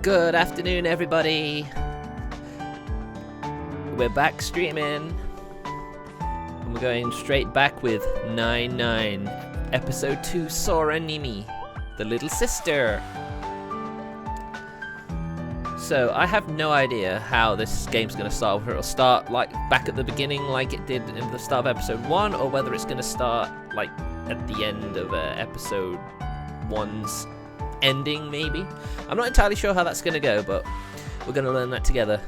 Good afternoon, everybody. We're back streaming. And we're going straight back with 9-9. Episode 2, Sora Nimi, the little sister. So, I have no idea how this game's going to start. Whether it'll start like back at the beginning like it did in the start of episode 1, or whether it's going to start like at the end of episode 1's ending, maybe. I'm not entirely sure how that's going to go, but we're going to learn that together.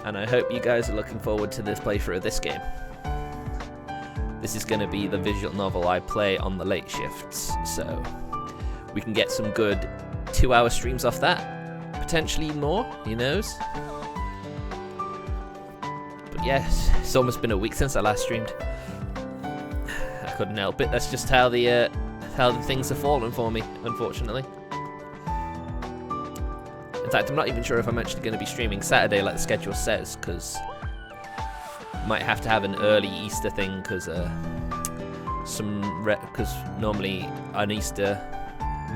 And I hope you guys are looking forward to this playthrough of this game. This is going to be the visual novel I play on the late shifts, so we can get some good 2-hour streams off that. Potentially more, who knows? But yes, it's almost been a week since I last streamed. I couldn't help it, that's just how the things have fallen for me, unfortunately. In fact, I'm not even sure if I'm actually going to be streaming Saturday like the schedule says, because might have to have an early Easter thing, because normally on Easter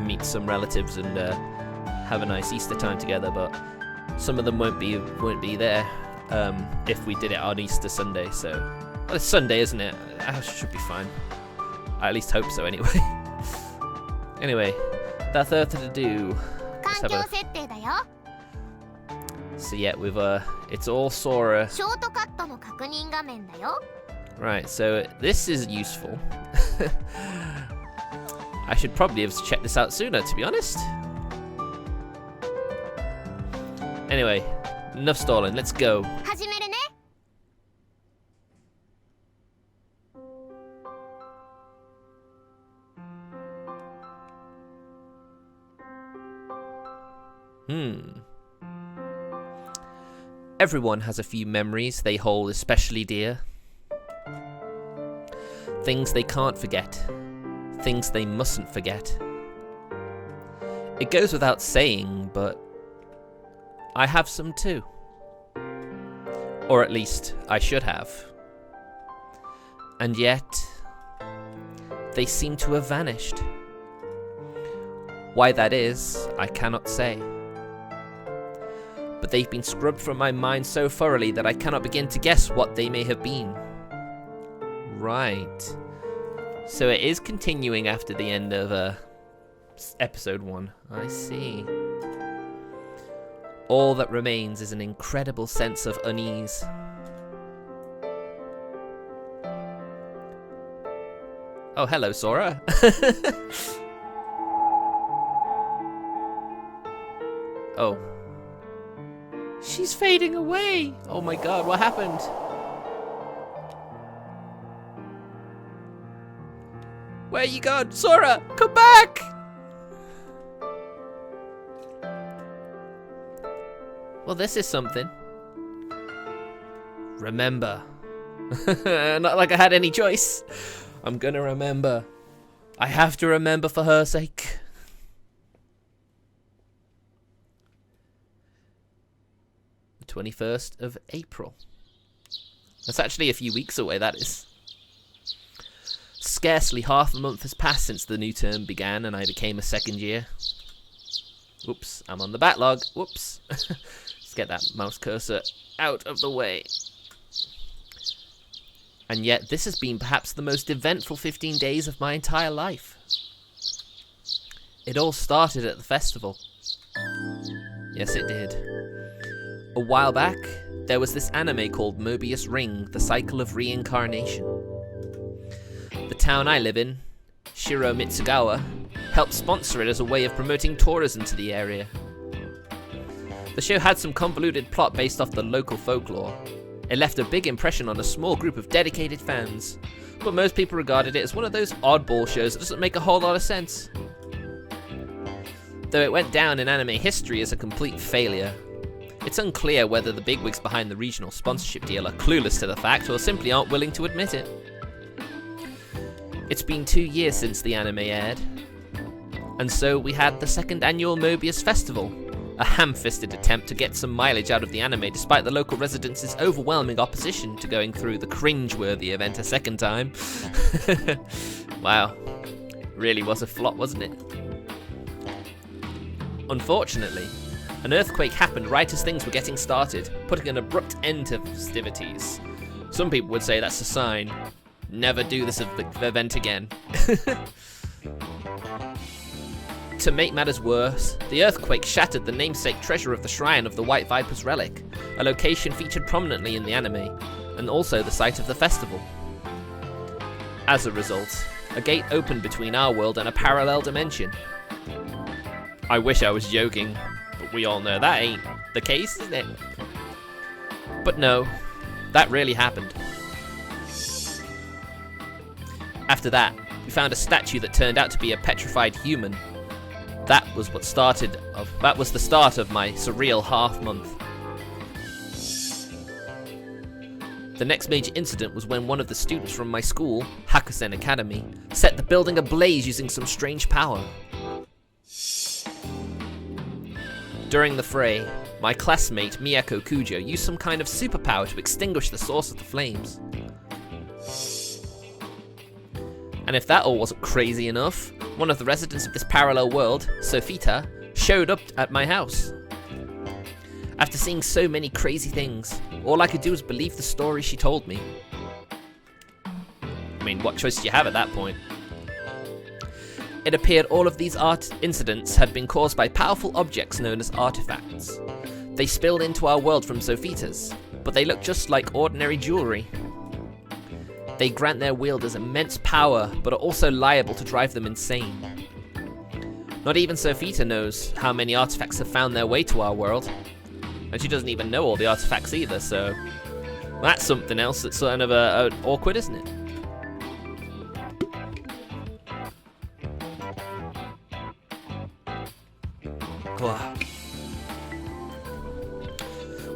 meet some relatives and have a nice Easter time together, but some of them won't be there if we did it on Easter Sunday. So, well, it's Sunday, isn't it? I should be fine. I at least hope so, anyway. Anyway, without further ado, let's have a... So yeah, we've it's all Sora. Right, so this is useful. I should probably have checked this out sooner, to be honest. Anyway, enough stalling, let's go. Everyone has a few memories they hold especially dear. Things they can't forget. Things they mustn't forget. It goes without saying, but I have some too. Or at least I should have. And yet, they seem to have vanished. Why that is, I cannot say. But they've been scrubbed from my mind so thoroughly that I cannot begin to guess what they may have been. Right. So it is continuing after the end of episode 1. I see. All that remains is an incredible sense of unease. Oh, hello, Sora. Oh. She's fading away! Oh my god, what happened? Where you gone? Sora, come back! Well, this is something. Remember. Not like I had any choice. I'm gonna remember. I have to remember for her sake. The 21st of April. That's actually a few weeks away, that is. Scarcely half a month has passed since the new term began and I became a second year. Whoops, I'm on the backlog. Whoops. Let's get that mouse cursor out of the way. And yet this has been perhaps the most eventful 15 days of my entire life. It all started at the festival. Yes, it did. A while back, there was this anime called Mobius Ring, the Cycle of Reincarnation. The town I live in, Shiro Mitsugawa, helped sponsor it as a way of promoting tourism to the area. The show had some convoluted plot based off the local folklore. It left a big impression on a small group of dedicated fans, but most people regarded it as one of those oddball shows that doesn't make a whole lot of sense. Though it went down in anime history as a complete failure, it's unclear whether the bigwigs behind the regional sponsorship deal are clueless to the fact or simply aren't willing to admit it. It's been 2 years since the anime aired, and so we had the second annual Mobius Festival, a ham-fisted attempt to get some mileage out of the anime despite the local residents' overwhelming opposition to going through the cringe-worthy event a second time. Wow, really was a flop, wasn't it? Unfortunately, an earthquake happened right as things were getting started, putting an abrupt end to festivities. Some people would say that's a sign. Never do this event again. To make matters worse, the earthquake shattered the namesake treasure of the Shrine of the White Viper's relic, a location featured prominently in the anime, and also the site of the festival. As a result, a gate opened between our world and a parallel dimension. I wish I was joking, but we all know that ain't the case, isn't it? But no, that really happened. After that, we found a statue that turned out to be a petrified human. That was the start of my surreal half month. The next major incident was when one of the students from my school, Hakusen Academy, set the building ablaze using some strange power. During the fray, my classmate Miyako Kujo used some kind of superpower to extinguish the source of the flames. And if that all wasn't crazy enough, one of the residents of this parallel world, Sofita, showed up at my house. After seeing so many crazy things, all I could do was believe the story she told me. I mean, what choice did you have at that point? It appeared all of these incidents had been caused by powerful objects known as artifacts. They spilled into our world from Sofita's, but they look just like ordinary jewelry. They grant their wielders immense power, but are also liable to drive them insane. Not even Sofita knows how many artifacts have found their way to our world. And she doesn't even know all the artifacts either, so... well, that's something else that's sort of awkward, isn't it?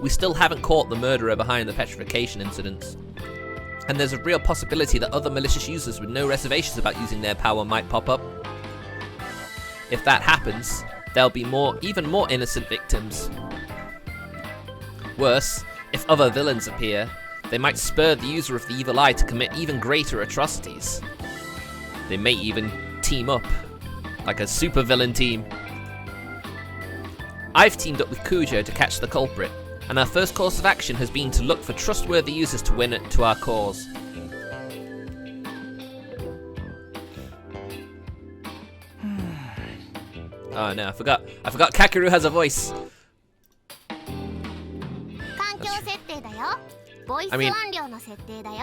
We still haven't caught the murderer behind the petrification incidents. And there's a real possibility that other malicious users with no reservations about using their power might pop up. If that happens, there'll be even more innocent victims. Worse, if other villains appear, they might spur the user of the evil eye to commit even greater atrocities. They may even team up, like a supervillain team. I've teamed up with Kujo to catch the culprit, and our first course of action has been to look for trustworthy users to win it to our cause. Oh no, I forgot Kakeru has a voice. I mean,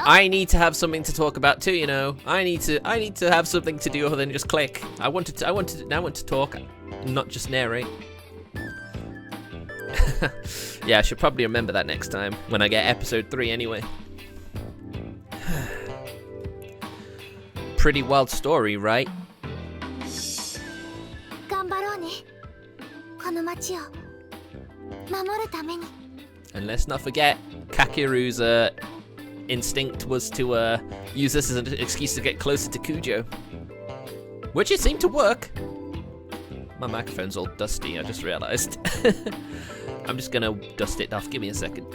I need to have something to talk about too, you know. I need to have something to do other than just click. I want to talk, not just narrate. Yeah, I should probably remember that next time when I get episode 3 anyway. Pretty wild story, right? And let's not forget, Kakeru's instinct was to use this as an excuse to get closer to Kujo. Which it seemed to work. My microphone's all dusty, I just realised. I'm just gonna dust it off, give me a second.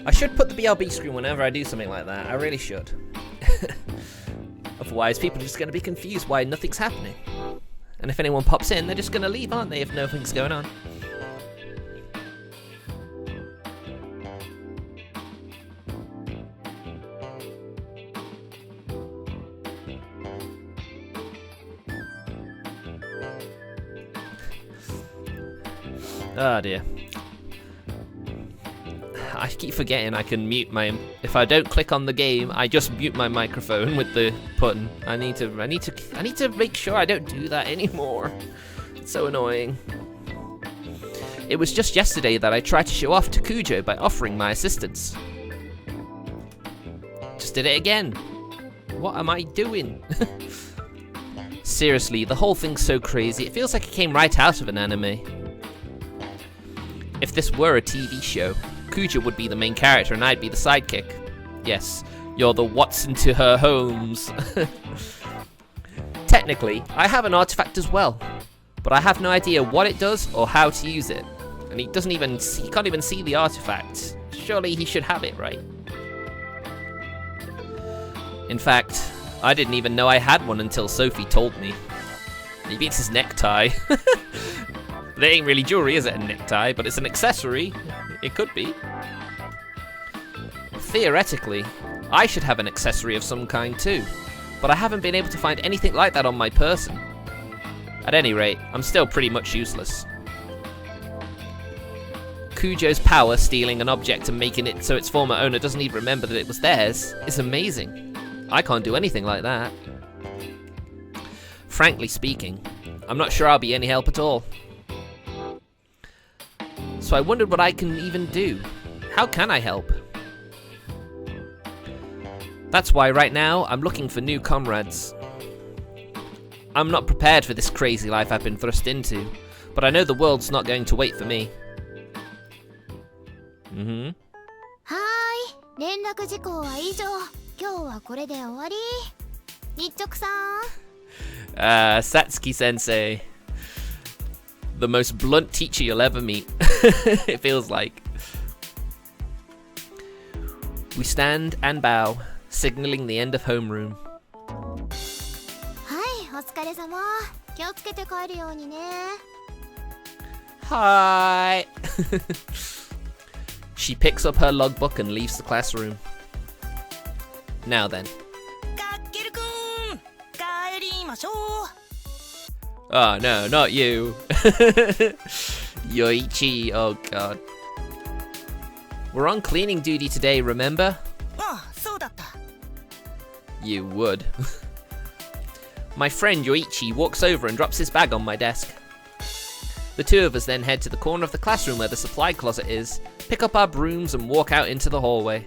I should put the BRB screen whenever I do something like that. I really should. Otherwise, people are just going to be confused why nothing's happening. And if anyone pops in, they're just going to leave, aren't they, if nothing's going on? Oh dear. I keep forgetting I can mute my... If I don't click on the game, I just mute my microphone with the button. I need to make sure I don't do that anymore. It's so annoying. It was just yesterday that I tried to show off to Kujo by offering my assistance. Just did it again. What am I doing? Seriously, the whole thing's so crazy. It feels like it came right out of an anime. If this were a TV show, Kujo would be the main character and I'd be the sidekick. Yes, you're the Watson to her Holmes. Technically, I have an artifact as well, but I have no idea what it does or how to use it. And he can't even see the artifact. Surely he should have it, right? In fact, I didn't even know I had one until Sophie told me. Maybe it's his necktie. It ain't really jewelry, is it? A necktie, but it's an accessory. It could be. Theoretically, I should have an accessory of some kind too, but I haven't been able to find anything like that on my person. At any rate, I'm still pretty much useless. Kujo's power stealing an object and making it so its former owner doesn't even remember that it was theirs is amazing. I can't do anything like that. Frankly speaking, I'm not sure I'll be any help at all. So I wondered what I can even do. How can I help? That's why right now I'm looking for new comrades. I'm not prepared for this crazy life I've been thrust into, but I know the world's not going to wait for me. Hi, 連絡事項は以上。今日はこれで終わり。日直さん。Satsuki Sensei. The most blunt teacher you'll ever meet. It feels like. We stand and bow, signaling the end of homeroom. はい、お疲れ様。気をつけて帰るようにね。Hi. She picks up her logbook and leaves the classroom. Now then. Kakeru-kun, 帰りましょう. Oh no, not you. Yoichi, oh god. We're on cleaning duty today, remember? You would. My friend Yoichi walks over and drops his bag on my desk. The two of us then head to the corner of the classroom where the supply closet is, pick up our brooms and walk out into the hallway.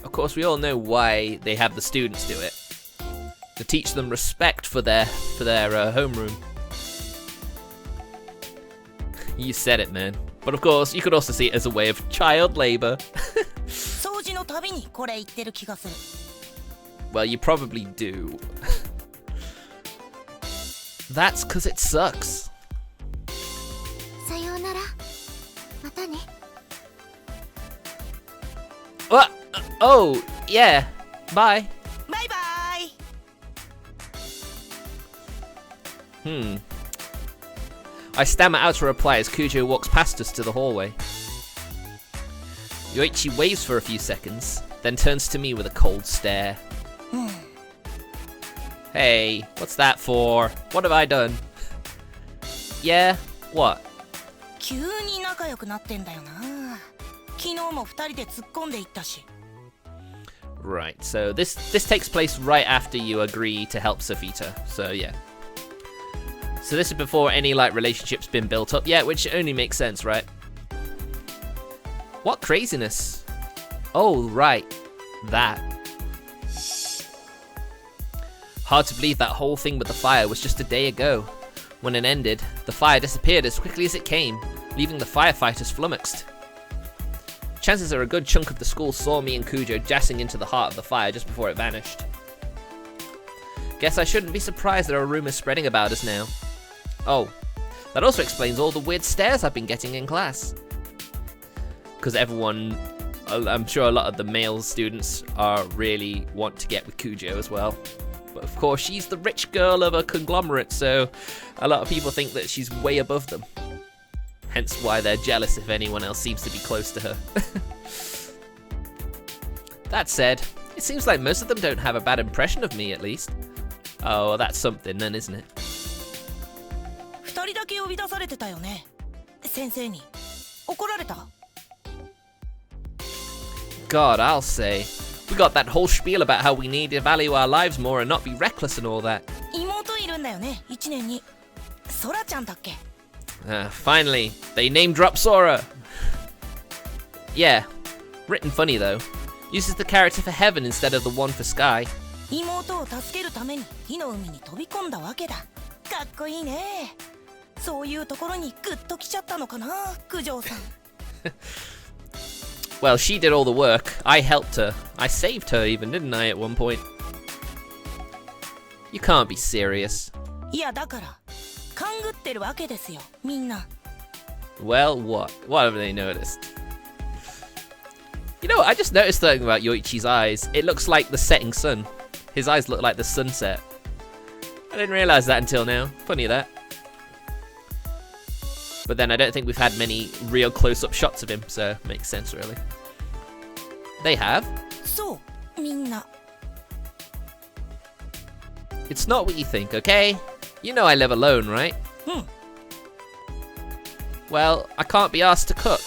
Of course, we all know why they have the students do it. To teach them respect for their homeroom. You said it, man. But of course, you could also see it as a way of child labor. Well, you probably do. That's because it sucks. What? Oh, yeah. Bye. Bye-bye. I stammer out a reply as Kujo walks past us to the hallway. Yoichi waves for a few seconds, then turns to me with a cold stare. Hey, what's that for? What have I done? Yeah? What? Right, so this takes place right after you agree to help Safita, so yeah. So this is before any relationship's been built up yet, which only makes sense, right? What craziness? Oh, right. That. Hard to believe that whole thing with the fire was just a day ago. When it ended, the fire disappeared as quickly as it came, leaving the firefighters flummoxed. Chances are a good chunk of the school saw me and Kujo jassing into the heart of the fire just before it vanished. Guess I shouldn't be surprised there are rumors spreading about us now. Oh, that also explains all the weird stares I've been getting in class. Because everyone, I'm sure a lot of the male students really want to get with Kujo as well. But of course, she's the rich girl of a conglomerate, so a lot of people think that she's way above them. Hence why they're jealous if anyone else seems to be close to her. That said, it seems like most of them don't have a bad impression of me, at least. Oh, well, that's something then, isn't it? け呼び出されてたよね。先生に怒られた。 God, I'll say. We got that whole spiel about how we need to value our lives more and not be reckless and all that. 妹いるんだよね、1年に。ソラちゃんだっけ。 Finally, they name drop Sora. Yeah, written funny though. Uses the character for heaven instead of the one for sky. 妹を助けるために火の海に飛び込んだわけだ。かっこいいね。そういうところにグッときちゃったのかな、九条さん。Well, she did all the work. I helped her. I saved her even, didn't I, at one point? You can't be serious. いやだから勘ぐってるわけですよ、みんな。 Well, what? What have they noticed? You know, I just noticed something about Yoichi's eyes. It looks like the setting sun. His eyes look like the sunset. I didn't realize that until now. Funny that. But then I don't think we've had many real close-up shots of him, so makes sense really. They have. そう、みんな。 It's not what you think, okay? You know I live alone, right? Well, I can't be asked to cook,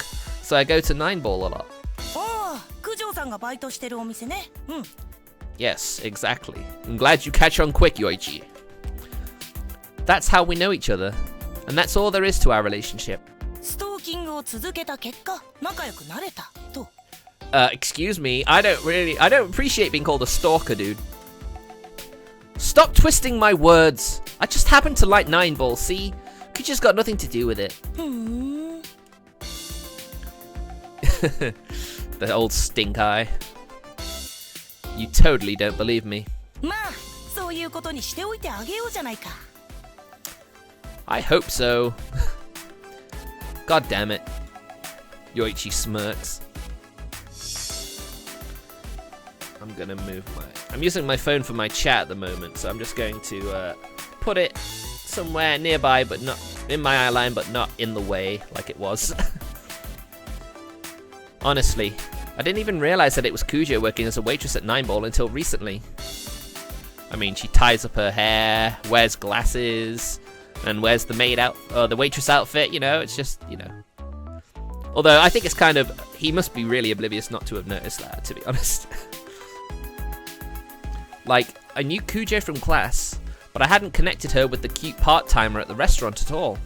so I go to Nine Ball a lot. ああ、九条さんがバイトしてるお店ね。Yes, exactly. I'm glad you catch on quick, Yoichi. That's how we know each other, and that's all there is to our relationship. ストーキングを続けた結果、仲良くなれたと。Excuse me, I don't appreciate being called a stalker, dude. Stop twisting my words. I just happen to like Nine Ball, see? Kuja's got nothing to do with it. The old stink eye. You totally don't believe me. まあ、そういうことにしておいてあげようじゃないか。 I hope so. God damn it. Yoichi smirks. I'm gonna move I'm using my phone for my chat at the moment, so I'm just going to put it somewhere nearby, but not in my eye line, but not in the way like it was. Honestly, I didn't even realize that it was Kujo working as a waitress at Nine Ball until recently. I mean, she ties up her hair, wears glasses, and wears the the waitress outfit, you know, it's just, you know. Although, I think it's kind of, he must be really oblivious not to have noticed that, to be honest. Like, I knew Kujo from class, but I hadn't connected her with the cute part-timer at the restaurant at all.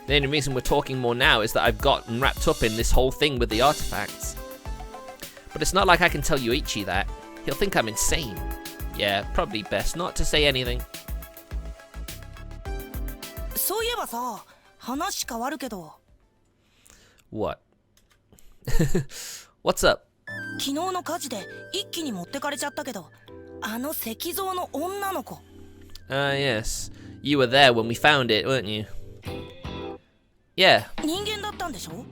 The only reason we're talking more now is that I've gotten wrapped up in this whole thing with the artifacts. But it's not like I can tell Yoichi that. He'll think I'm insane. Yeah, probably best not to say anything. そういえばさ、話変わるけど。 What? What's up? 昨日の火事で一気に持ってかれちゃったけど、あの石像の女の子。Yes. You were there when we found it, weren't you? Yeah. 人間だったんでしょ？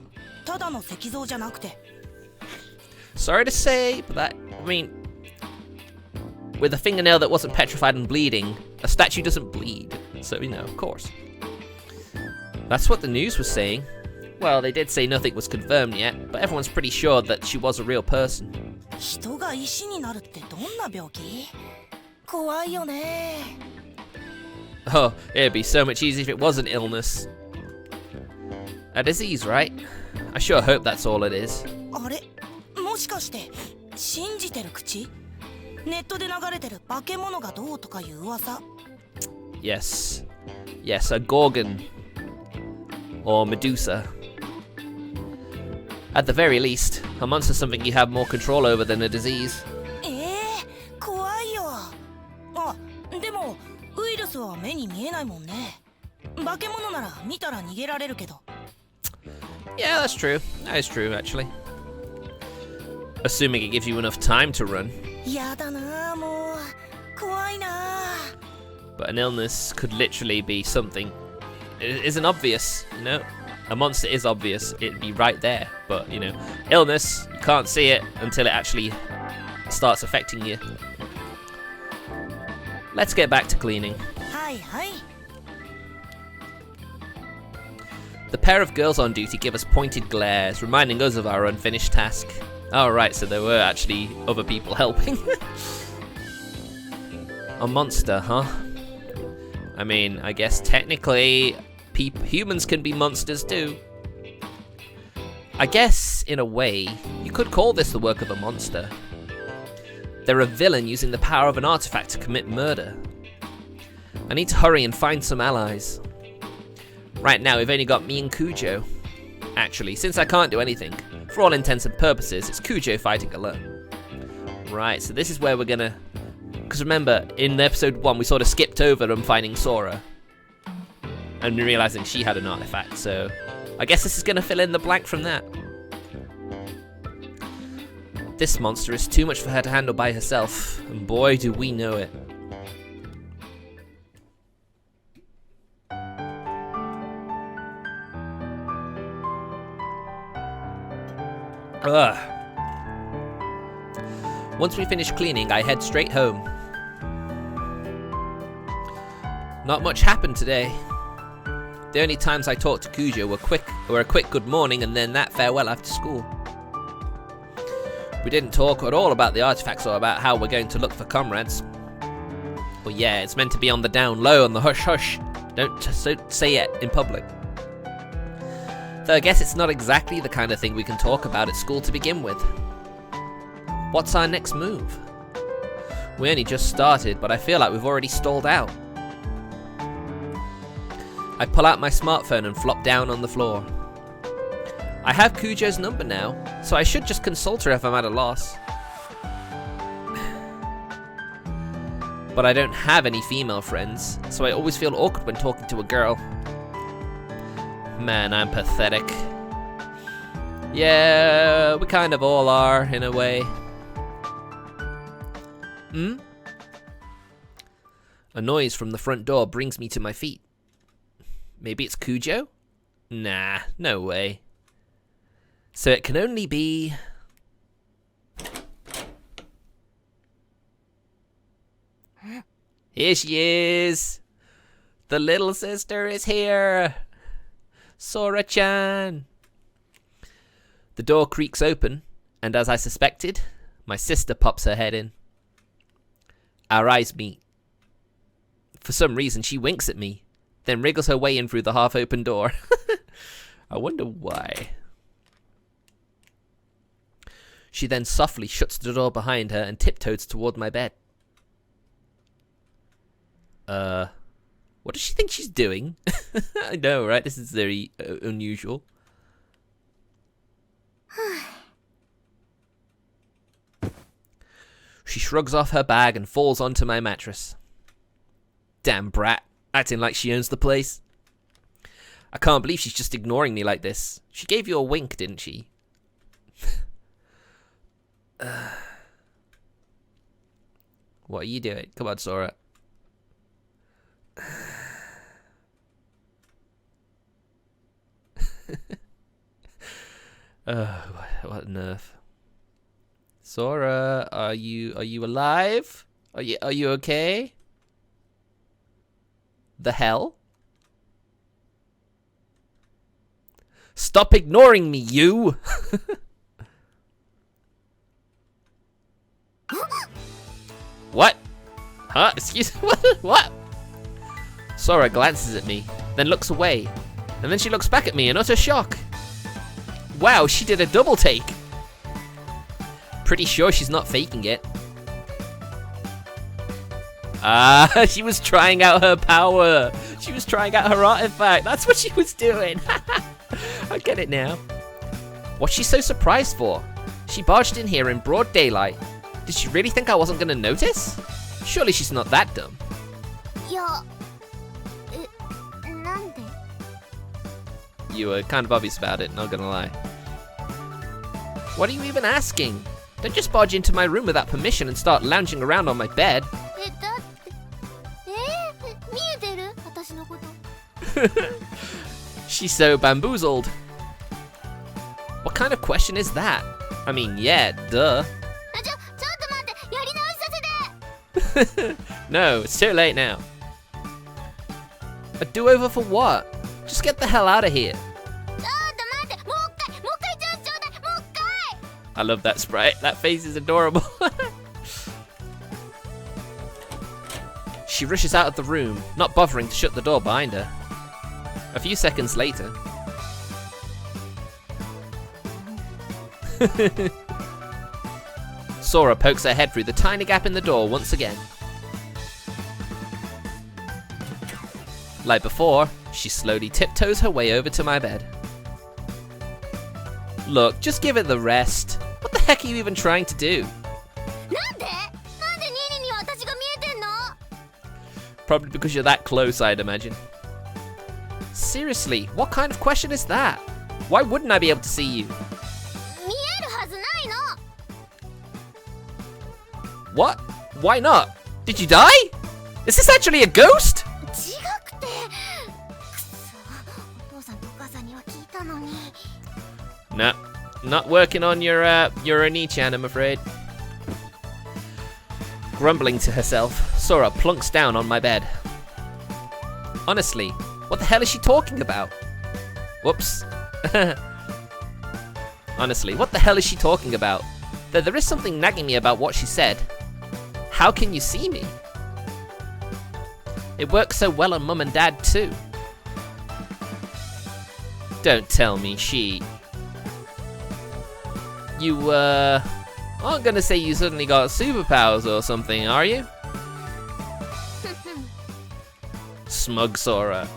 ただの石像じゃなくて。 Sorry to say, but that, I mean, with a fingernail that wasn't petrified and bleeding, a statue doesn't bleed. So, you know, of course. That's what the news was saying. Well, they did say nothing was confirmed yet, but everyone's pretty sure that she was a real person. 人が石になるってどんな病気？怖いよね。 Oh, it'd be so much easier if it was an illness. A disease, right? I sure hope that's all it is. あれ？もしかして信じてる口？ネットで流れてる化け物がどうとかいう噂。 Yes. Yes, a Gorgon. Or Medusa. At the very least, a monster's something you have more control over than a disease. 怖いよ。あ、でもウイルスは目に見えないもんね。化け物なら見たら逃げられるけど。 Yeah, that's true. That is true, actually. Assuming it gives you enough time to run. やだな、もう怖いな。 But an illness could literally be something. It isn't obvious, you know? A monster is obvious, it'd be right there. But, you know, illness, you can't see it until it actually starts affecting you. Let's get back to cleaning. はいはい。 The pair of girls on duty give us pointed glares, reminding us of our unfinished task. Oh, right, so there were actually other people helping. A monster, huh? I mean, I guess technically humans can be monsters too. I guess, in a way, you could call this the work of a monster. They're a villain using the power of an artifact to commit murder. I need to hurry and find some allies. Right now, we've only got me and Kujo. Actually, since I can't do anything, for all intents and purposes, it's Kujo fighting alone. Right, so this is where we're gonna... Because remember, in episode 1, we sort of skipped over them finding Sora. And realizing she had an artifact, so... I guess this is gonna fill in the blank from that. This monster is too much for her to handle by herself, and boy do we know it. Ugh. Once we finish cleaning, I head straight home. Not much happened today. The only times I talked to Kujo were a quick good morning and then that farewell after school. We didn't talk at all about the artifacts or about how we're going to look for comrades. But yeah, it's meant to be on the down low, on the hush hush. Don't say it in public. Though I guess it's not exactly the kind of thing we can talk about at school to begin with. What's our next move? We only just started, but I feel like we've already stalled out. I pull out my smartphone and flop down on the floor. I have Kujo's number now, so I should just consult her if I'm at a loss. But I don't have any female friends, so I always feel awkward when talking to a girl. Man, I'm pathetic. Yeah, we kind of all are, in a way. A noise from the front door brings me to my feet. Maybe it's Kujo? Nah, no way. So it can only be... Here she is! The little sister is here! Sora-chan! The door creaks open, and as I suspected, my sister pops her head in. Our eyes meet. For some reason, she winks at me, then wriggles her way in through the half-open door. I wonder why. She then softly shuts the door behind her and tiptoes toward my bed. What does she think she's doing? I know, right? This is very unusual. She shrugs off her bag and falls onto my mattress. Damn brat, acting like she owns the place. I can't believe she's just ignoring me like this. She gave you a wink, didn't she? What are you doing? Come on, Sora. What on earth? Sora, are you alive? Are you okay? The hell? Stop ignoring me, you! What? Huh? Excuse me? What? Sora glances at me, then looks away, and then she looks back at me in utter shock. Wow, she did a double take. Pretty sure she's not faking it. She was trying out her power. She was trying out her artifact. That's what she was doing. I get it now. What's she so surprised for? She barged in here in broad daylight. Did she really think I wasn't going to notice? Surely she's not that dumb. You were kind of obvious about it, not gonna lie. What are you even asking? Don't just barge into my room without permission and start lounging around on my bed. She's so bamboozled. What kind of question is that? I mean, yeah, duh. No, it's too late now. A do-over for what? Just get the hell out of here. I love that sprite. That face is adorable. She rushes out of the room, not bothering to shut the door behind her. A few seconds later... Sora pokes her head through the tiny gap in the door once again. Like before, she slowly tiptoes her way over to my bed. Look, just give it the rest. What the heck are you even trying to do? Probably because you're that close, I'd imagine. Seriously, what kind of question is that? Why wouldn't I be able to see you? What? Why not? Did you die? Is this actually a ghost? Nah, not working on your Oni-chan, I'm afraid. Grumbling to herself, Sora plunks down on my bed. Honestly, what the hell is she talking about? Whoops. Honestly, what the hell is she talking about? Though there is something nagging me about what she said. How can you see me? It works so well on Mum and Dad too. Don't tell me she... You, aren't gonna say you suddenly got superpowers or something, are you? Smug Sora.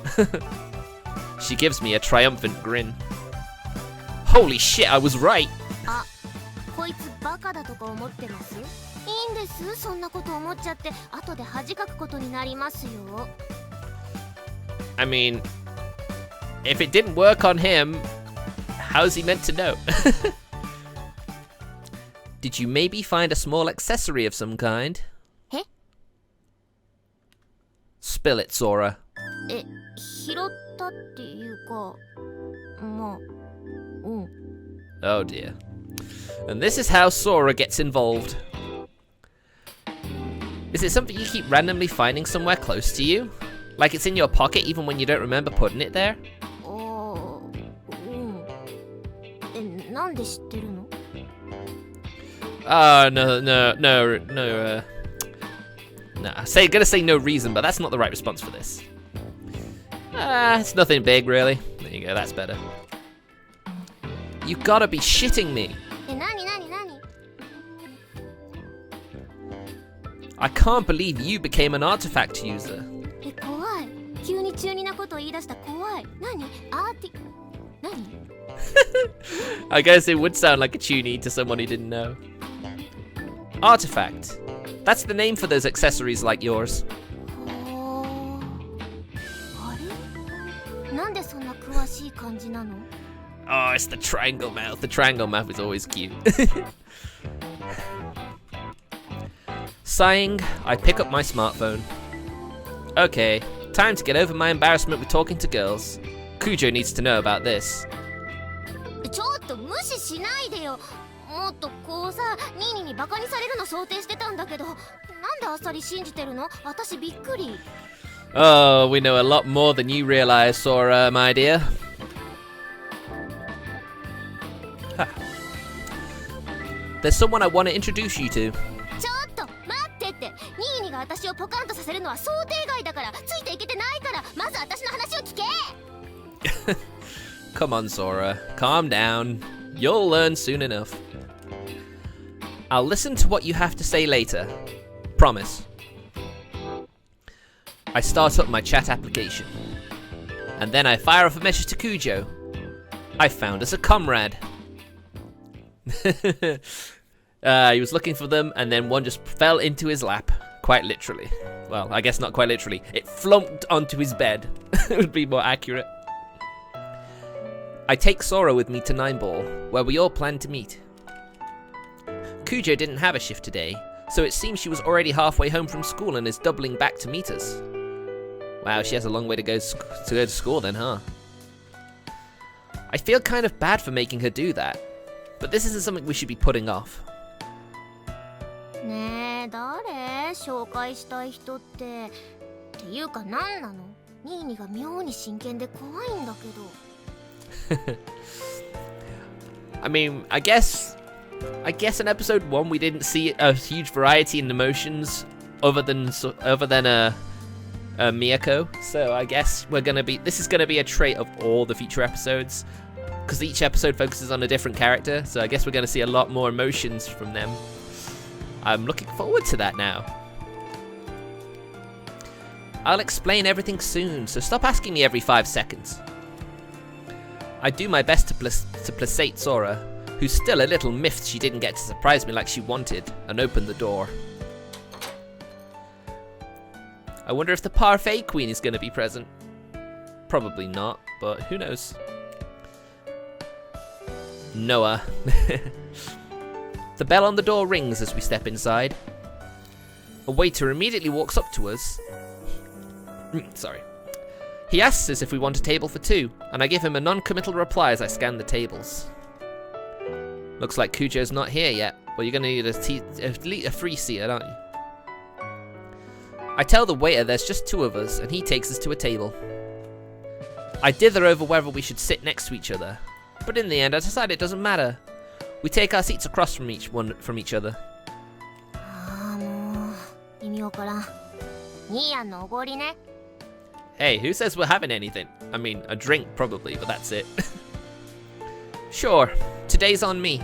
She gives me a triumphant grin. Holy shit, I was right! I mean, if it didn't work on him, how's he meant to know? Did you maybe find a small accessory of some kind? Eh? Spill it, Sora. Oh dear. And this is how Sora gets involved. Is it something you keep randomly finding somewhere close to you? Like it's in your pocket even when you don't remember putting it there? Oh, no. No, gonna say no reason, but that's not the right response for this. It's nothing big, really. There you go, that's better. You gotta be shitting me. I can't believe you became an artifact user. I guess it would sound like a tunie to someone who didn't know. Artifact. That's the name for those accessories like yours. Oh, it's the triangle mouth. The triangle mouth is always cute. Sighing, I pick up my smartphone. Okay, time to get over my embarrassment with talking to girls. Kujo needs to know about this. Oh, we know a lot more than you realize, Sora, my dear. Huh. There's someone I want to introduce you to. Come on, Sora. Calm down. You'll learn soon enough. I'll listen to what you have to say later. Promise. I start up my chat application. And then I fire off a message to Kujo. I found us a comrade. He was looking for them, and then one just fell into his lap. Quite literally. Well, I guess not quite literally. It flumped onto his bed. It would be more accurate. I take Sora with me to 9-Ball, where we all plan to meet. Kujo didn't have a shift today, so it seems she was already halfway home from school and is doubling back to meet us. Wow, she has a long way to go to school then, huh? I feel kind of bad for making her do that, but this isn't something we should be putting off. I mean, I guess in episode 1 we didn't see a huge variety in emotions other than Miyako. So I guess this is gonna be a trait of all the future episodes, because each episode focuses on a different character. So I guess we're gonna see a lot more emotions from them. I'm looking forward to that now. I'll explain everything soon, so stop asking me every 5 seconds. I do my best to placate Sora, who's still a little miffed she didn't get to surprise me like she wanted, and open the door. I wonder if the Parfait Queen is going to be present. Probably not, but who knows. Noah. The bell on the door rings as we step inside. A waiter immediately walks up to us. Sorry. He asks us if we want a table for 2, and I give him a non-committal reply as I scan the tables. Looks like Kujo's not here yet. Well, you're going to need a free seat, aren't you? I tell the waiter there's just 2 of us, and he takes us to a table. I dither over whether we should sit next to each other, but in the end I decide it doesn't matter. We take our seats across from each other. Hey, who says we're having anything? I mean, a drink probably, but that's it. Sure, today's on me.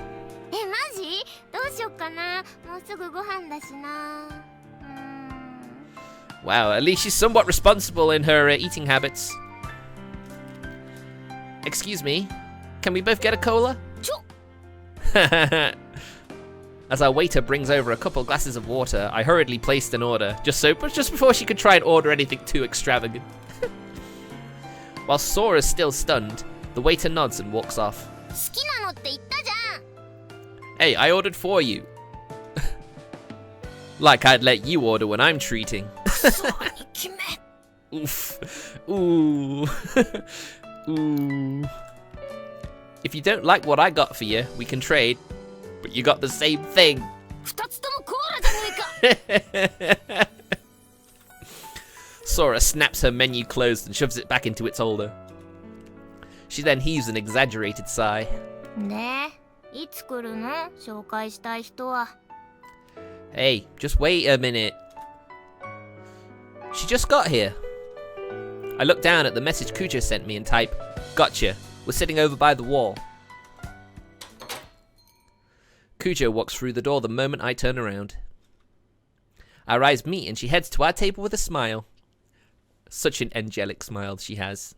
Wow, at least she's somewhat responsible in her eating habits. Excuse me, can we both get a cola? As our waiter brings over a couple glasses of water, I hurriedly placed an order, just before she could try and order anything too extravagant. While Sora's still stunned, the waiter nods and walks off. Hey, I ordered for you. Like I'd let you order when I'm treating. Oof. Ooh. Ooh. If you don't like what I got for you, we can trade. But you got the same thing. Sora snaps her menu closed and shoves it back into its holder. She then heaves an exaggerated sigh. Hey, just wait a minute. She just got here. I look down at the message Kujo sent me and type, "Gotcha. We're sitting over by the wall." Kujo walks through the door the moment I turn around. Our eyes meet and she heads to our table with a smile. Such an angelic smile she has.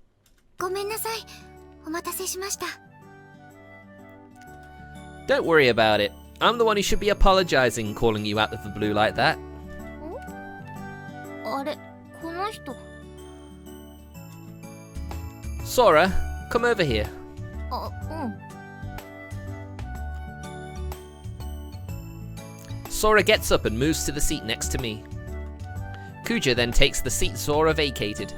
Don't worry about it. I'm the one who should be apologizing, calling you out of the blue like that. Sora, come over here. Sora gets up and moves to the seat next to me. Kujo then takes the seat Sora vacated.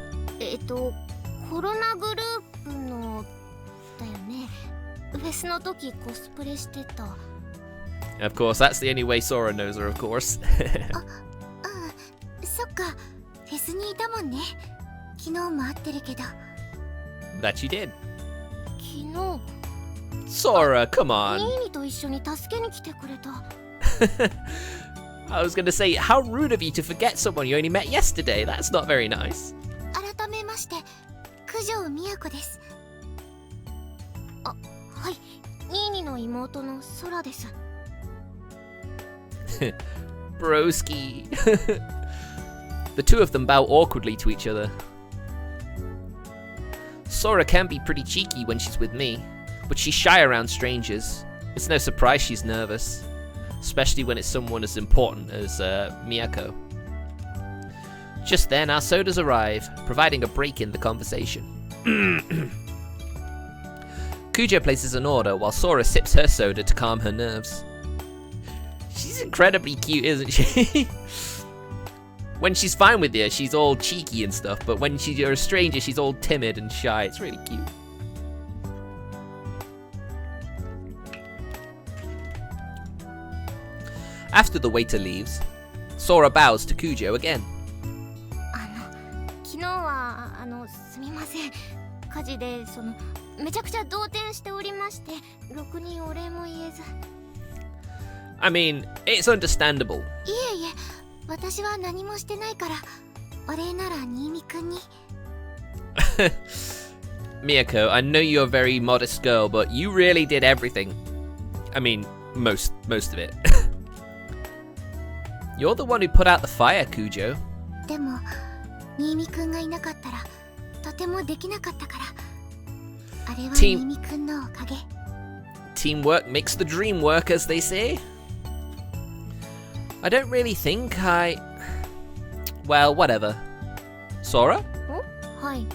Of course, that's the only way Sora knows her, of course. That you did. Sora, come on. I was going to say, how rude of you to forget someone you only met yesterday. That's not very nice. Broski. The two of them bow awkwardly to each other. Sora can be pretty cheeky when she's with me, but she's shy around strangers. It's no surprise she's nervous, especially when it's someone as important as Miyako. Just then, our sodas arrive, providing a break in the conversation. Kujo places an order while Sora sips her soda to calm her nerves. She's incredibly cute, isn't she? When she's fine with you, she's all cheeky and stuff, but when you're a stranger, she's all timid and shy. It's really cute. After the waiter leaves, Sora bows to Kujo again. I mean, it's understandable. 私は何もしてないから、お礼なら新見くんに。Miyako, I know you're a very modest girl, but you really did everything. I mean, most of it. You're the one who put out the fire, Kujo. でも、新見くんがいなかったら、とてもできなかったから。あれは新見くんのおかげ。Teamwork makes the dream work, as they say. I don't really think I... Well, whatever. Sora? はい。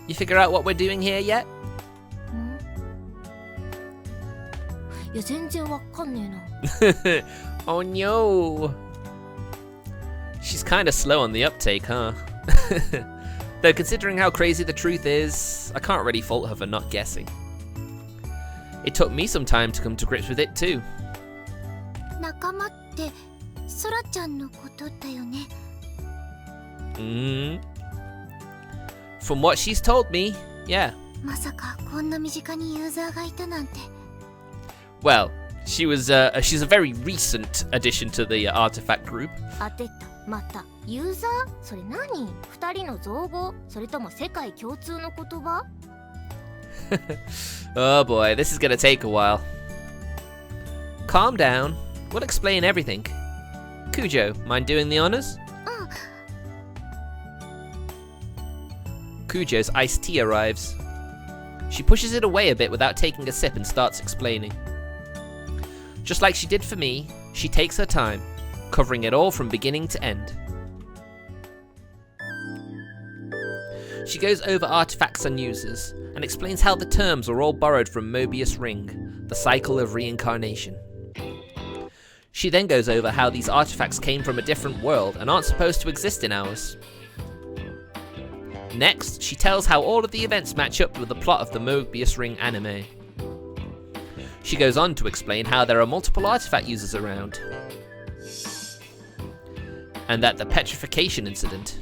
You figure out what we're doing here yet? いや、全然わかんねえな。Oh no! She's kinda slow on the uptake, huh? Though considering how crazy the truth is, I can't really fault her for not guessing. It took me some time to come to grips with it too. 仲間ってソラちゃんのことだよね。From what she's told me, yeah. まさかこんな身近にユーザーがいたなんて。Well, she's a very recent addition to the artifact group. 当てた。またユーザー？それ何？二人の造語？それとも世界共通の言葉？ Oh boy, this is gonna take a while. Calm down. We'll explain everything. Kujo, mind doing the honors? Kujo's iced tea arrives. She pushes it away a bit without taking a sip and starts explaining. Just like she did for me, she takes her time, covering it all from beginning to end. She goes over artifacts and users, and explains how the terms are all borrowed from Mobius Ring, the cycle of reincarnation. She then goes over how these artifacts came from a different world and aren't supposed to exist in ours. Next, she tells how all of the events match up with the plot of the Mobius Ring anime. She goes on to explain how there are multiple artifact users around, and that the petrification incident,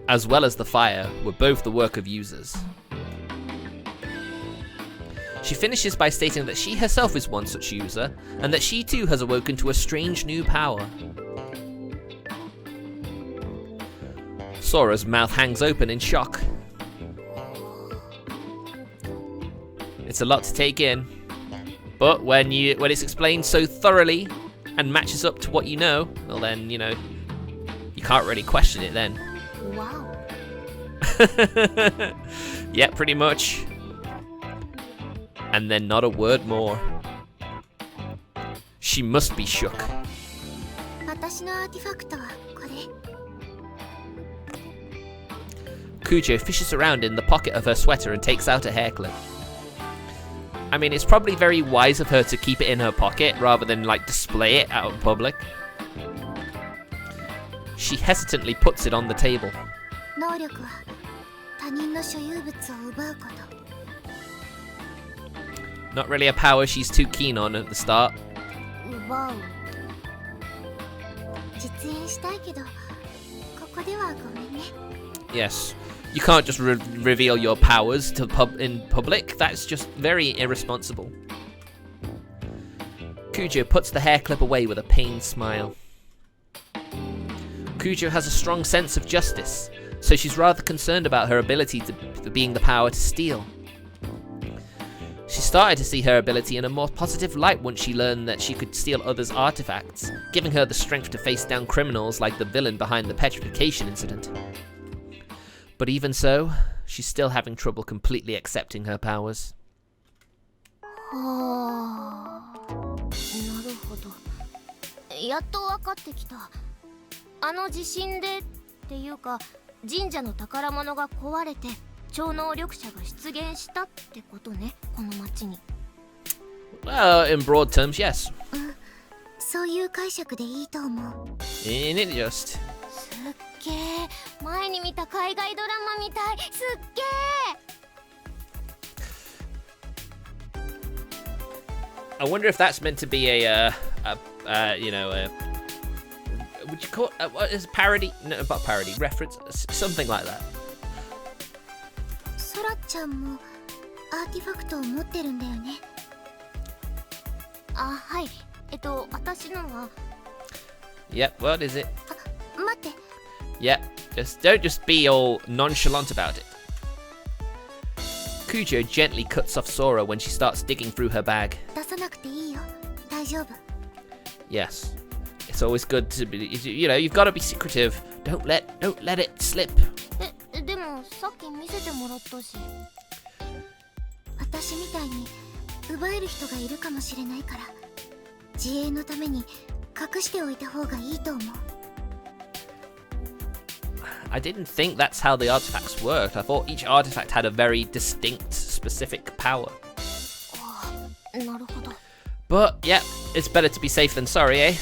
as well as the fire, were both the work of users. She finishes by stating that she herself is one such user, and that she too has awoken to a strange new power. Sora's mouth hangs open in shock. It's a lot to take in, but when it's explained so thoroughly and matches up to what you know, well then, you can't really question it then. Wow. Yeah, pretty much. And then not a word more. She must be shook. 私のアーティファクトはこれ。Kujo fishes around in the pocket of her sweater and takes out a hair clip. I mean, it's probably very wise of her to keep it in her pocket rather than, display it out in public. She hesitantly puts it on the table. 能力は他人の所有物を奪うこと。Not really a power she's too keen on at the start. 奪う。実演したいけど、ここではごめんね。Yes. You can't just reveal your powers in public. That's just very irresponsible. Kujo puts the hair clip away with a pained smile. Kujo has a strong sense of justice, so she's rather concerned about her ability to being the power to steal. She started to see her ability in a more positive light once she learned that she could steal others' artifacts, giving her the strength to face down criminals like the villain behind the petrification incident. But even so, she's still having trouble completely accepting her powers. はあ、なるほど。やっと分かってきた。あの地震でっていうか、神社の宝物が壊れて超能力者が出現したってことね、この町に。Well, in broad terms, yes. そういう解釈でいいと思う。In it just. すっげえ、前に見た海外ドラマみたい。すっげえ。I wonder if that's meant to be a would you call it, what is parody? No, not parody, reference, something like that. ソラちゃんもアーティファクトを持ってるんだよね。あ、はい。私のは Yep, what is it? 待って Yep, don't just be all nonchalant about it. Kujo gently cuts off Sora when she starts digging through her bag. 出さなくていいよ大丈夫 Yes, it's always good to be, you've got to be secretive. Don't let it slip. でもさっき見せてもらったし私みたいに奪える人がいるかもしれないから自衛のために隠しておいた方がいいと思う I didn't think that's how the artifacts worked. I thought each artifact had a very distinct, specific power. なるほど But, yeah, it's better to be safe than sorry, eh?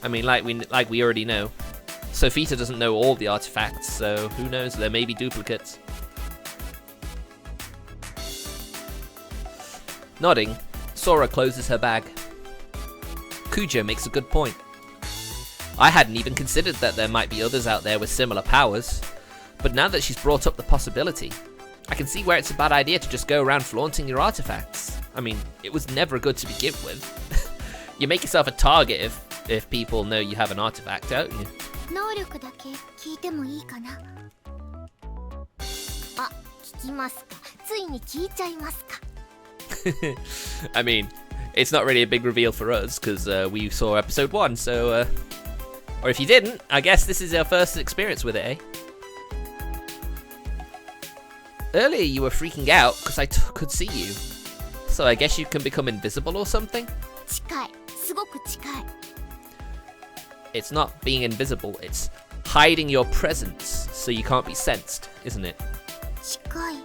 I mean, like we already know. Sophita doesn't know all the artifacts, so who knows, there may be duplicates. Nodding, Sora closes her bag. Kujo makes a good point. I hadn't even considered that there might be others out there with similar powers, but now that she's brought up the possibility, I can see where it's a bad idea to just go around flaunting your artifacts. I mean, it was never good to begin with. You make yourself a target if people know you have an artifact, don't you? 能力だけ聞いてもいいかなあ、聞きますかついに聞いちゃいますか I mean, it's not really a big reveal for us, because we saw episode 1, so... or if you didn't, I guess this is our first experience with it, eh? Earlier you were freaking out because I could see you. So I guess you can become invisible or something? 近いすごく近い It's not being invisible, it's hiding your presence so you can't be sensed, isn't it? 近い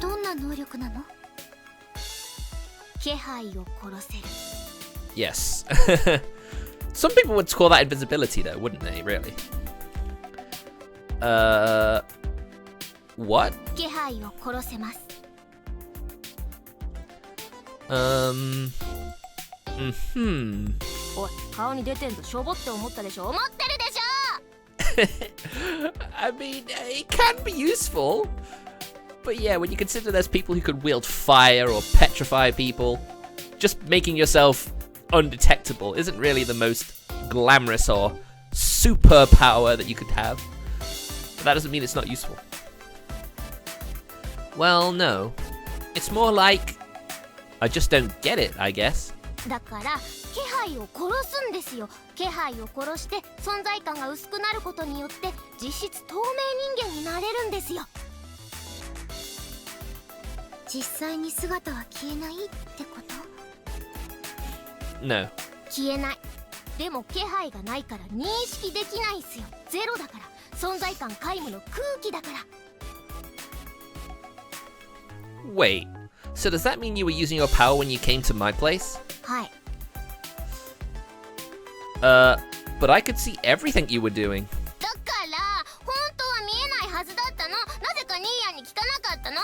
どんな能力なの気配を殺せる Yes. Some people would call that invisibility though, wouldn't they, really? What? 気配を殺せます おい顔に出てんぞしょぼって思ったでしょ思ってるでしょ I mean, it can be useful. But yeah, when you consider there's people who could wield fire or petrify people, just making yourself undetectable isn't really the most glamorous or super power that you could have. But that doesn't mean it's not useful. Well, no. It's more like I just don't get it, I guess. だから気配を殺すんですよ気配を殺して存在感が薄くなることによって実質透明人間になれるんですよ実際に姿は消えないってこと No. 消えないでも気配がないから認識できないんすよゼロだから存在感皆無の空気だから Wait. So does that mean you were using your power when you came to my place? はい But I could see everything you were doing. だから本当は見えないはずだったのなぜかニーヤに聞かなかったの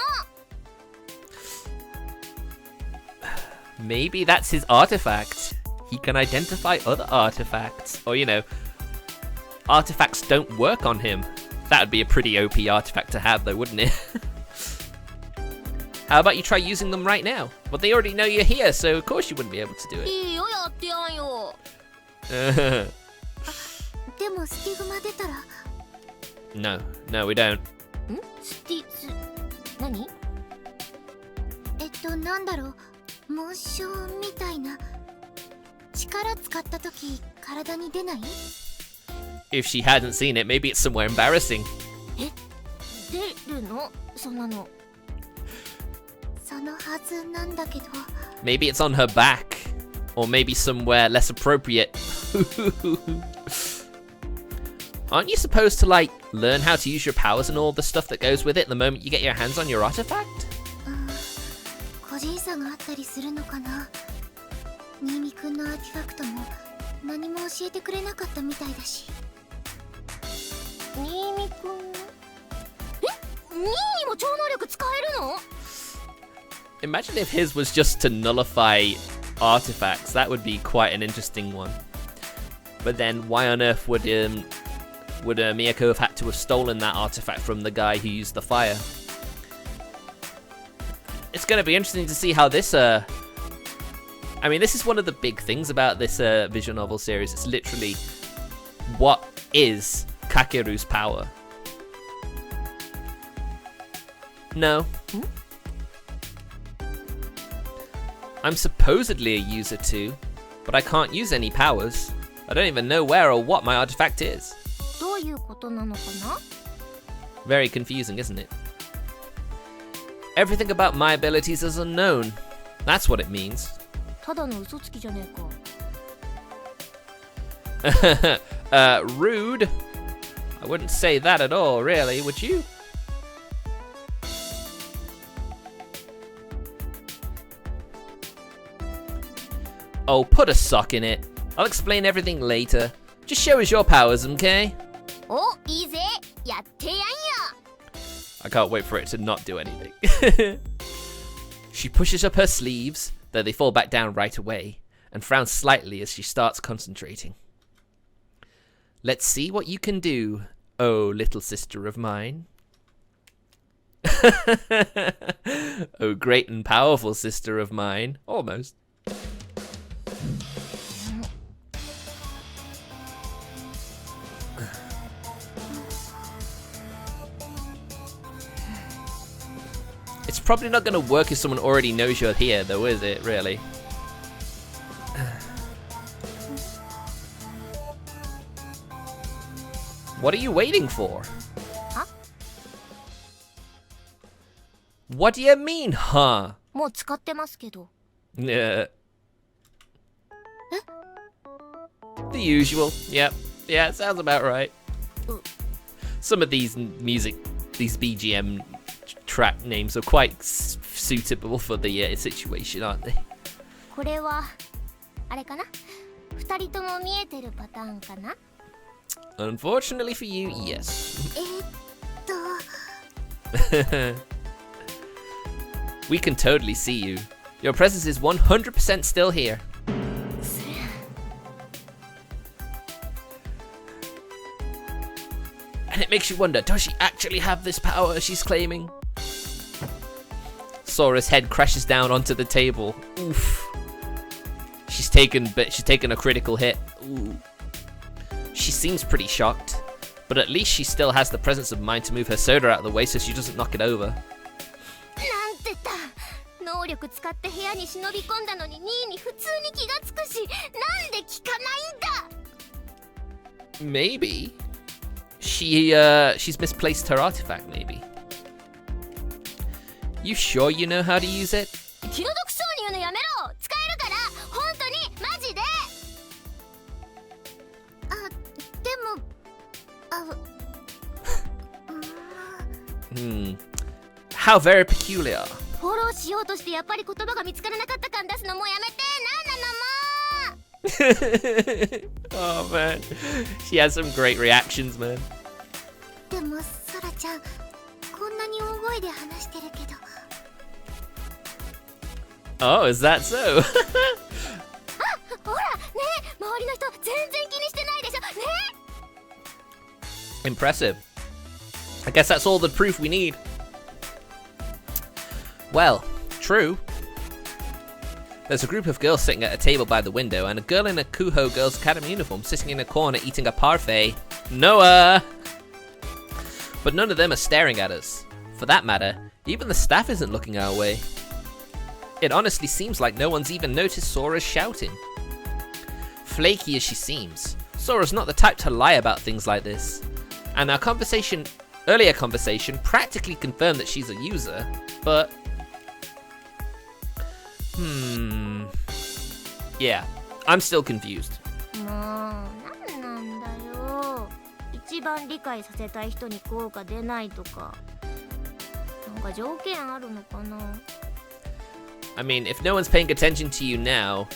Maybe that's his artifact. He can identify other artifacts. Or, artifacts don't work on him. That would be a pretty OP artifact to have, though, wouldn't it? How about you try using them right now? Well, they already know you're here, so of course you wouldn't be able to do it. いいよやってやんよでもスティグマ出たら No, we don't. 何なんだろう紋章みたいな力使った時体に出ない If she hadn't seen it, maybe it's somewhere embarrassing. 出るのそんなのそのはずなんだけど Maybe it's on her back. Or maybe somewhere less appropriate. Aren't you supposed to, learn how to use your powers and all the stuff that goes with it the moment you get your hands on your artifact? 個人差があったりするのかな新見くんのアーティファクトも何も教えてくれなかったみたいだし新見くんニーにも超能力使えるの Imagine if his was just to nullify artifacts. That would be quite an interesting one. But then why on earth would Miyako have had to have stolen that artifact from the guy who used the fire? It's going to be interesting to see how this I mean, this is one of the big things about this visual novel series. It's literally, what is Kakeru's power? No. I'm supposedly a user too, but I can't use any powers. I don't even know where or what my artifact is. どういうことなのかな? Very confusing, isn't it? Everything about my abilities is unknown. That's what it means. ただの嘘つきじゃねえか。Rude. I wouldn't say that at all, really, would you? Oh, put a sock in it. I'll explain everything later. Just show us your powers, okay? お、いいぜ。やってやんよ。 I can't wait for it to not do anything. She pushes up her sleeves, though they fall back down right away, and frowns slightly as she starts concentrating. Let's see what you can do, oh little sister of mine. Oh great and powerful sister of mine. Almost. It's probably not going to work if someone already knows you're here, though, is it, really? What are you waiting for? Huh? What do you mean, huh? もう使ってますけど。The usual. Yep. Yeah, it sounds about right. Some of these these BGM track names are quite suitable for the situation, aren't they? これはあれかな？二人とも見えてるパターンかな？ Unfortunately for you, yes. We can totally see you. Your presence is 100% still here. And it makes you wonder, does she actually have this power she's claiming? Sora's head crashes down onto the table. Oof. She's taken a critical hit. Ooh. She seems pretty shocked, but at least she still has the presence of mind to move her soda out of the way so she doesn't knock it over. なんてた。能力使って部屋に忍び込んだのにニーに普通に気がつくし、なんで聞かないんだ。 Maybe. She's misplaced her artifact, maybe. You sure you know how to use it? 気の毒そうに言うのやめろ。使えるから、本当にマジで。How very peculiar. フォローしようとしてやっぱり言葉が見つからなかった感出すのもうやめて。なんなのもう。 Oh man, she has some great reactions, man. でもソラちゃん、こんなに大声で話してるけど。Oh, is that so? あ、ほらね、周りの人全然気にしてないでしょ。ね。 Impressive. I guess that's all the proof we need. Well, true. There's a group of girls sitting at a table by the window, and a girl in a Kuho Girls Academy uniform sitting in a corner eating a parfait. Noah! But none of them are staring at us. For that matter, even the staff isn't looking our way. It honestly seems like no one's even noticed Sora's shouting. Flaky as she seems, Sora's not the type to lie about things like this. And our earlier conversation practically confirmed that she's a user, but... Yeah, I'm still confused. もうなんなんだよ。一番理解させたい人に効果出ないとか。なんか条件あるのかな。 I mean, if no one's paying attention to you now,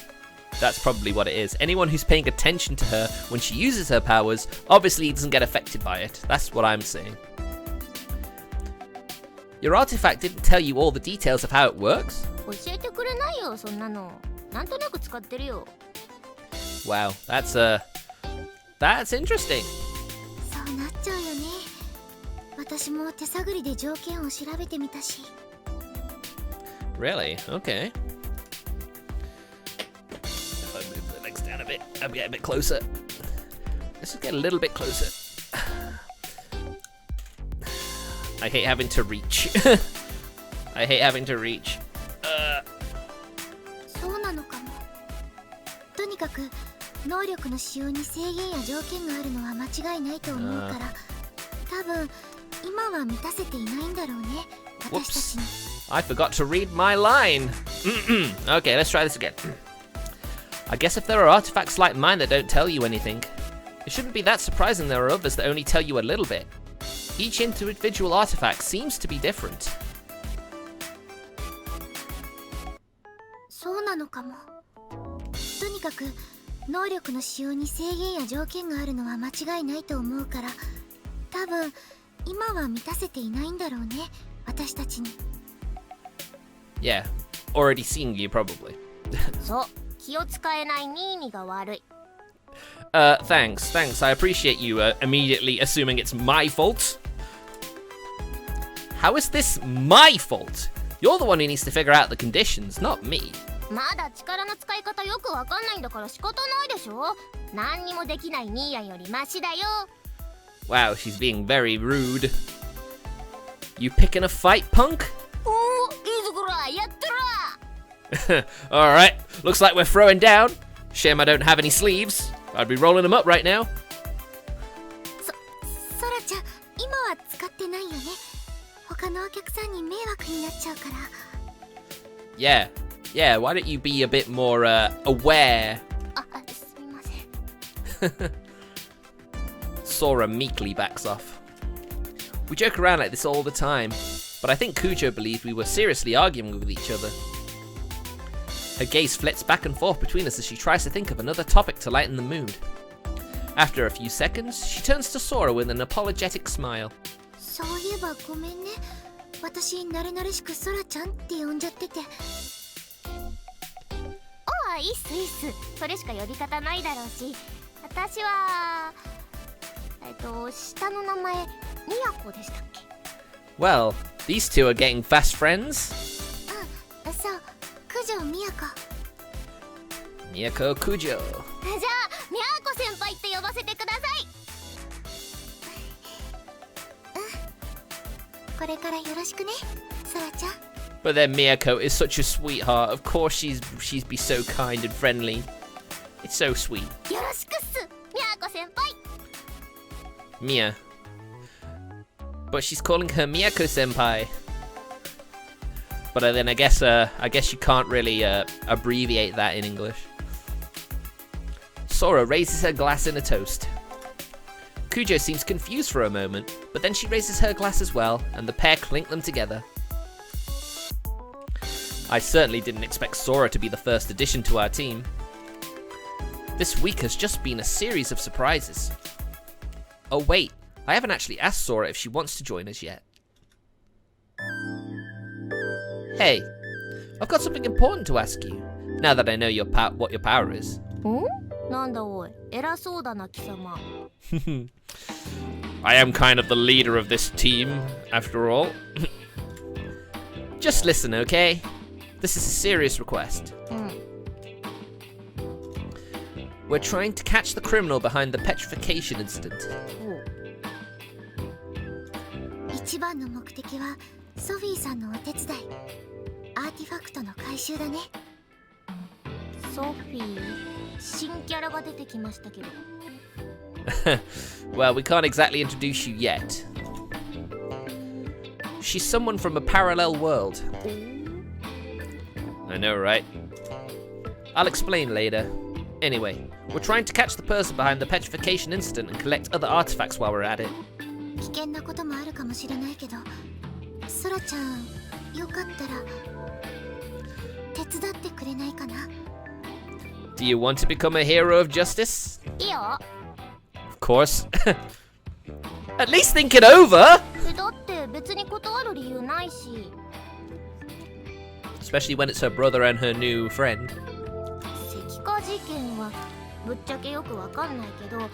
that's probably what it is. Anyone who's paying attention to her when she uses her powers obviously doesn't get affected by it. That's what I'm saying. Your artifact didn't tell you all the details of how it works? 教えてくれないよ、そんなの。なんとなく使ってるよ。 Wow, that's interesting. そうなっちゃうよね。私も手探りで条件を調べてみたし。 Really? Okay. get a bit closer. Let's just get a little bit closer. I hate having to reach. I hate having to reach. そうなのかも。とにかく能力の使用に制限や条件があるのは間違いないと思うから、多分今は満たせていないんだろうね、私たちに。 I forgot to read my line. Okay, let's try this again. I guess if there are artifacts like mine that don't tell you anything, it shouldn't be that surprising there are others that only tell you a little bit. Each individual artifact seems to be different. そうなのかも。とにかく能力の使用に制限や条件があるのは間違いないと思うから、多分今は満たせていないんだろうね、私たちに。 Yeah, already seeing you probably. そう、気を使えないニーニが悪い。Thanks. I appreciate you immediately assuming it's my fault. How is this my fault? You're the one who needs to figure out the conditions, not me. まだ力の使い方よくわかんないんだから仕方ないでしょ。何にもできないニーヤンよりマシだよ。 Wow, she's being very rude. You picking a fight, punk? おお、いいぞこら、やったら。 Alright, looks like we're throwing down. Shame I don't have any sleeves. I'd be rolling them up right now. ソラちゃん、今は使ってないよね。他のお客さんに迷惑になっちゃうから。 Yeah, why don't you be a bit more aware? あ、すみません。Sora meekly backs off. We joke around like this all the time, but I think Kujo believed we were seriously arguing with each other. Her gaze flits back and forth between us as she tries to think of another topic to lighten the mood. After a few seconds, she turns to Sora with an apologetic smile. そういえばごめんね。私慣れ慣れしくソラちゃんって呼んじゃってて。ああ、いいっすいいっす。それしか呼び方ないだろうし。私は下の名前ミヤコでしたっけ？ Well, these two are getting fast friends. うん、そう、九条ミヤコ。Miyako Kujo. じゃあ、ミヤコ先輩って呼ばせてください。うん、これからよろしくね、ソラちゃん。 But then Miyako is such a sweetheart. Of course she'd be so kind and friendly. It's so sweet. よろしくっす、ミヤコ先輩。 Mia. But she's calling her Miyako senpai. But then I guess you can't really abbreviate that in English. Sora raises her glass in a toast. Kujo seems confused for a moment, but then she raises her glass as well, and the pair clink them together. I certainly didn't expect Sora to be the first addition to our team. This week has just been a series of surprises. Oh wait, I haven't actually asked Sora if she wants to join us yet. Hey, I've got something important to ask you, now that I know what your power is. ん？なんだおい、偉そうだな貴様。I am kind of the leader of this team, after all. Just listen, okay? This is a serious request. うん。 We're trying to catch the criminal behind the petrification incident. 一番の目的はソフィーさんのお手伝い、アーティファクトの回収だね。ソフィー、新キャラが出てきましたけど。Well, we can't exactly introduce you yet. She's someone from a parallel world. I know, right? I'll explain later. Anyway, we're trying to catch the person behind the petrification incident and collect other artifacts while we're at it. 危険なこともあるかもしれないけど、ソラちゃん、よかったら手伝ってくれないかな？ Do you want to become a hero of justice? いいよ。 Of course. At least think it over! だって別に断る理由ないし。 Especially when it's her brother and her new friend. 石化事件はぶっちゃけよくわかんないけど、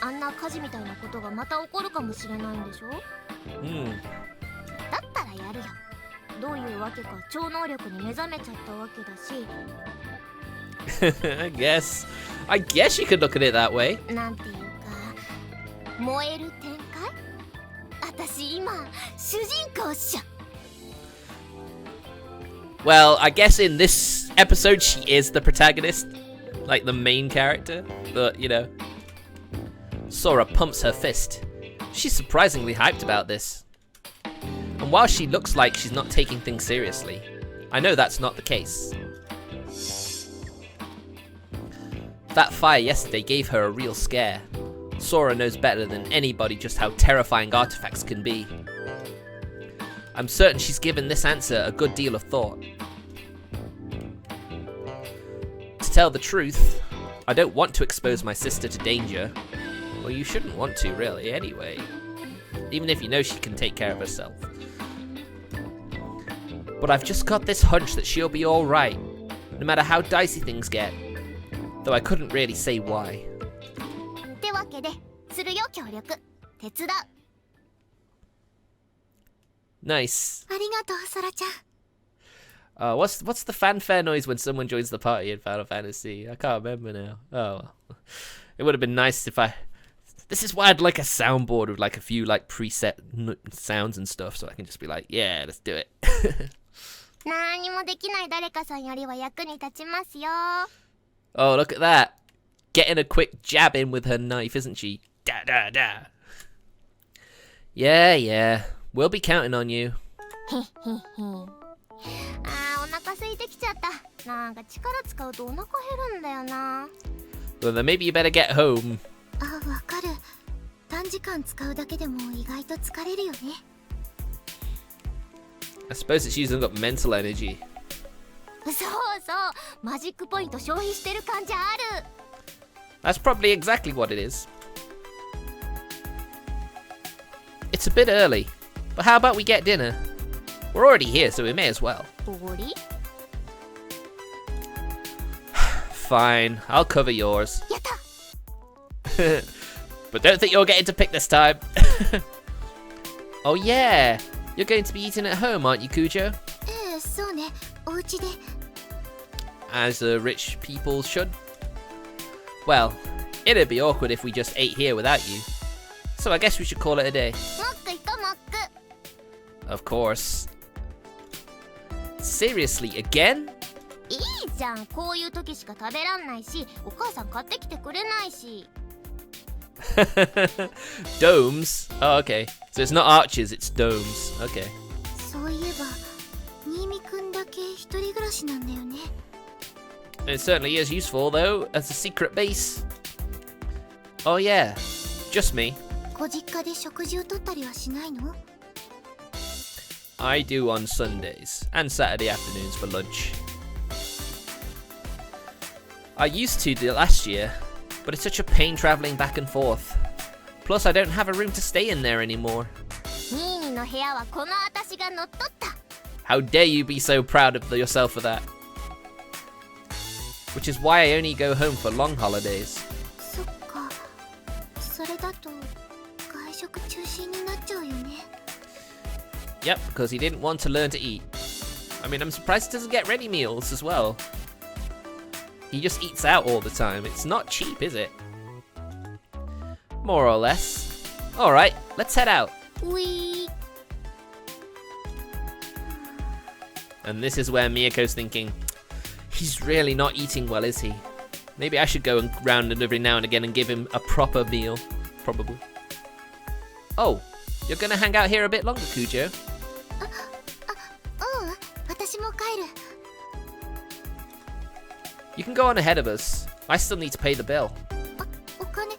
あんな火事みたいなことがまた起こるかもしれないんでしょ？だったらやるよ。どういうわけか超能力に目覚めちゃったわけだし、I guess you could look at it that way. なんていうか燃える展開。私今主人公っしょ。 Well, I guess in this episode she is the protagonist, like the main character, but you know. Sora pumps her fist. She's surprisingly hyped about this. And while she looks like she's not taking things seriously, I know that's not the case. That fire yesterday gave her a real scare. Sora knows better than anybody just how terrifying artifacts can be. I'm certain she's given this answer a good deal of thought. To tell the truth, I don't want to expose my sister to danger. Well, you shouldn't want to, really, anyway. Even if you know she can take care of herself. But I've just got this hunch that she'll be alright, no matter how dicey things get. Though I couldn't really say why. ってわけでするよ協力。手伝う。 Nice. ありがとうソラちゃん。What's the fanfare noise when someone joins the party in Final Fantasy? I can't remember now. Oh, well. It would have been nice if I... This is why I'd like a soundboard with like a few like preset sounds and stuff, so I can just be like, yeah, let's do it. 何もできない誰かさんよりは役に立ちますよ。 Oh, look at that. Getting a quick jab in with her knife, isn't she? Da da da. Yeah. We'll be counting on you. お腹空いてきちゃった。なんか力使うとお腹減るんだよな。 Well, then maybe you better get home. わかる。短時間使うだけでも意外と疲れるよね。 I suppose it's using up mental energy. そうそう。マジックポイント消費してる感じある。 That's probably exactly what it is. It's a bit early, but how about we get dinner? We're already here, so we may as well. おごり？ Fine, I'll cover yours. やった。 But don't think you're getting to pick this time. Oh yeah, you're going to be eating at home, aren't you, Kujo? そうね。お家で。 As rich people should. Well, it'd be awkward if we just ate here without you. So I guess we should call it a day. モック行こうモック。 Of course. Seriously, again? いいじゃん。こういう時しか食べらんないし、お母さん買ってきてくれないし。 Domes? Oh, okay. So it's not arches, it's domes. Okay. そういえば、新見くんだけ一人暮らしなんだよね。 It certainly is useful, though, as a secret base. Oh yeah, just me. ご実家で食事をとったりはしないの？ I do on Sundays and Saturday afternoons for lunch. I used to do last year, but it's such a pain travelling back and forth. Plus, I don't have a room to stay in there anymore. ニーニの部屋はこの私が乗っ取った。 How dare you be so proud of yourself for that? Which is why I only go home for long holidays. そっか。それだと外食中心になっちゃうよね。 Yep, because he didn't want to learn to eat. I mean, I'm surprised he doesn't get ready meals as well. He just eats out all the time. It's not cheap, is it? More or less. Alright, let's head out. ういー。 And this is where Miyako's thinking, he's really not eating well, is he? Maybe I should go round every now and again and give him a proper meal. Probably. Oh, you're gonna hang out here a bit longer, Kujo? うん、私も帰る。 You can go on ahead of us. I still need to pay the bill. お金。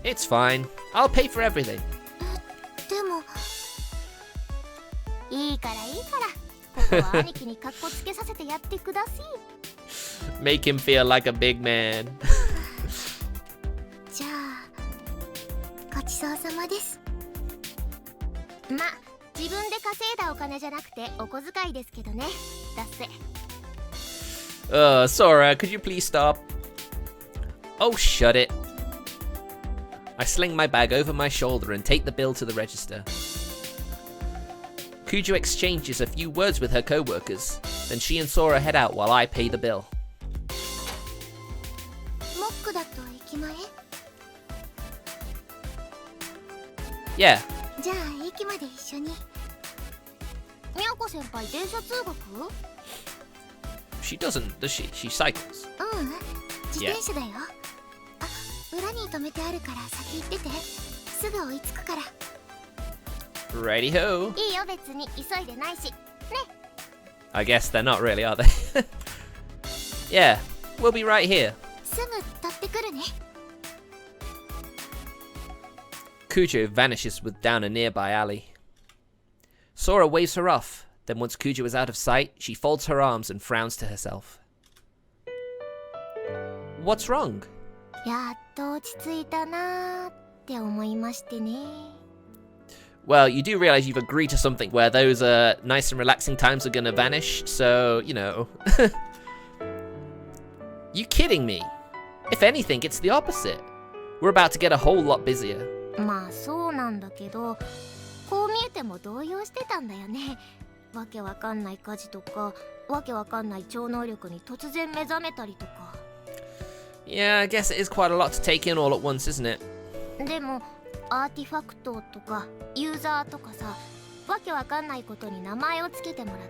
It's fine. I'll pay for everything. でも。いいからいいから。ここは兄貴に格好つけさせてやってください。 Make him feel like a big man. じゃあ、ごちそうさまです。ま、自分で稼いだお金じゃなくてお小遣いですけどね。だっせ。 Sora, could you please stop? Oh, shut it. I sling my bag over my shoulder and take the bill to the register. Kujo exchanges a few words with her co-workers. Then she and Sora head out while I pay the bill. モックだと駅前？ Yeah. じゃあ駅まで一緒に。みやこ先輩電車通学？ She doesn't, does she? She cycles. うん、自転車だよ。あ、裏に止めてあるから先行ってて。すぐ追いつくから。Righty ho. いいよ別に急いでないし。ね。I guess they're not really, are they? Yeah, we'll be right here. すぐ取ってくるね。Kujo vanishes down a nearby alley. Sora waves her off. Then once Kujo is out of sight, she folds her arms and frowns to herself. What's wrong? やっと落ち着いたなーって思いましてね。Well, you do realize you've agreed to something where those nice and relaxing times are gonna vanish, so, you know. You kidding me? If anything, it's the opposite. We're about to get a whole lot busier. まあそうなんだけど、こう見えても動揺してたんだよね。わけわかんない火事とか、わけわかんない超能力に突然目覚めたりとか。Yeah, I guess it is quite a lot to take in all at once, isn't it? でもアーティファクトとかユーザーとかさ、わけわかんないことに名前をつけてもらっ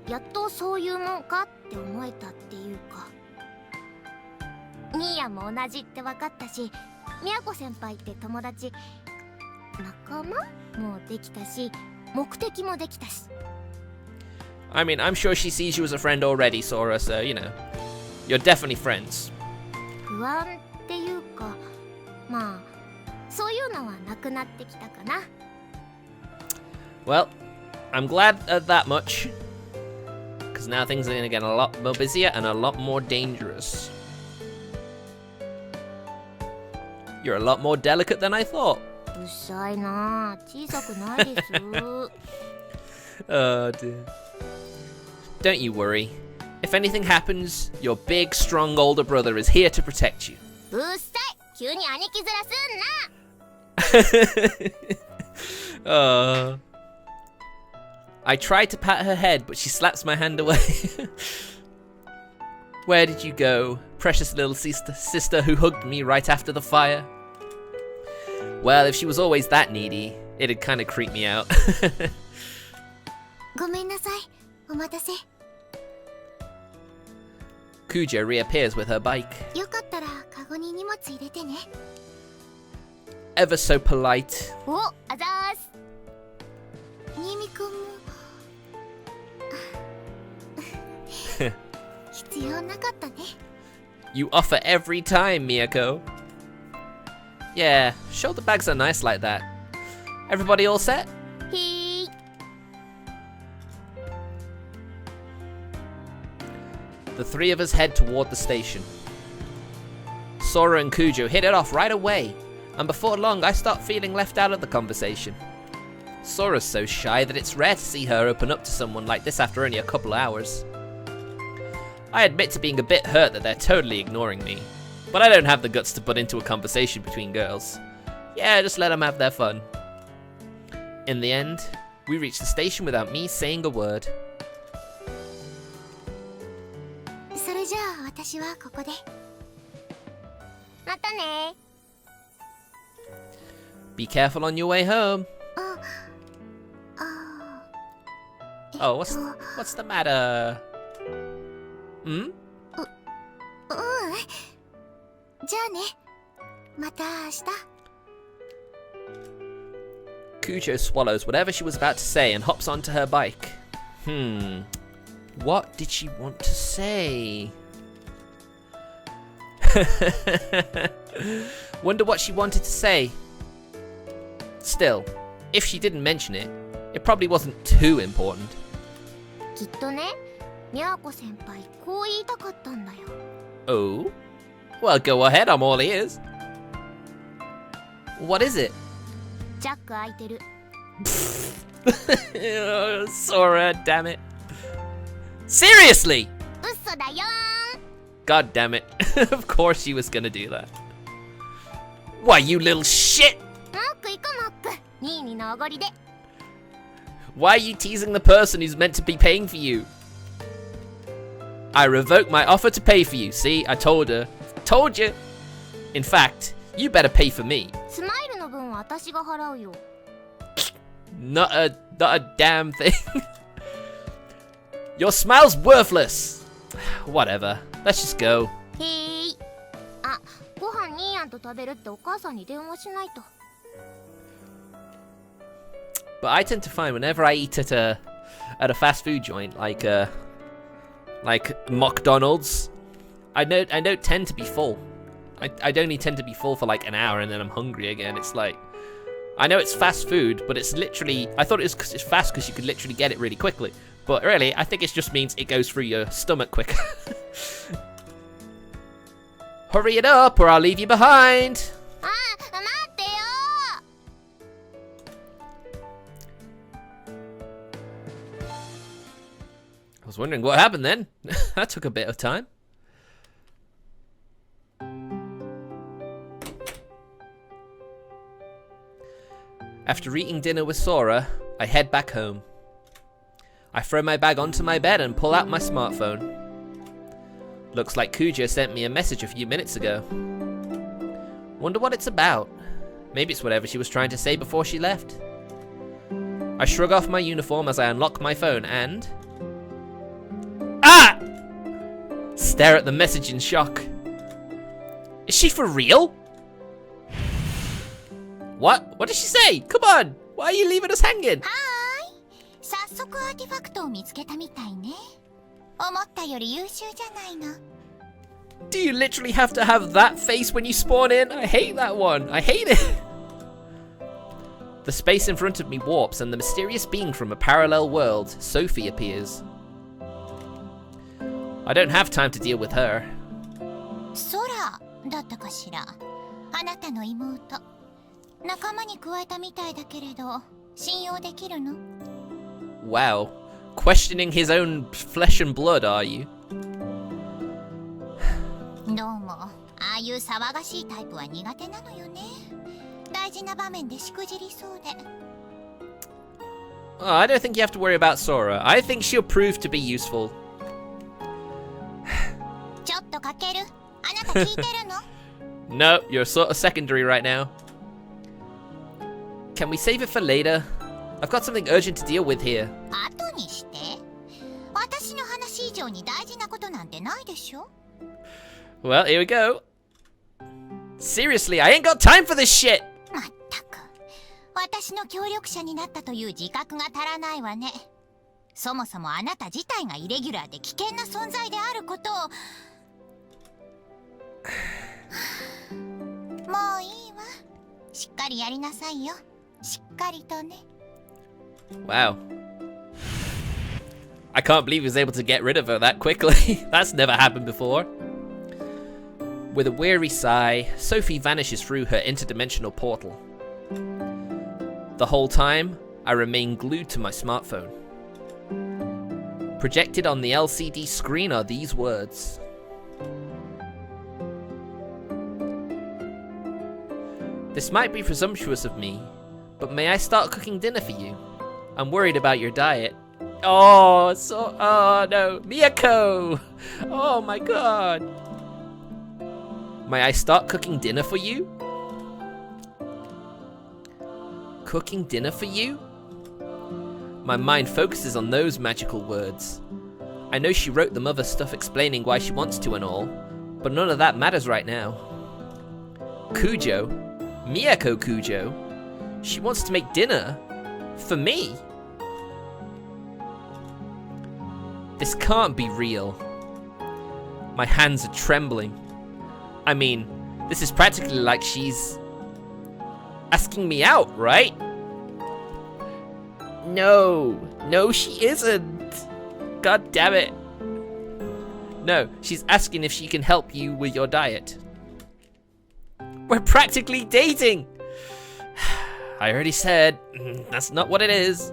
てやっとそういうもんかって思えたっていうか。ニーヤも同じって分かったし、みやこ先輩って友達仲間もできたし、目的もできたし。 I mean, I'm sure she sees you as a friend already, Sora, so, you know. You're definitely friends. 不安っていうか、まあそういうのはなくなってきたかな。 Well, I'm glad of that much. Because now things are going to get a lot more busier and a lot more dangerous. You're a lot more delicate than I thought. うっさいな、小さくないです。 Oh dear. Don't you worry. If anything happens, your big, strong older brother is here to protect you. うっさい、急に兄貴面すんな。I tried to pat her head, but she slaps my hand away. Where did you go, precious little sister who hugged me right after the fire? Well, if she was always that needy, it'd kind of creep me out. ごめんなさい、お待たせ。 Kujo reappears with her bike. よかったらカゴに荷物入れてね。 Ever so polite. お、あざーす。新見くんも必要なかったね。 You offer every time, Miyako. Yeah, shoulder bags are nice like that. Everybody all set? へー。 The three of us head toward the station. Sora and Kujo hit it off right away, and before long I start feeling left out of the conversation. Sora's so shy that it's rare to see her open up to someone like this after only a couple hours. I admit to being a bit hurt that they're totally ignoring me, but I don't have the guts to butt into a conversation between girls. Yeah, just let them have their fun. In the end, we reach the station without me saying a word. それじゃあ私はここで。またね。 Be careful on your way home. あ、Oh, what's the matter? Hmm? じゃあね。また明日。 Kujo swallows whatever she was about to say and hops onto her bike. What did she want to say? Wonder what she wanted to say. Still, if she didn't mention it, it probably wasn't too important. きっとね、みやこ先輩こう言いたかったんだよ。 Oh? Well, go ahead, I'm all ears. What is it? ジャック開いてる。Oh, Sora, damn it. Seriously? 嘘だよーん。 God damn it. Of course she was gonna do that. Why, you little shit! モック行こモック。ニーニのおごりで。 Why are you teasing the person who's meant to be paying for you? I revoke my offer to pay for you. See, I told her. Told you. In fact, you better pay for me. スマイルの分は私が払うよ。 Not a damn thing. Your smile's worthless. Whatever. Let's just go. へい。あ、ご飯ニーヤンと食べるってお母さんに電話しないと。 But I tend to find whenever I eat at a fast food joint like McDonald's, I don't tend to be full. I'd only tend to be full for like an hour and then I'm hungry again. It's like, I know it's fast food, but it's literally, I thought it was because it's fast because you could literally get it really quickly. But really, I think it just means it goes through your stomach quicker. Hurry it up or I'll leave you behind. あ、待ってよ。 I was wondering what happened then. That took a bit of time. After eating dinner with Sora, I head back home. I throw my bag onto my bed and pull out my smartphone. Looks like Kujo sent me a message a few minutes ago. Wonder what it's about. Maybe it's whatever she was trying to say before she left. I shrug off my uniform as I unlock my phone and... Ah! Stare at the message in shock. Is she for real? What? What did she say? Come on! Why are you leaving us hanging? はーい。早速アーティファクトを見つけたみたいね。思ったより優秀じゃないの。 Do you literally have to have that face when you spawn in? I hate that one. I hate it. The space in front of me warps and the mysterious being from a parallel world, Sophie, appears. I don't have time to deal with her. ソラだったかしら。あなたの妹。仲間に加えたみたいだけれど、信用できるの？ Wow. Questioning his own flesh and blood, are you? どうも、ああいう騒がしいタイプは苦手なのよね。大事な場面でしくじりそうで。Oh, I don't think you have to worry about Sora. I think she'll prove to be useful. ちょっとかける。あなた聞いてるの？ No, you're sort of secondary right now. Can we save it for later? I've got something urgent to deal with here. 後にして。私の話以上に大事なことなんてないでしょ？ Well, here we go. Seriously, I ain't got time for this shit! まったく。私の協力者になったという自覚が足らないわね。そもそもあなた自体がイレギュラーで危険な存在であることを。もういいわ。しっかりやりなさいよ。しっかりとね。 Wow. I can't believe he was able to get rid of her that quickly. That's never happened before. With a weary sigh, Sophie vanishes through her interdimensional portal. The whole time, I remain glued to my smartphone. Projected on the LCD screen are these words. This might be presumptuous of me, but may I start cooking dinner for you? I'm worried about your diet. Oh no, Miyako! Oh my god. May I start cooking dinner for you? Cooking dinner for you? My mind focuses on those magical words. I know she wrote them other stuff explaining why she wants to and all, but none of that matters right now. Kujo? Miyako Kujo? She wants to make dinner? For me? This can't be real. My hands are trembling. I mean, this is practically like she's asking me out, right? No, she isn't. God damn it. No, she's asking if she can help you with your diet. We're practically dating. I already said, that's not what it is.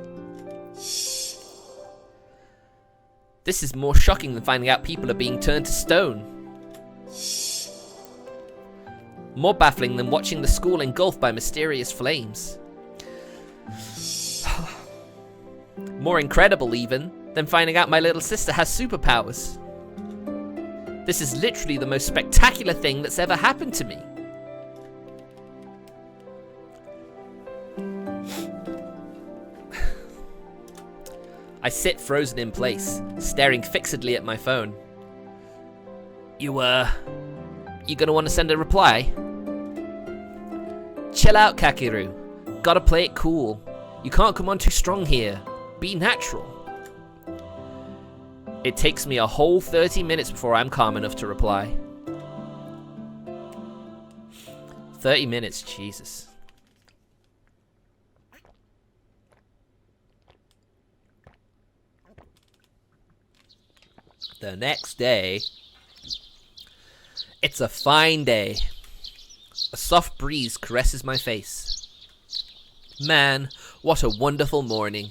This is more shocking than finding out people are being turned to stone. More baffling than watching the school engulfed by mysterious flames. More incredible even than finding out my little sister has superpowers. This is literally the most spectacular thing that's ever happened to me. I sit frozen in place, staring fixedly at my phone. You gonna want to send a reply? Chill out, Kakeru. Gotta play it cool. You can't come on too strong here. Be natural. It takes me a whole 30 minutes before I'm calm enough to reply. 30 minutes, Jesus. The next day, it's a fine day. A soft breeze caresses my face. Man, what a wonderful morning.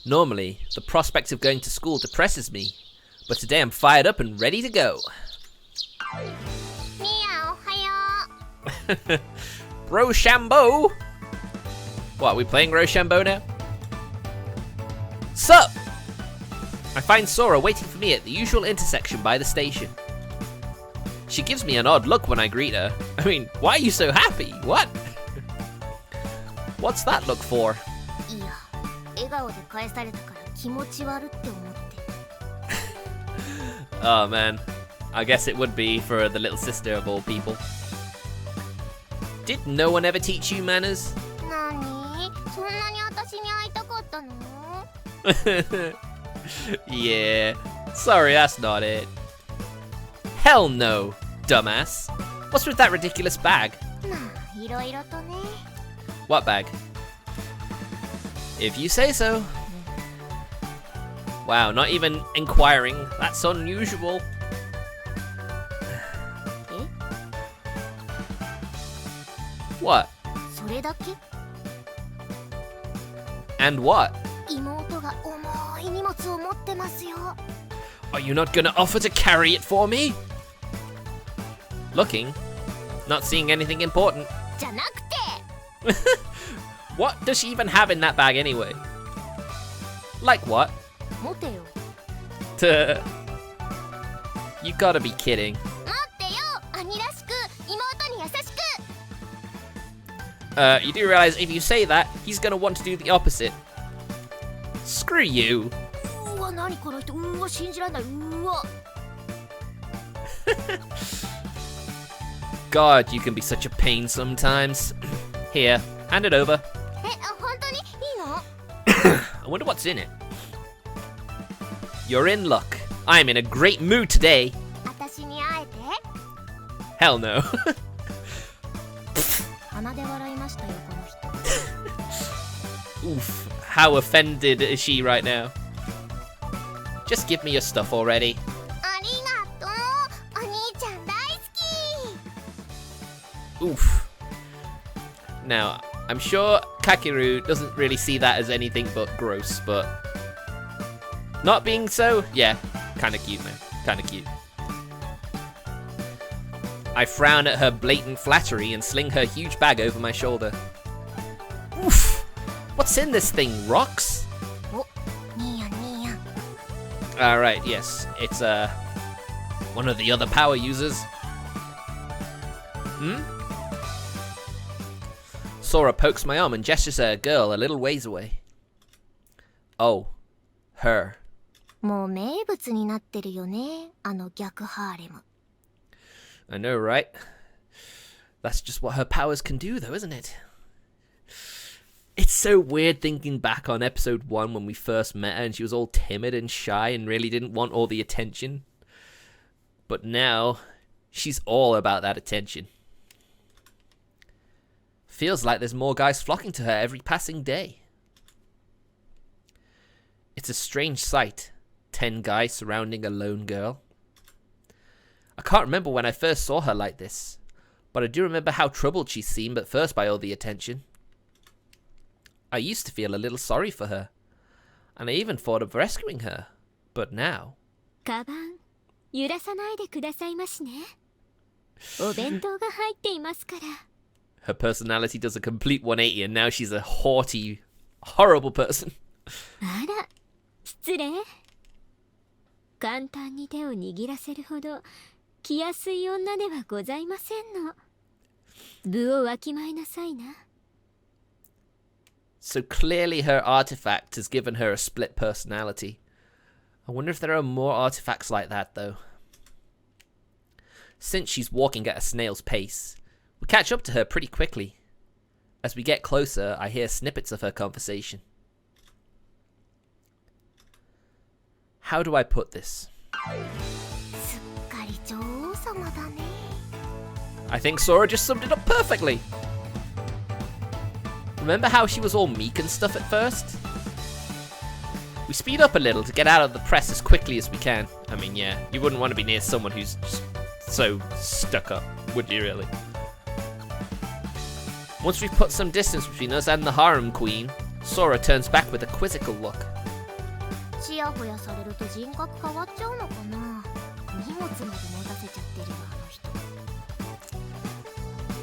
Normally, the prospect of going to school depresses me, but today I'm fired up and ready to go. Mia, ohayo. Rochambeau! What, are we playing Rochambeau now? Sup? I find Sora waiting for me at the usual intersection by the station. She gives me an odd look when I greet her. I mean, why are you so happy? What? What's that look for? いや、笑顔で返されたから気持ち悪って思って。Oh man, I guess it would be for the little sister of all people. Did no one ever teach you manners? なに？そんなに私に会いたかったの？ Yeah, sorry, that's not it. Hell no, dumbass. What's with that ridiculous bag? まあ、いろいろとね。What bag? If you say so. Wow, not even inquiring. That's unusual. え？ What? それだけ？ And what? 妹が重い荷物を持ってますよ。 Are you not gonna offer to carry it for me? Looking. Not seeing anything important. じゃなくて。 What does she even have in that bag anyway? Like what? 持てよ。 You gotta be kidding. 待ってよ。兄らしく、妹に優しく。 You do realize if you say that, he's gonna want to do the opposite. Screw you. うわ、何この人。うわ、信じられない。うわ。God, you can be such a pain sometimes. Here, hand it over. え、本当にいいの？ I wonder what's in it. You're in luck. I'm in a great mood today. 私に会えて。 Hell no. 鼻で笑いましたよ、この人。 Oof. How offended is she right now? Just give me your stuff already. ありがとう。お兄ちゃん大好き。 Oof. Now, I'm sure Kakeru doesn't really see that as anything but gross, but not being so, yeah, kinda cute, man. Kinda cute. I frown at her blatant flattery and sling her huge bag over my shoulder. Oof! What's in this thing, rocks? お、ニーヤニーヤ。 Alright, yes, it's, one of the other power users. Hmm? Sora pokes my arm and gestures at a girl a little ways away. Oh, her. もう名物になってるよね、あの逆ハーレム。 I know, right? That's just what her powers can do, though, isn't it? It's so weird thinking back on episode 1 when we first met her and she was all timid and shy and really didn't want all the attention. But now, she's all about that attention. Feels like there's more guys flocking to her every passing day. It's a strange sight, 10 guys surrounding a lone girl. I can't remember when I first saw her like this, but I do remember how troubled she seemed at first by all the attention. I used to feel a little sorry for her, and I even thought of rescuing her, but now... カバン、揺らさないでくださいましね。お弁当が入っていますから。 Her personality does a complete 180 and now she's a haughty, horrible person. あら、失礼。簡単に手を握らせるほど気安い女ではございませんの。分をわきまえなさいな。 So clearly her artifact has given her a split personality. I wonder if there are more artifacts like that, though. Since she's walking at a snail's pace, we catch up to her pretty quickly. As we get closer, I hear snippets of her conversation. How do I put this? すっかり女王様だね。 I think Sora just summed it up perfectly. Remember how she was all meek and stuff at first? We speed up a little to get out of the press as quickly as we can. I mean, yeah, you wouldn't want to be near someone who's just so stuck up, would you really? Once we've put some distance between us and the harem queen, Sora turns back with a quizzical look. ちやほやされると人格変わっちゃうのかな。荷物まで持たせちゃってるよあの人。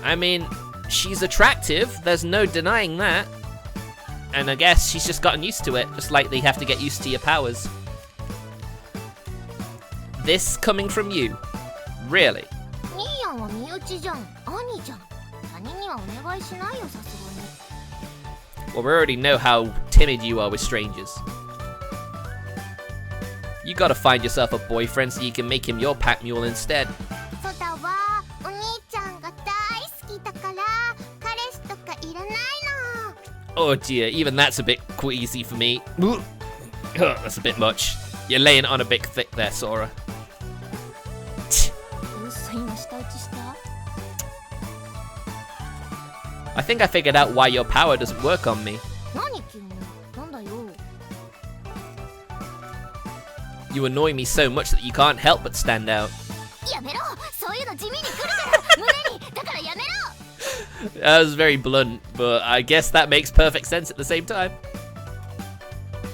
I mean, she's attractive, there's no denying that. And I guess she's just gotten used to it, just like they have to get used to your powers. This coming from you? Really? ニーヤンは身内じゃん。兄じゃん。他人にはお願いしないよさすがに。 Well, we already know how timid you are with strangers. You gotta find yourself a boyfriend so you can make him your pack mule instead. そうだわ。お兄ちゃんが大好きだから彼氏とかいらないの。 Oh dear, even that's a bit queasy for me. Ugh, that's a bit much. You're laying it on a bit thick there, Sora. 嘘今舌打ちした？ I think I figured out why your power doesn't work on me. 何急に？なんだよ。 You annoy me so much that you can't help but stand out. やめろ。そういうの地味に来るから胸に。だからやめろ。 That was very blunt, but I guess that makes perfect sense at the same time.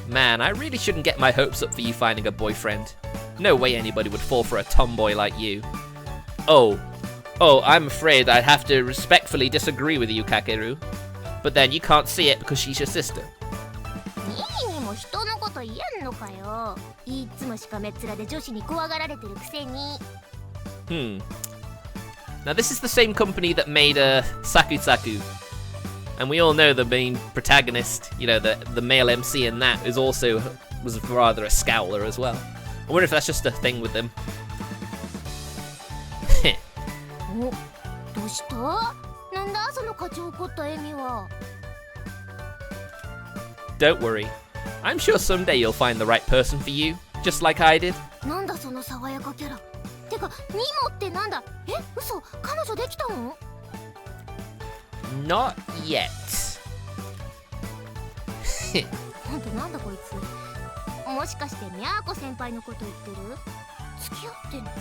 Man, I really shouldn't get my hopes up for you finding a boyfriend. No way anybody would fall for a tomboy like you. Oh, I'm afraid I'd have to respectfully disagree with you, Kakeru. But then you can't see it because she's your sister. ニーにも人のこと言えんのかよ。いつもしかめっ面で女子に怖がられてるくせに。Now this is the same company that made Saku Saku. And we all know the main protagonist, you know, the male MC in that was rather a scowler as well. I wonder if that's just a thing with them. お、どうした？なんだその勝ち怒った笑みは。 Don't worry. I'm sure someday you'll find the right person for you, just like I did. なんだその爽やかキャラ。てか、ニモってなんだ？え、嘘？彼女できたの？ Not yet. ほんとなんだこいつ。もしかしてミャーコ先輩のこと言ってる？付き合ってんの？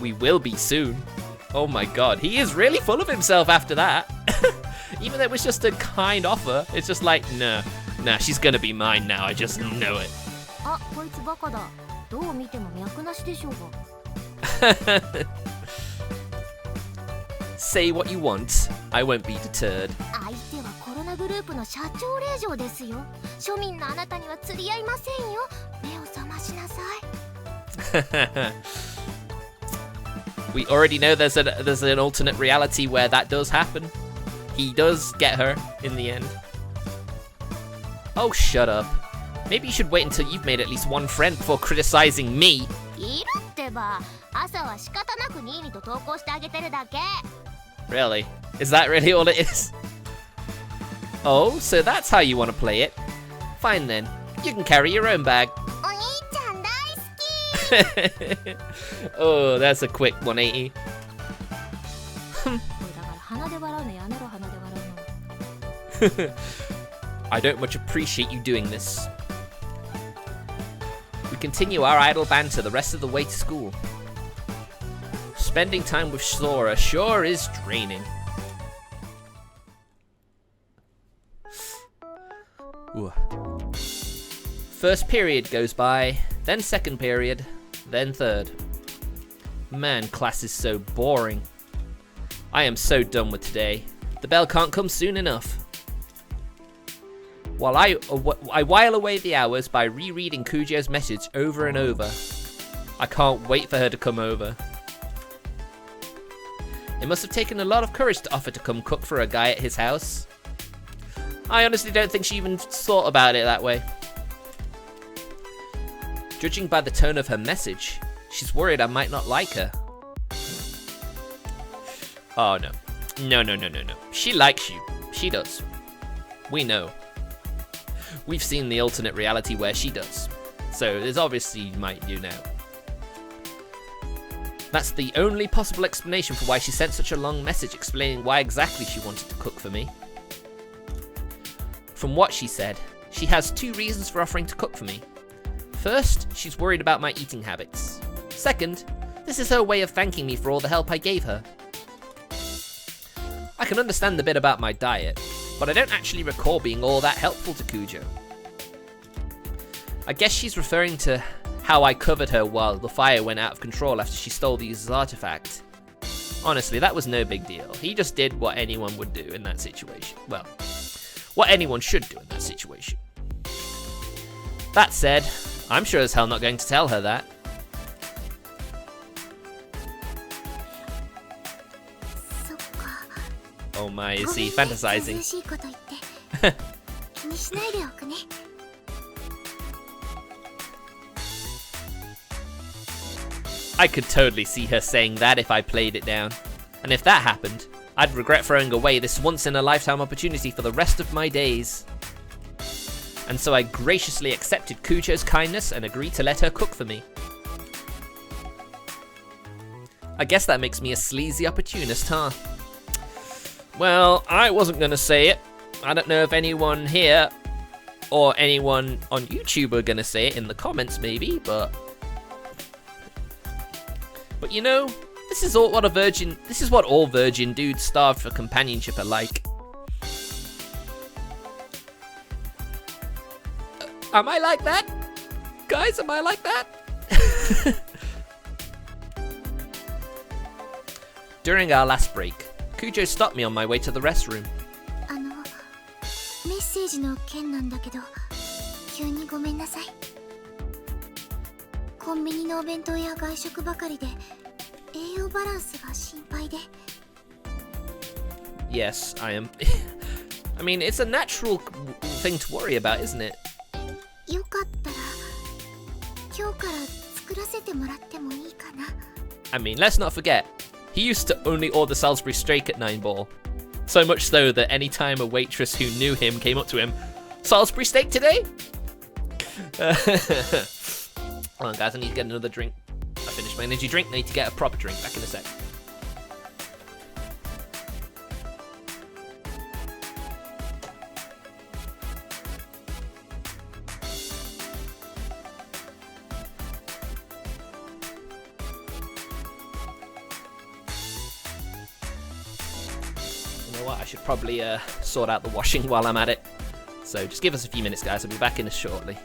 We will be soon. Oh my god, he is really full of himself after that. Even though it was just a kind offer, it's just like, nah, she's gonna be mine now, I just know it. あ、こいつバカだ。どう見ても脈なしでしょうが。Say what you want, I won't be deterred. 相手はコロナグループの社長令嬢ですよ。庶民のあなたには釣り合いませんよ。目を覚ましなさい。We already know there's an alternate reality where that does happen. He does get her in the end. Oh, shut up. Maybe you should wait until you've made at least one friend before criticizing me. いるってば。朝は仕方なくニーニと投稿してあげてるだけ。 Really? Is that really all it is? Oh, so that's how you want to play it? Fine then. You can carry your own bag. お兄ちゃん大好き。 Oh, that's a quick 180. だから鼻で笑うのやめろ、鼻で笑うの。 I don't much appreciate you doing this. We continue our idle banter the rest of the way to school. Spending time with Sora sure is draining. Ooh. First period goes by, then second period, then third. Man, class is so boring. I am so done with today. The bell can't come soon enough. While I while away the hours by rereading Kujo's message over and over. I can't wait for her to come over. It must have taken a lot of courage to offer to come cook for a guy at his house. I honestly don't think she even thought about it that way. Judging by the tone of her message, she's worried I might not like her. Oh no. No. She likes you. She does. We know. We've seen the alternate reality where she does. So there's obviously you might do now. That's the only possible explanation for why she sent such a long message explaining why exactly she wanted to cook for me. From what she said, she has 2 reasons for offering to cook for me. First, she's worried about my eating habits. Second, this is her way of thanking me for all the help I gave her. I can understand the bit about my diet, but I don't actually recall being all that helpful to Kujo. I guess she's referring to how I covered her while the fire went out of control after she stole the user's artifact. Honestly, that was no big deal. He just did what anyone would do in that situation. Well, what anyone should do in that situation. That said, I'm sure as hell not going to tell her that. Oh my, is he fantasizing? I could totally see her saying that if I played it down. And if that happened, I'd regret throwing away this once-in-a-lifetime opportunity for the rest of my days. And so I graciously accepted Kujo's kindness and agreed to let her cook for me. I guess that makes me a sleazy opportunist, huh? Well, I wasn't gonna say it. I don't know if anyone here or anyone on YouTube are gonna say it in the comments maybe, but you know, this is what all virgin dudes starved for companionship are like. Am I like that? Guys, am I like that? During our last break, Kujo stopped me on my way to the restroom. メッセージの件なんだけど、急にごめんなさい。コンビニのお弁当や外食ばかりで栄養バランスが心配で。Yes, I am. I mean, it's a natural thing to worry about, isn't it? よかったら今日から作らせてもらってもいいかな。I mean, let's not forget, he used to only order Salisbury steak at 9 Ball. So much so that any time a waitress who knew him came up to him, Salisbury steak today? Hold on guys, I need to get another drink. I finished my energy drink, I need to get a proper drink. Back in a sec. You know what, I should probably sort out the washing while I'm at it. So just give us a few minutes guys, I'll be back in shortly.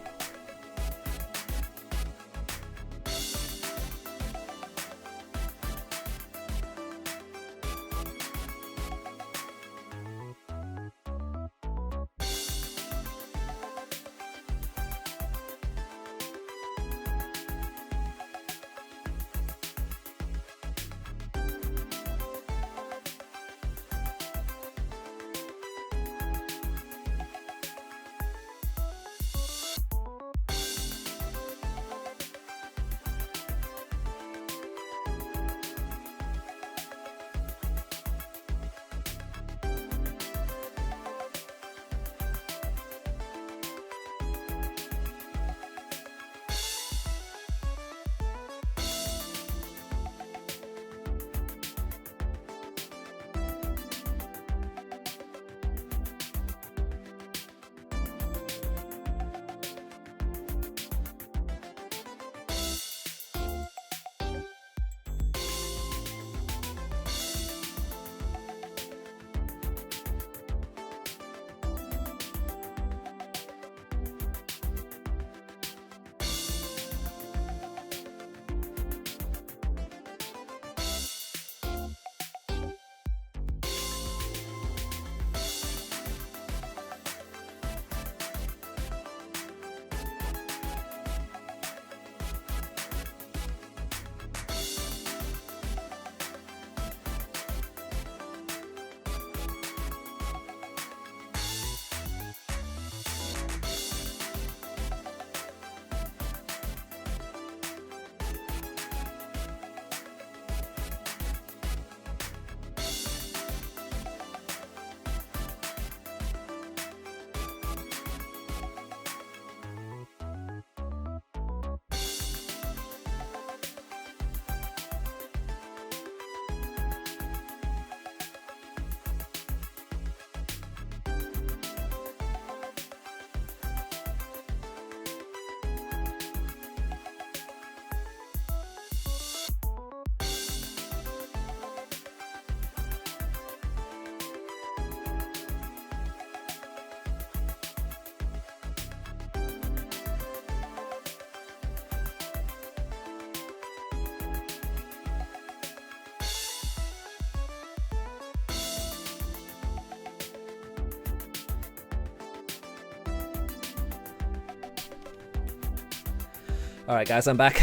Alright guys, I'm back.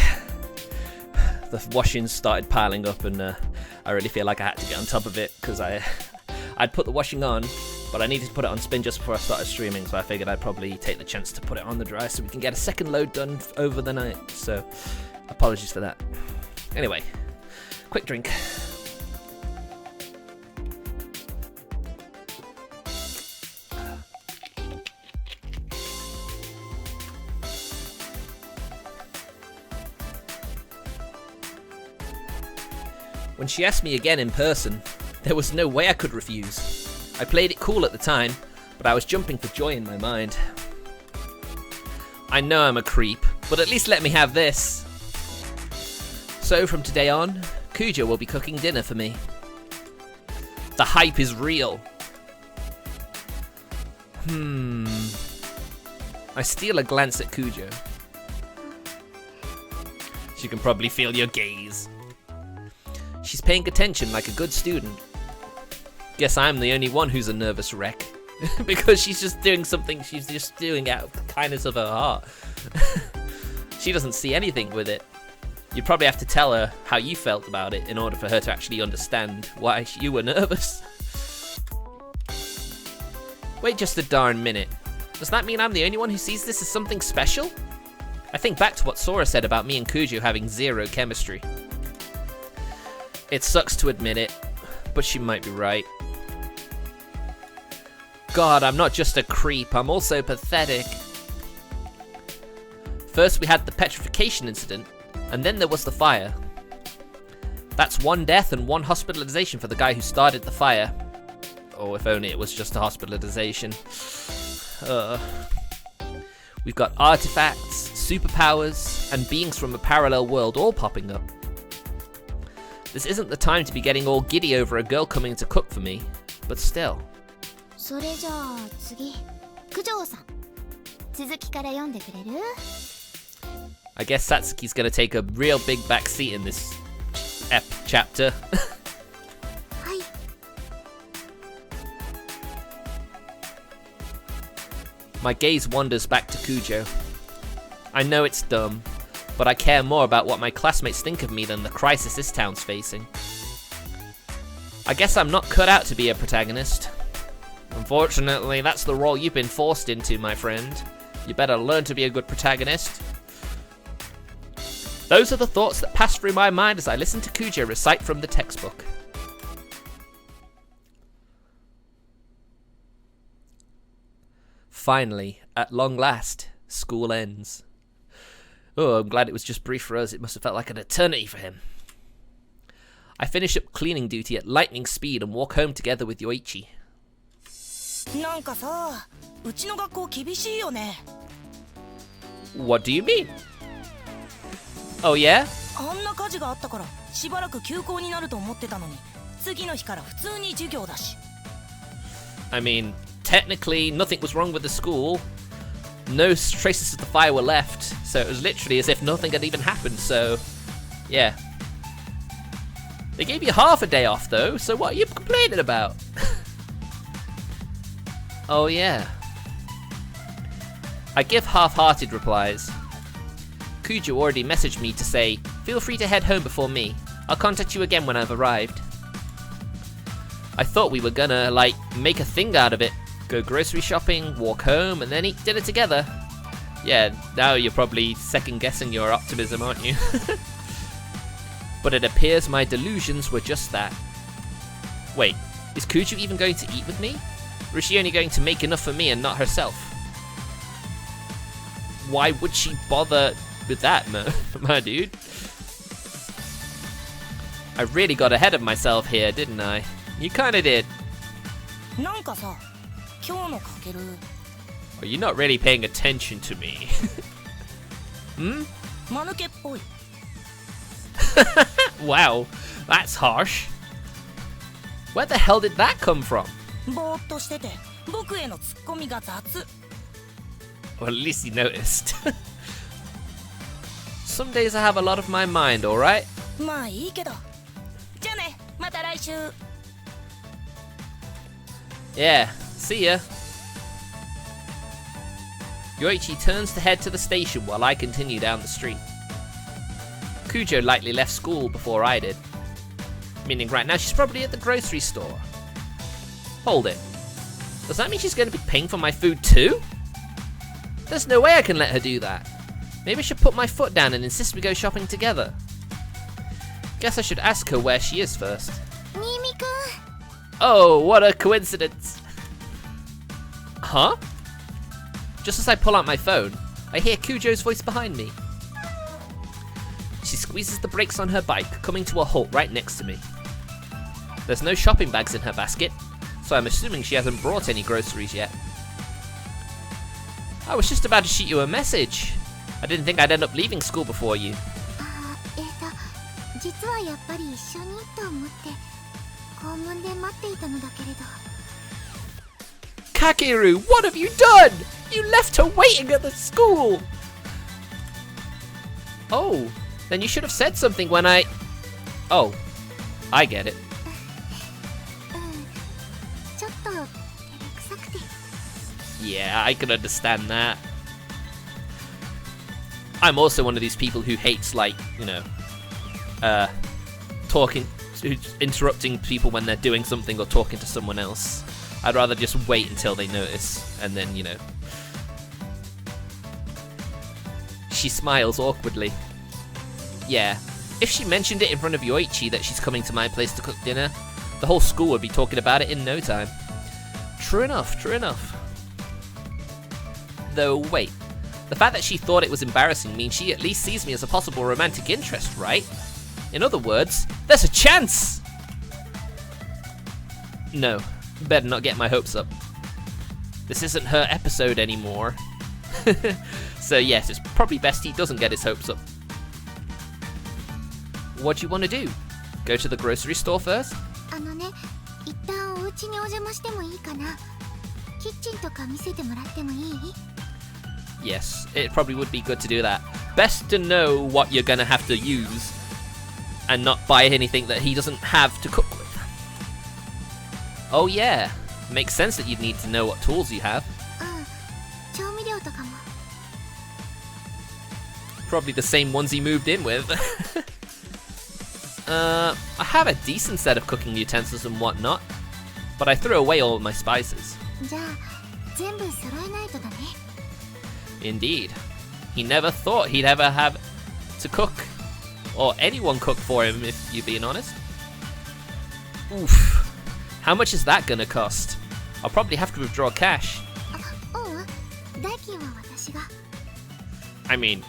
The washing started piling up and I really feel like I had to get on top of it because I'd put the washing on, but I needed to put it on spin just before I started streaming, so I figured I'd probably take the chance to put it on the dry so we can get a second load done over the night. So apologies for that. Anyway, quick drink. When she asked me again in person, there was no way I could refuse. I played it cool at the time, but I was jumping for joy in my mind. I know I'm a creep, but at least let me have this. So from today on, Kujo will be cooking dinner for me. The hype is real. I steal a glance at Kujo. She can probably feel your gaze. She's paying attention like a good student. Guess I'm the only one who's a nervous wreck. Because she's just doing something she's just doing out of the kindness of her heart. She doesn't see anything with it. You'd probably have to tell her how you felt about it in order for her to actually understand why you were nervous. Wait just a darn minute. Does that mean I'm the only one who sees this as something special? I think back to what Sora said about me and Kujo having zero chemistry. It sucks to admit it, but she might be right. God, I'm not just a creep, I'm also pathetic. First we had the petrification incident, and then there was the fire. That's 1 death and 1 hospitalization for the guy who started the fire. Oh, if only it was just a hospitalization. We've got artifacts, superpowers, and beings from a parallel world all popping up. This isn't the time to be getting all giddy over a girl coming to cook for me, but still. それじゃあ次、九条さん。続きから読んでくれる？ I guess Satsuki's gonna take a real big back seat in this chapter. はい。 My gaze wanders back to Kujo. I know it's dumb, but I care more about what my classmates think of me than the crisis this town's facing. I guess I'm not cut out to be a protagonist. Unfortunately, that's the role you've been forced into, my friend. You better learn to be a good protagonist. Those are the thoughts that pass through my mind as I listen to Kujo recite from the textbook. Finally, at long last, school ends. Oh, I'm glad it was just brief for us. It must have felt like an eternity for him. I finish up cleaning duty at lightning speed and walk home together with Yoichi. なんかさ、うちの学校厳しいよね。 What do you mean? Oh yeah? あんな火事があったからしばらく休校になると思ってたのに、次の日から普通に授業だし。 I mean, technically nothing was wrong with the school. No traces of the fire were left, so it was literally as if nothing had even happened, so yeah. They gave you half a day off though, so what are you complaining about? Oh yeah. I give half-hearted replies. Kujo already messaged me to say, feel free to head home before me. I'll contact you again when I've arrived. I thought we were gonna, like, make a thing out of it. Go grocery shopping, walk home, and then eat dinner together. Yeah, now you're probably second-guessing your optimism, aren't you? But it appears my delusions were just that. Wait, is Kujo even going to eat with me? Or is she only going to make enough for me and not herself? Why would she bother with that, my dude? I really got ahead of myself here, didn't I? You kinda did. なんかさ、今日のかける。 Are you not really paying attention to me? Hmm? 間抜けっぽい。 Wow, that's harsh. Where the hell did that come from? ぼーっとしてて、僕へのツッコミが雑。 Well, at least he noticed. Some days I have a lot of my mind, alright? まあいいけど。じゃあね、また来週。 Yeah, see ya. Yoichi turns to head to the station while I continue down the street. Kujo likely left school before I did. Meaning right now she's probably at the grocery store. Hold it. Does that mean she's going to be paying for my food too? There's no way I can let her do that. Maybe I should put my foot down and insist we go shopping together. Guess I should ask her where she is first. Mimi-kun. Oh, what a coincidence. Huh? Just as I pull out my phone, I hear Kujo's voice behind me. She squeezes the brakes on her bike, coming to a halt right next to me. There's no shopping bags in her basket, so I'm assuming she hasn't brought any groceries yet. I was just about to shoot you a message. I didn't think I'd end up leaving school before you. 実はやっぱり一緒にと思って校門で待っていたのだけれど Kakeru, what have you done? You left her waiting at the school! Oh, then you should have said something when I... Oh, I get it. ちょっと照れくさくて Yeah, I can understand that. I'm also one of these people who hates, like, you know, interrupting people when they're doing something or talking to someone else. I'd rather just wait until they notice, and then, you know. She smiles awkwardly. Yeah, if she mentioned it in front of Yoichi that she's coming to my place to cook dinner, the whole school would be talking about it in no time. True enough, true enough. Though, wait. The fact that she thought it was embarrassing means she at least sees me as a possible romantic interest, right? In other words, there's a chance! No, better not get my hopes up. This isn't her episode anymore. So yes, it's probably best he doesn't get his hopes up. What do you want to do? Go to the grocery store first? あのね一旦お家にお邪魔してもいいかなキッチンとか見せてもらってもいい Yes, it probably would be good to do that. Best to know what you're gonna have to use and not buy anything that he doesn't have to cook with. Oh yeah, makes sense that you'd need to know what tools you have. 調味料とかも Probably the same ones he moved in with. I have a decent set of cooking utensils and whatnot, but I threw away all of my spices. じゃあ全部揃えないとだね Indeed. He never thought he'd ever have to cook, or anyone cook for him, if you're being honest. Oof. How much is that gonna cost? I'll probably have to withdraw cash. 代金は私が I mean,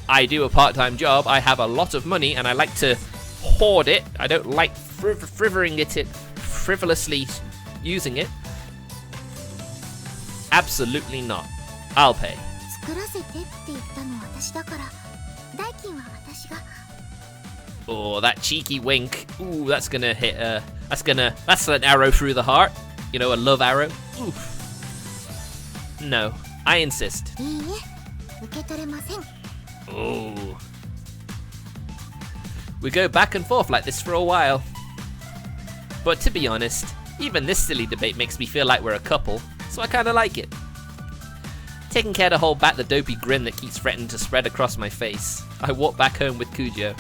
I do a part-time job, I have a lot of money, and I like to hoard it. I don't like frivolously using it. Absolutely not. I'll pay. 作らせてって言ったのは私だから代金は私が Oh, that cheeky wink. Ooh, that's gonna hit that's an arrow through the heart. You know, a love arrow. Oof. No, I insist. いいえ受け取れません Oh. We go back and forth like this for a while. But to be honest, even this silly debate makes me feel like we're a couple, so I kinda like it. Taking care to hold back the dopey grin that keeps threatening to spread across my face, I walk back home with Kujo.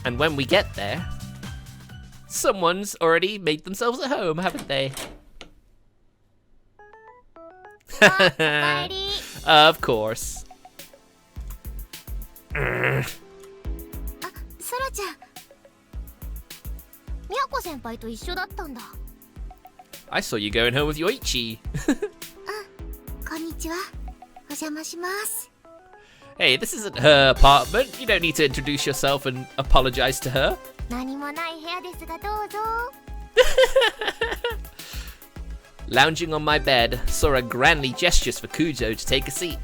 And when we get there, someone's already made themselves at home, haven't they? Of course. ソラちゃんみやこ先輩と一緒だったんだ I saw you going home with Yoichi. こんにちはお邪魔します Hey, this isn't her apartment. You don't need to introduce yourself and apologize to her. 何もない部屋ですがどうぞ Lounging on my bed, Sora grandly gestures for Kujo to take a seat.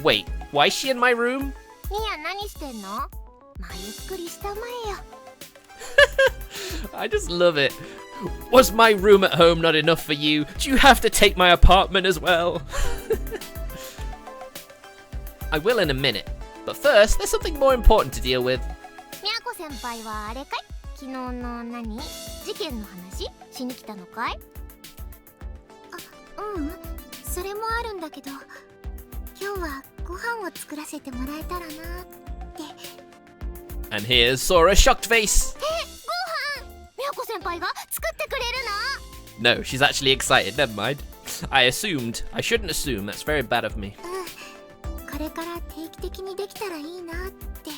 Wait, why is she in my room? みや何してんのまあゆっくりしたまえよ I just love it. Was my room at home not enough for you? Do you have to take my apartment as well? I will in a minute, but first there's something more important to deal with. みやこ先輩はあれかい昨日の何事件の話しに来たのかいそれもあるんだけど今日はご飯を作らせてもらえたらなって。 And here's Sora's shocked face. ご飯みやこ先輩が作ってくれるの？ No, she's actually excited. Never mind. I assumed. I shouldn't assume. That's very bad of me. これから定期的にできたらいいなって。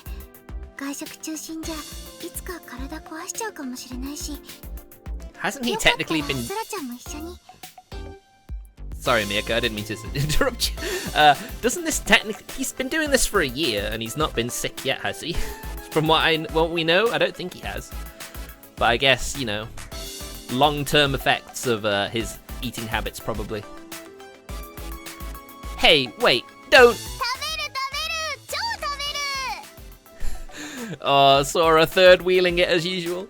外食中心じゃいつか体壊しちゃうかもしれないし。 Hasn't he technically been... ソラちゃんも一緒に。 Sorry, Miyako, I didn't mean to interrupt you. Doesn't this technically... He's been doing this for a year and he's not been sick yet, has he? From what we know, I don't think he has. But I guess, you know, long-term effects of his eating habits, probably. Hey, wait, don't... 食べる超食べる。 Oh, Sora third-wheeling it as usual.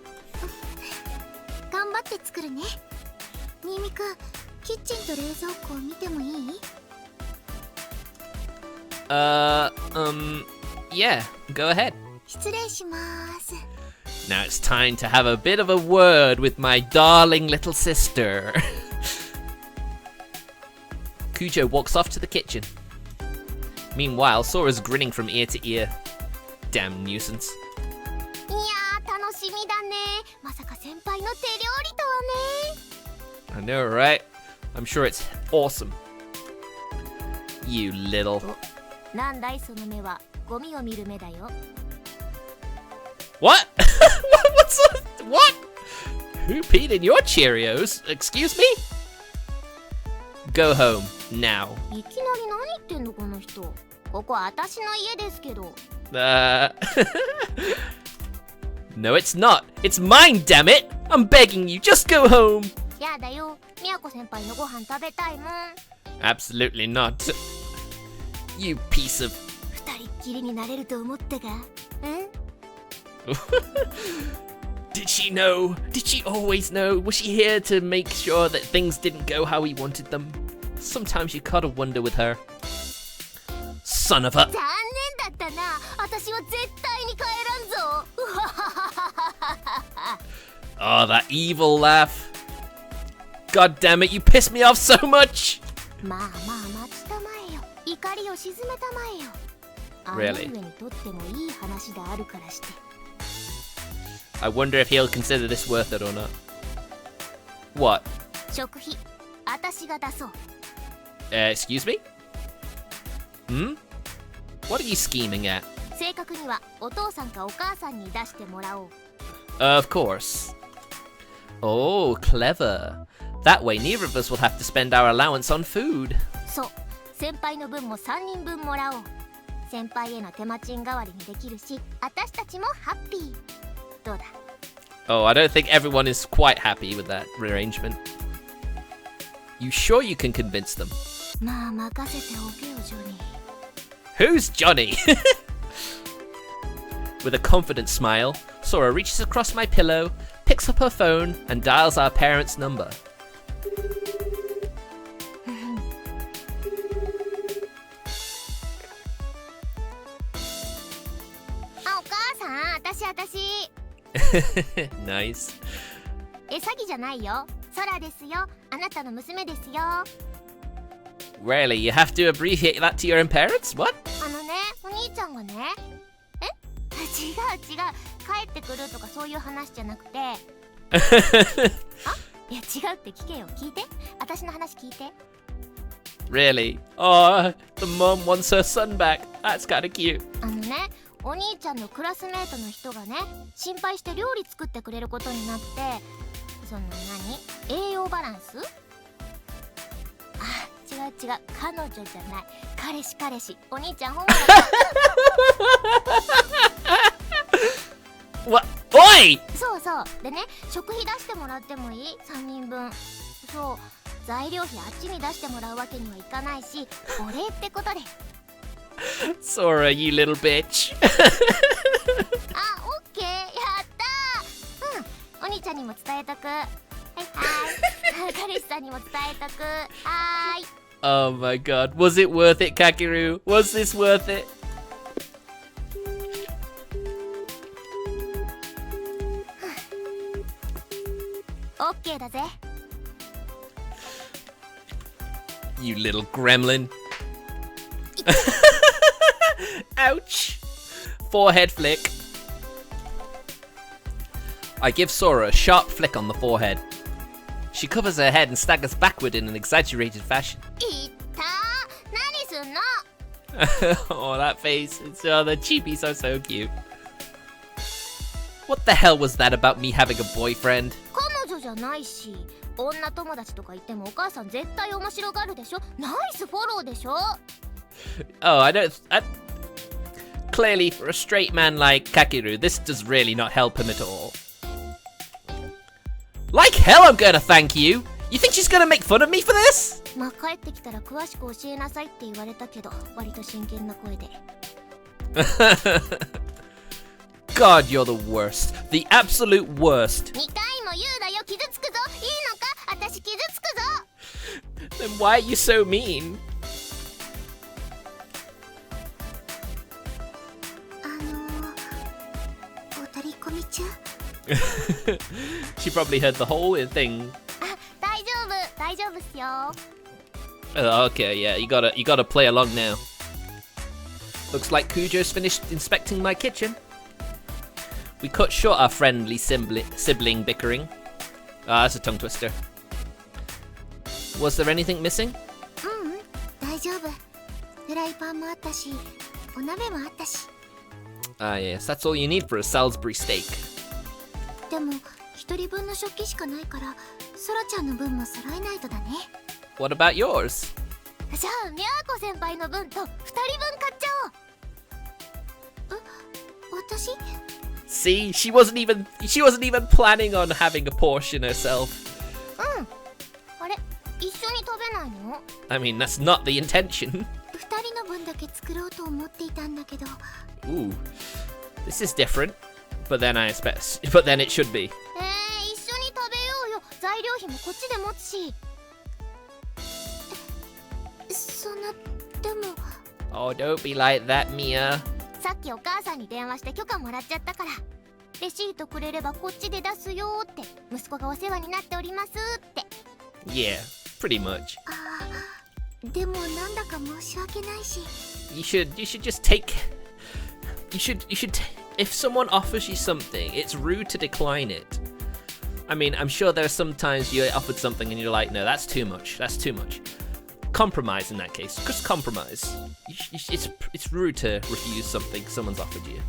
頑張って作るね。新見くん、キッチンと冷蔵庫を見てもいい？ Yeah, go ahead. 失礼します。 Now it's time to have a bit of a word with my darling little sister. Kujo walks off to the kitchen. Meanwhile, Sora's grinning from ear to ear. Damn nuisance. いやー、楽しみだね。まさか先輩の手料理とはね。 I know, right? I'm sure it's awesome. You little... なんだいその目は。ゴミを見る目だよ。 What? What's that? What? Who peed in your Cheerios? Excuse me? Go home, now. いきなり何言ってんのこの人。ここ私の家ですけど。No, it's not. It's mine, damn it! I'm begging you, just go home! やだよ。みやこ先輩のご飯食べたいもん。 Absolutely not. You piece of... 二人っきりになれると思ったが。ん？ Did she know? Did she always know? Was she here to make sure that things didn't go how he wanted them? Sometimes you gotta wonder with her. Son of a... 残念だったな。私は絶対に帰らんぞ。 Oh, that evil laugh. God damn it, you piss me off so much! まあまあ待ちたまえよ。怒りを鎮めたまえよ。 Really? 姉上にとってもいい話であるからして。 I wonder if he'll consider this worth it or not. What? 食費、私が出そう。 Excuse me? Hmm? What are you scheming at? 正確にはお父さんかお母さんに出してもらおう。 Of course. Oh, clever. That way neither of us will have to spend our allowance on food. そう、先輩の分も3人分もらおう。先輩への手間賃代わりにできるし、私たちもハッピー。どうだ？ Oh, I don't think everyone is quite happy with that arrangement. You sure you can convince them? まあ任せておけよ、ジョニー。 Who's Johnny? With a confident smile, Sora reaches across my pillow, picks up her phone, and dials our parents' number. あ、お母さん、私。 Nice. 詐欺じゃないよ。空ですよ。あなたの娘ですよ。 Really, you have to abbreviate that to your own parents? What? あのね、お兄ちゃんがね。え？違う。帰ってくるとかそういう話じゃなくて。あ？いや違うって聞けよ。聞いて。私の話聞いて。 Really? Oh, the mom wants her son back. That's kinda cute. あのね、お兄ちゃんのクラスメートの人がね、心配して料理作ってくれることになって、その栄養バランス？あ、違う、彼女じゃない。彼氏。お兄ちゃんほんまだ。What? Oi! そう。でね、食費出してもらってもいい？ 3 人分。そう。材料費あっちに出してもらうわけにはいかないし、お礼ってことで。Sora, you little bitch. あ、オッケー、やったー。お兄ちゃんにも伝えとく。はい。彼氏さんにも伝えとく。はーい。 Oh my god. Was it worth it, Kakeru? Was this worth it? オッケーだぜ。 You little gremlin. Ouch! Forehead flick. I give Sora a sharp flick on the forehead. She covers her head and staggers backward in an exaggerated fashion. いったー。何すんの？ Oh, that face. Oh, the cheapies are so cute. What the hell was that about me having a boyfriend? 彼女じゃないし、女友達とか言ってもお母さん絶対面白がるでしょ。ナイスフォローでしょ。Oh, Clearly, for a straight man like Kakeru, this does really not help him at all. Like hell I'm gonna thank you! You think she's gonna make fun of me for this? まあ帰ってきたら詳しく教えなさいって言われたけど、割と真剣な声で。God, you're the worst. The absolute worst. 2回も言うなよ、傷つくぞ。いいのか？私傷つくぞ。 Then why are you so mean? お取り込み中。She probably heard the whole thing. あ、大丈夫、大丈夫っすよ。Okay, yeah, you gotta play along now. Looks like Cujo's finished inspecting my kitchen. We cut short our friendly sibling bickering. Ah, that's a tongue twister. Was there anything missing? 大丈夫。フライパンもあったし、お鍋もあったし。 Ah, yes, that's all you need for a Salisbury steak. でも、一人分の食器しかないから、ソラちゃんの分も揃えないとだね。 What about yours? じゃあ、ミャーコ先輩の分と2人分買っちゃおう。私？ See, she wasn't even planning on having a portion herself. あれ、一緒に食べないの？ I mean, that's not the intention. 2人の分だけ作ろうと思っていたんだけど。 Ooh, this is different. But then it should be. 一緒に食べようよ。材料費もこっちで持つし。そんな、でも。 Oh, don't be like that, Mia. さっきお母さんに電話して許可もらっちゃったから。レシートくれればこっちで出すよって。息子がお世話になっておりますって。Yeah, pretty much. でもなんだか申し訳ないし。You should just take. You should. If someone offers you something, it's rude to decline it. I mean, I'm sure there are some times you're offered something and you're like, no, that's too much. That's too much. Compromise in that case. Just compromise. It's rude to refuse something someone's offered you.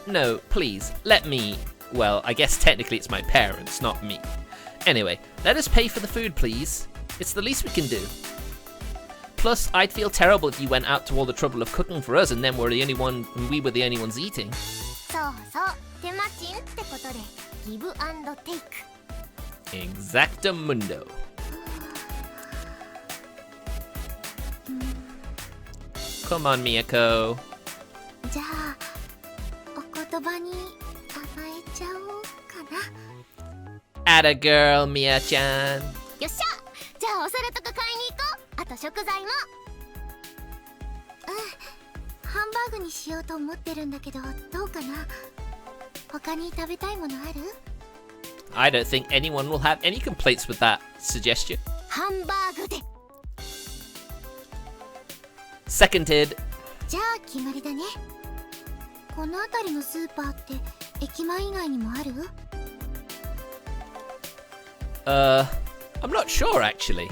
No, please, let me. Well, I guess technically it's my parents, not me. Anyway, let us pay for the food, please. It's the least we can do. Plus, I'd feel terrible if you went out to all the trouble of cooking for us and then we were the only ones eating. そうそう、手間賃ってことで、ギブアンドテイク。 Exactamundo. Come on, Miyako. じゃあ、お言葉に甘えちゃおうかな。Atta girl, Mia-chan. よっしゃ、じゃあお皿とか買いに行こう。あと食材も。ハンバーグにしようと思ってるんだけど、どうかな。他に食べたいものある？ I don't think anyone will have any complaints with that suggestion. ハンバーグで。 Seconded. じゃあ決まりだね。この辺りのスーパーって駅前以外にもある？ I'm not sure actually.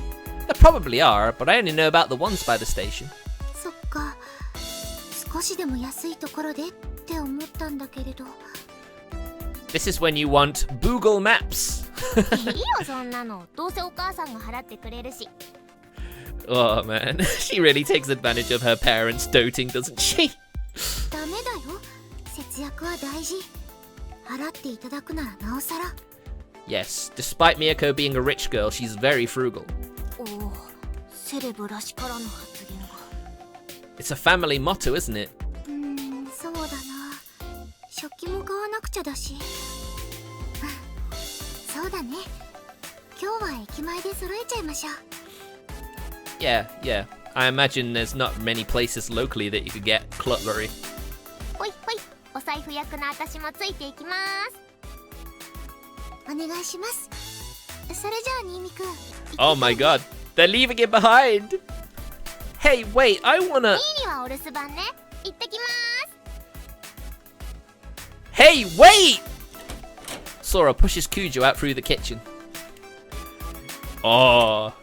There probably are, but I only know about the ones by the station. そっか。少しでも安いところでって思ったんだけれど。 This is when you want Google Maps. いいよそんなの。どうせお母さんが払ってくれるし。 Oh man, she really takes advantage of her parents doting, doesn't she? ダメだよ。節約は大事。払っていただくならなおさら。 Yes, despite Miyako being a rich girl, she's very frugal. おお、セレブらしからぬ発言が。 It's a family motto, isn't it? そうだな。食器も買わなくちゃだし。そうだね。今日は駅前で揃えちゃいましょう。 Yeah. I imagine there's not many places locally that you could get cutlery. ほいほい、お財布役の私もついていきます。お願いします。それじゃあ新見くん。 Oh my god, they're leaving it behind! Hey, wait, I wanna... ミーにはお留守番ね。行ってきまーす。 Hey, wait! Sora pushes Kujo out through the kitchen. Oh.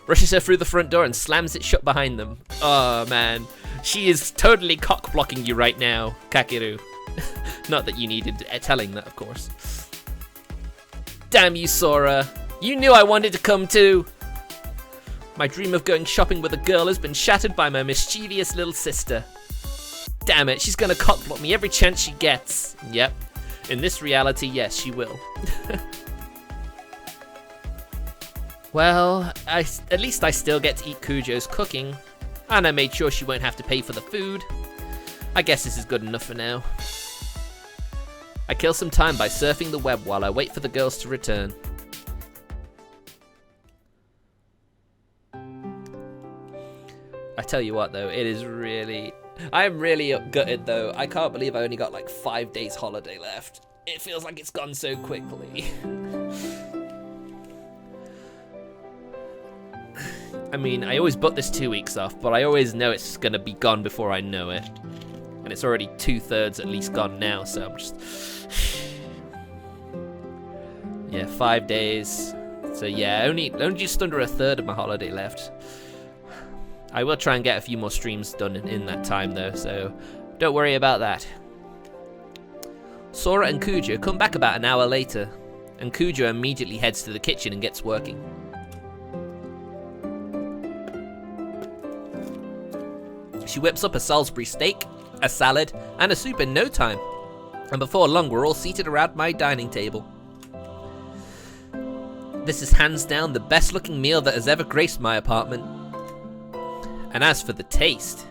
Rushes her through the front door and slams it shut behind them. Oh, man. She is totally cock-blocking you right now, Kakeru. Not that you needed telling that, of course. Damn you, Sora. You knew I wanted to come too. My dream of going shopping with a girl has been shattered by my mischievous little sister. Damn it, she's gonna cock-block me every chance she gets. Yep. In this reality, yes, she will. Well, at least I still get to eat Kujo's cooking. And I made sure she won't have to pay for the food. I guess this is good enough for now. I kill some time by surfing the web while I wait for the girls to return. I tell you what though, it is really... I'm really gutted though. I can't believe I only got like 5 days holiday left. It feels like it's gone so quickly. I mean, I always book this 2 weeks off, but I always know it's gonna be gone before I know it. And it's already 2/3 at least gone now, so I'm just... Yeah, 5 days. So yeah, only just under 1/3 of my holiday left. I will try and get a few more streams done in that time though, so don't worry about that. Sora and Kujo come back about an hour later, and Kujo immediately heads to the kitchen and gets working. She whips up a Salisbury steak, a salad, and a soup in no time, and before long we're all seated around my dining table. This is hands down the best looking meal that has ever graced my apartment. And as for the taste...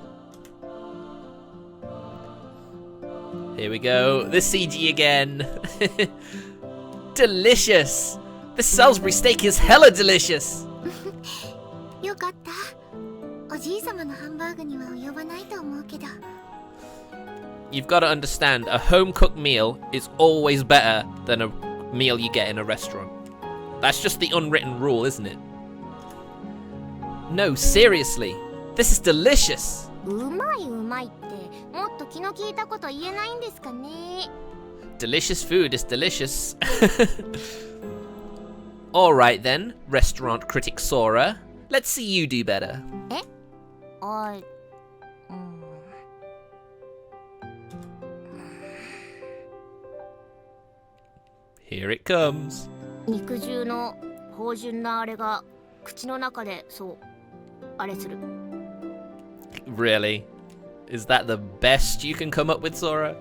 Here we go, the CG again. Delicious! This Salisbury steak is hella delicious! よかった。おじいさまのハンバーグには及ばないと思うけど。 You've got to understand, a home-cooked meal is always better than a meal you get in a restaurant. That's just the unwritten rule, isn't it? No, seriously. This is delicious. うまいうまいってもっと気の利いたこと言えないんですかね。 Delicious food is delicious. Alright then, restaurant critic Sora. Let's see you do better. え？Here it comes. 肉汁の芳醇なあれが口の中でそうあれする。 Really? Is that the best you can come up with, Sora?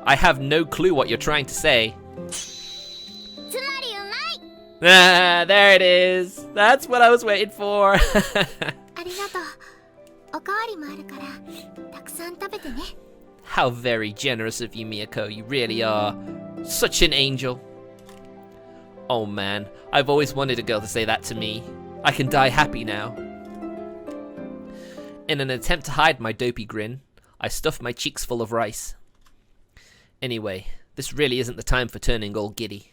I have no clue what you're trying to say. つまりうまい。 Ah, there it is. That's what I was waiting for. ありがとう。おかわりもあるからたくさん食べてね。 How very generous of you, Miyako. You really are such an angel. Oh man, I've always wanted a girl to say that to me. I can die happy now. In an attempt to hide my dopey grin, I stuff my cheeks full of rice. Anyway, this really isn't the time for turning all giddy.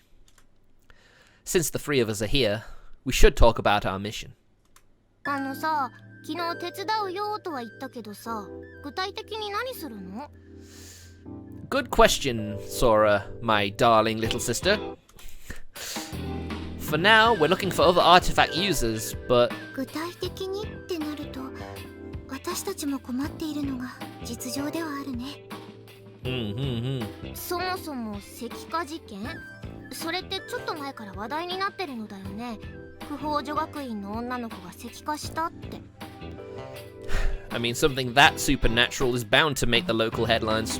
Since the three of us are here, we should talk about our mission. あのさ、昨日手伝うよとは言ったけどさ、具体的に何するの？ Good question, Sora, my darling little sister. For now, we're looking for other artifact users, but... 具体的にってなると、私たちも困っているのが実情ではあるね。そもそも石化事件？それってちょっと前から話題になってるのだよね。不法女学院の女の子が石化したって。 I mean, something that supernatural is bound to make the local headlines.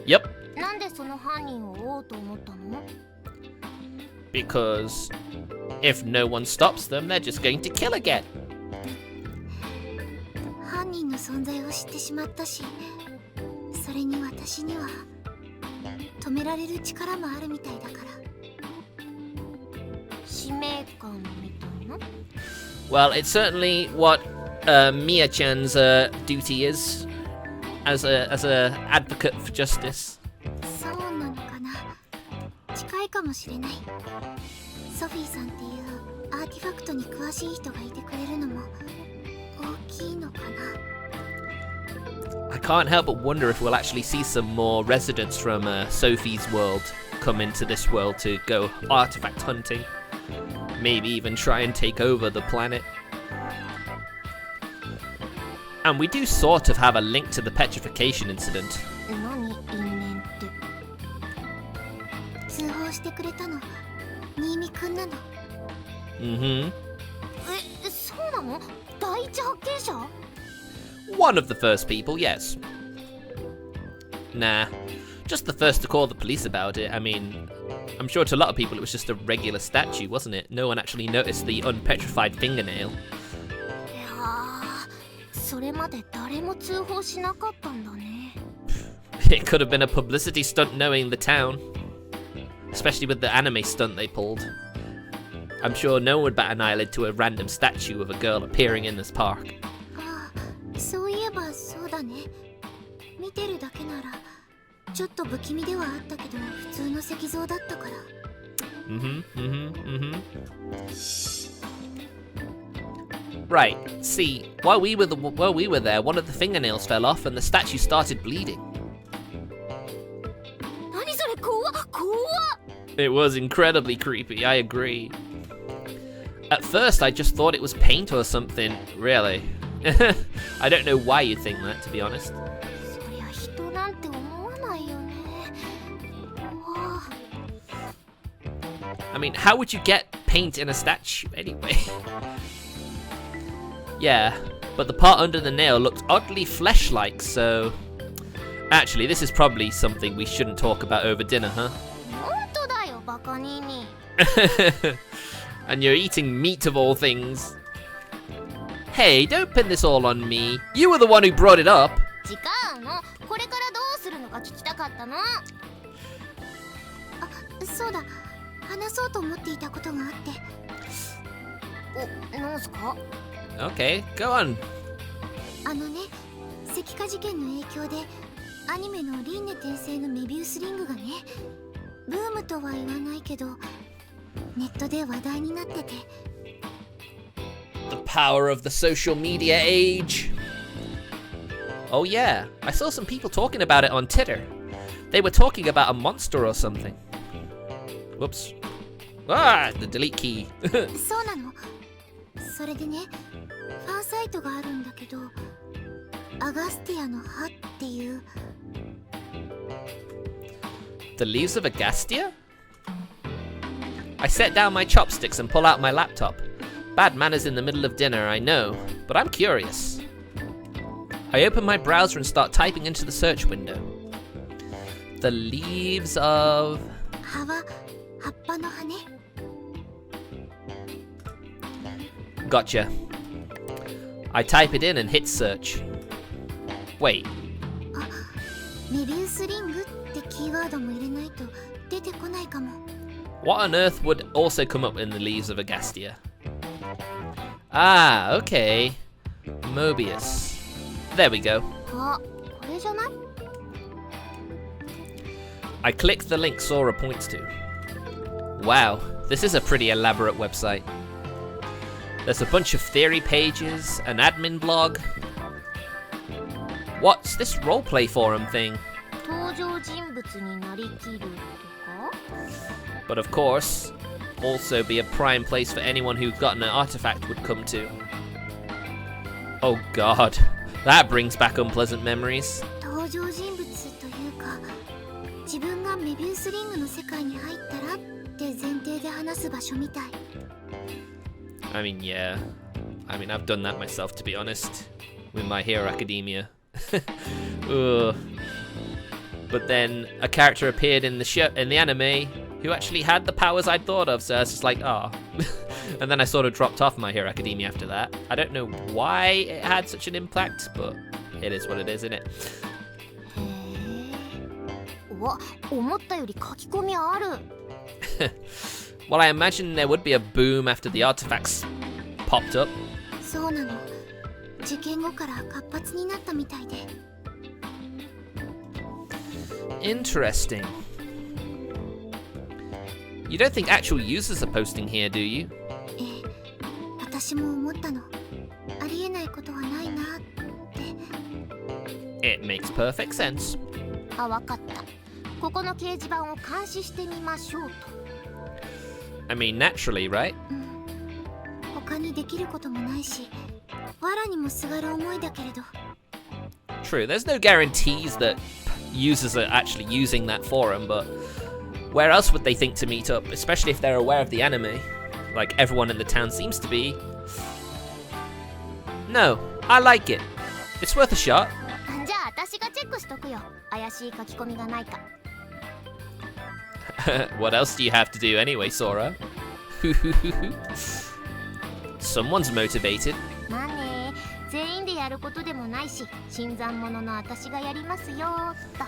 Yep. なんでその犯人を追おうと思ったの？ Because if no one stops them, they're just going to kill again. 犯人の存在を知ってしまったし、それに私には止められる力もあるみたいだから。使命感みたいな？ Well, it's certainly what Mia-chan's duty is as a advocate for justice. そうなのかな。近いかもしれない。ソフィーさんっていうアーティファクトに詳しい人がいてくれるのも大きいのかな。 I can't help but wonder if we'll actually see some more residents from Sophie's world come into this world to go artifact hunting. Maybe even try and take over the planet. And we do sort of have a link to the petrification incident. 何因縁って。通報してくれたの新見くんなの。Mm-hmm. そうなの？第一発見者？ One of the first people, yes. Nah, just the first to call the police about it. I mean, I'm sure to a lot of people it was just a regular statue, wasn't it? No one actually noticed the unpetrified fingernail. いやー、それまで誰も通報しなかったんだね。It could have been a publicity stunt knowing the town. Especially with the anime stunt they pulled. I'm sure no one would bat an eyelid to a random statue of a girl appearing in this park. ああ、そういえばそうだね。見てるだけならちょっと不気味ではあったけど普通の石像だったから。Right, see, while we were there, one of the fingernails fell off and the statue started bleeding. 何それ、怖っ怖っ。 It was incredibly creepy, I agree. At first, I just thought it was paint or something, really. I don't know why you'd think that, to be honest. そりゃ人なんて思わないよね。怖っ。 I mean, how would you get paint in a statue anyway? Yeah, but the part under the nail looked oddly flesh-like, so... Actually, this is probably something we shouldn't talk about over dinner, huh? 本当だよ、バカニーニ。 And you're eating meat of all things. Hey, don't pin this all on me. You were the one who brought it up. 時間のこれからどうするのか聞きたかったの。あ、そうだ。話そうと思っていたことがあって。お、なんすか？ Okay, go on. あのね、石化事件の影響でアニメの輪廻転生のメビウスリングがね、ブームとは言わないけどネットで話題になってて。 The power of the social media age. Oh yeah, I saw some people talking about it on Twitter. They were talking about a monster or something. Whoops. Ah, the delete key. そうなの。それでね、ファンサイトがあるんだけど、アガスティアの葉っていう。 The leaves of Agastia? I set down my chopsticks and pull out my laptop. Bad manners in the middle of dinner, I know, but I'm curious. I open my browser and start typing into the search window. The leaves of... 葉は葉っぱの葉ね。 Gotcha. I type it in and hit search. Wait, メビウスリングってキーワードも入れないと出てこないかも。 what on earth would also come up in the leaves of Agastia? Ah, okay. Mobius. There we go. あ、これじゃない？ I click the link Sora points to. Wow, this is a pretty elaborate website. There's a bunch of theory pages, an admin blog. What's this roleplay forum thing? 登場人物になりきるとか？ But of course, also be a prime place for anyone who's gotten an artifact would come to. Oh god, that brings back unpleasant memories. 登場人物というか、自分がメビウスリングの世界に入ったらって前提で話す場所みたい。 I mean, yeah. I mean, I've done that myself, to be honest, with My Hero Academia. Ugh. But then a character appeared in the show, in the anime, who actually had the powers I'd thought of, so I was just like, ah. And then I sort of dropped off My Hero Academia after that. I don't know why it had such an impact, but it is what it is, isn't it? へえ。うわ、思ったより書き込みある。Well, I imagine there would be a boom after the artifacts popped up. そうなの。事件後から活発になったみたいで。 Interesting. You don't think actual users are posting here, do you? ええ、私も思ったの。ありえないことはないなって。 It makes perfect sense. あ、わかった。ここの掲示板を監視してみましょうと。 I mean, naturally, right? 他にできることもないし、藁にもすがる思いだけれど。 True, there's no guarantees that users are actually using that forum, but where else would they think to meet up, especially if they're aware of the anime? Like everyone in the town seems to be. No, I like it. It's worth a shot. じゃあ私がチェックしとくよ。怪しい書き込みがないか。What else do you have to do anyway, Sora? Someone's motivated. まあね、全員でやることでもないし、新参者の私がやりますよーと。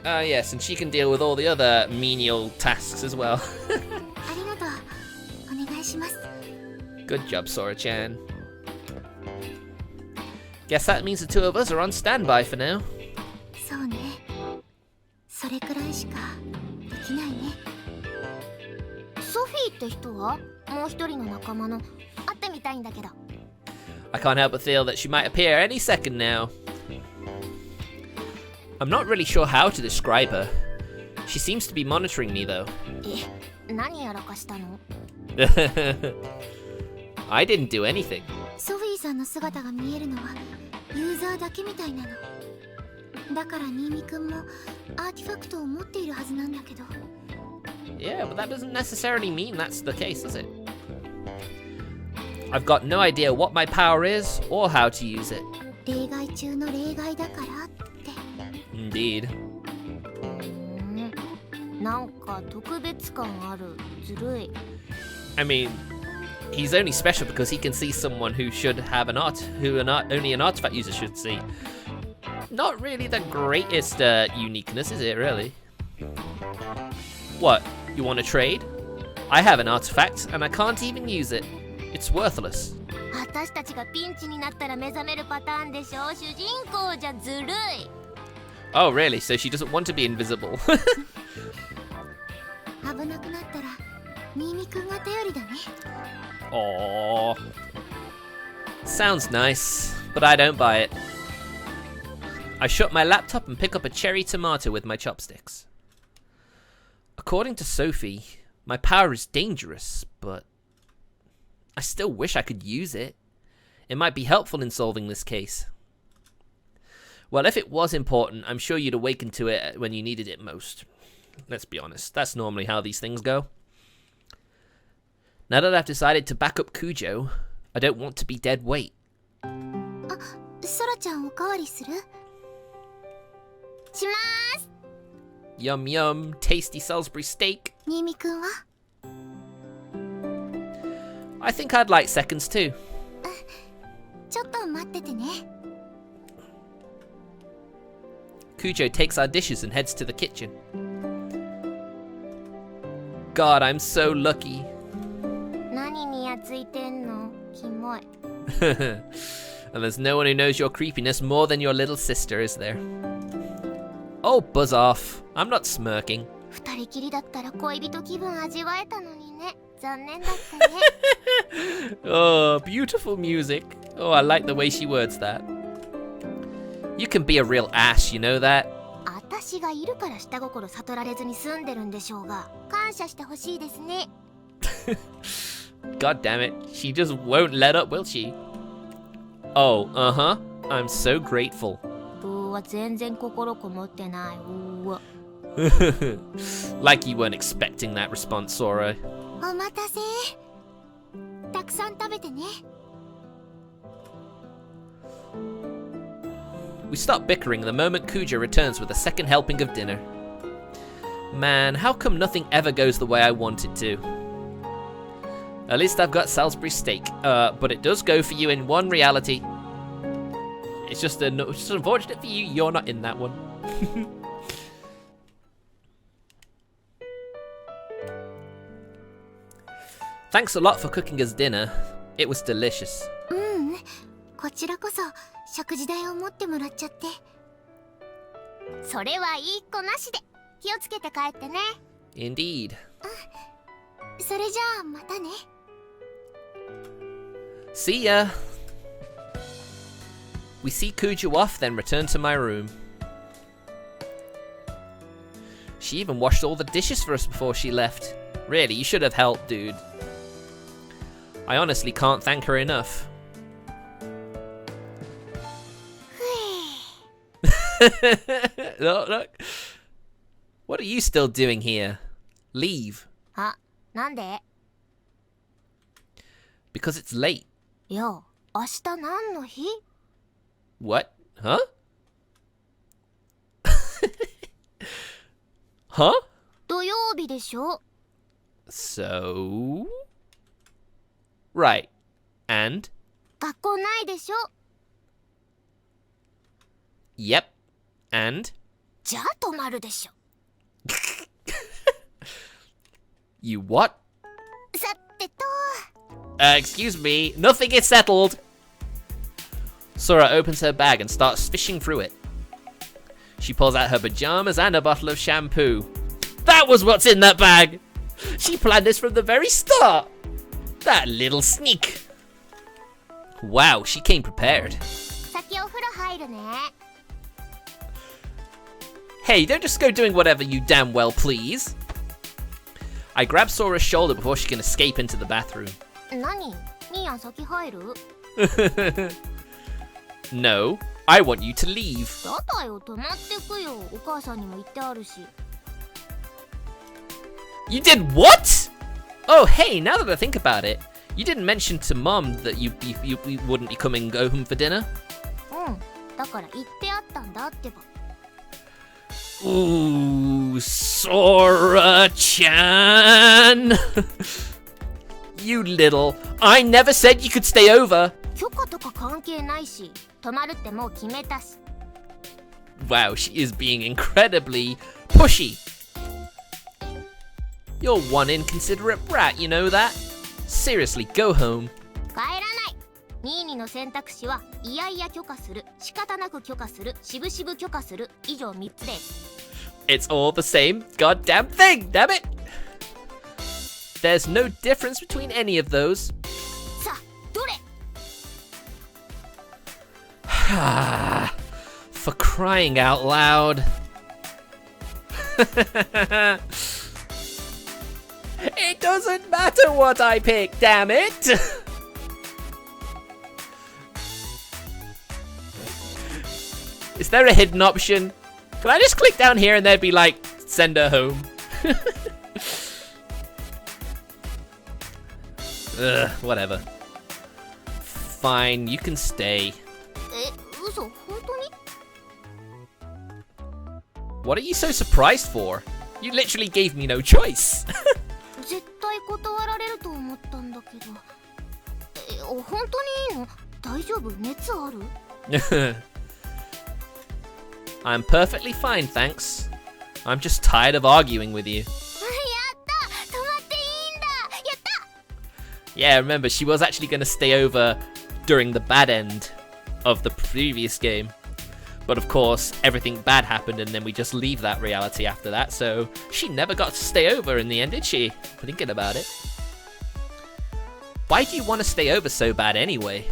Yes, and she can deal with all the other menial tasks as well. ありがとう。お願いします。 Good job, Sora-chan. Guess that means the two of us are on standby for now. そうね。それくらいしかできないね。ソフィーって人はもう一人の仲間の。会ってみたいんだけど。I can't help but feel that she might appear any second now. I'm not really sure how to describe her. She seems to be monitoring me though. 何やらかしたの？ I didn't do anything. ソフィーさんの姿が見えるのはユーザーだけみたいなの。だから新見くんもアーティファクトを持っているはずなんだけど。 Yeah, but that doesn't necessarily mean that's the case, does it? I've got no idea what my power is or how to use it. 例外中の例外だからって。 Indeed. なんか特別感ある。ずるい。 I mean, he's only special because he can see someone who should have an only an artifact user should see. Not really the greatest uniqueness, is it really? What? You want to trade? I have an artifact and I can't even use it. It's worthless. 私たちがピンチになったら目覚めるパターンでしょ。主人公じゃずるい。Oh, really? So she doesn't want to be invisible. 危なくなったら新見くんが頼りだね。 Aww. Sounds nice, but I don't buy it. I shut my laptop and pick up a cherry tomato with my chopsticks. According to Sophie, my power is dangerous, but I still wish I could use it. It might be helpful in solving this case. Well, if it was important, I'm sure you'd awaken to it when you needed it most. Let's be honest, that's normally how these things go. Now that I've decided to back up Kujo, I don't want to be dead weight. あ、ソラちゃんおかわりする？しまーす。 Yum yum, tasty Salisbury steak. 新見くんは？ I think I'd like seconds too. ちょっと待っててね。 Kujo takes our dishes and heads to the kitchen. God, I'm so lucky. 何にやついてんの？キモい。 And there's no one who knows your creepiness more than your little sister, is there? Oh, buzz off. I'm not smirking. 二人きりだったら恋人気分味わえたのにね。残念だったね。Oh, beautiful music. Oh, I like the way she words that. You can be a real ass, you know that? 私がいるから下心悟られずに済んでるんでしょうが、感謝してほしいですね。God damn it. She just won't let up, will she? Oh, uh-huh. I'm so grateful. ブーは全然心こもってない。うわ。Like you weren't expecting that response, Sora. お待たせ。たくさん食べてね。 We stop bickering the moment Kujo returns with a second helping of dinner. Man, how come nothing ever goes the way I want it to? At least I've got Salisbury steak, but it does go for you in one reality. It's just unfortunate for you, you're not in that one. Thanks a lot for cooking us dinner. It was delicious. こちらこそ食事代を持ってもらっちゃって。それはいい子なしで。気をつけて帰ってね。Indeed. それじゃあまたね。See ya. We see Kuju off, then return to my room. She even washed all the dishes for us before she left. Really, you should have helped, dude. I honestly can't thank her enough. Look. What are you still doing here? Leave. あ、なんで？ Because it's late. いや、明日何の日？ What? Huh? Huh? 土曜日でしょ？ So? Right. And? 学校ないでしょ？ Yep. And? じゃあ泊まるでしょ。You what? さてと。Excuse me. Nothing is settled. Sora opens her bag and starts fishing through it. She pulls out her pajamas and a bottle of shampoo. That was what's in that bag! She planned this from the very start! That little sneak! Wow, she came prepared. 先お風呂入るね。 Hey, don't just go doing whatever you damn well please. I grab Sora's shoulder before she can escape into the bathroom. 何？ミーアン先入る？ No, I want you to leave. だだよ、泊まってくよ。お母さんにも言ってあるし。 You did what? Oh, hey, now that I think about it, you didn't mention to Mom that you wouldn't be coming home for dinner? うん。だから言ってあったんだってば。 Ooh, Sora-chan! You little... I never said you could stay over! 許可とか関係ないし、泊まるってもう決めたし。 Wow, she is being incredibly pushy. You're one inconsiderate brat, you know that? Seriously, go home. 帰らない。ニーニの選択肢は、いやいや許可する、仕方なく許可する、しぶしぶ許可する、以上3つです。 It's all the same goddamn thing, damn it! There's no difference between any of those. さあ、どれ？ For crying out loud. It doesn't matter what I pick, damn it! Is there a hidden option? Can I just click down here and there'd be like, send her home? Ugh, whatever. Fine, you can stay. え、嘘、本当に？ What are you so surprised for? You literally gave me no choice. 絶対断られると思ったんだけど。え、本当にいいの？大丈夫？熱ある？ I'm perfectly fine, thanks. I'm just tired of arguing with you. やった！泊まっていいんだ！やった！ Yeah, remember, she was actually going to stay over during the bad end of the previous game. But of course, everything bad happened and then we just leave that reality after that, so she never got to stay over in the end, did she? Thinking about it. Why do you want to stay over so bad anyway?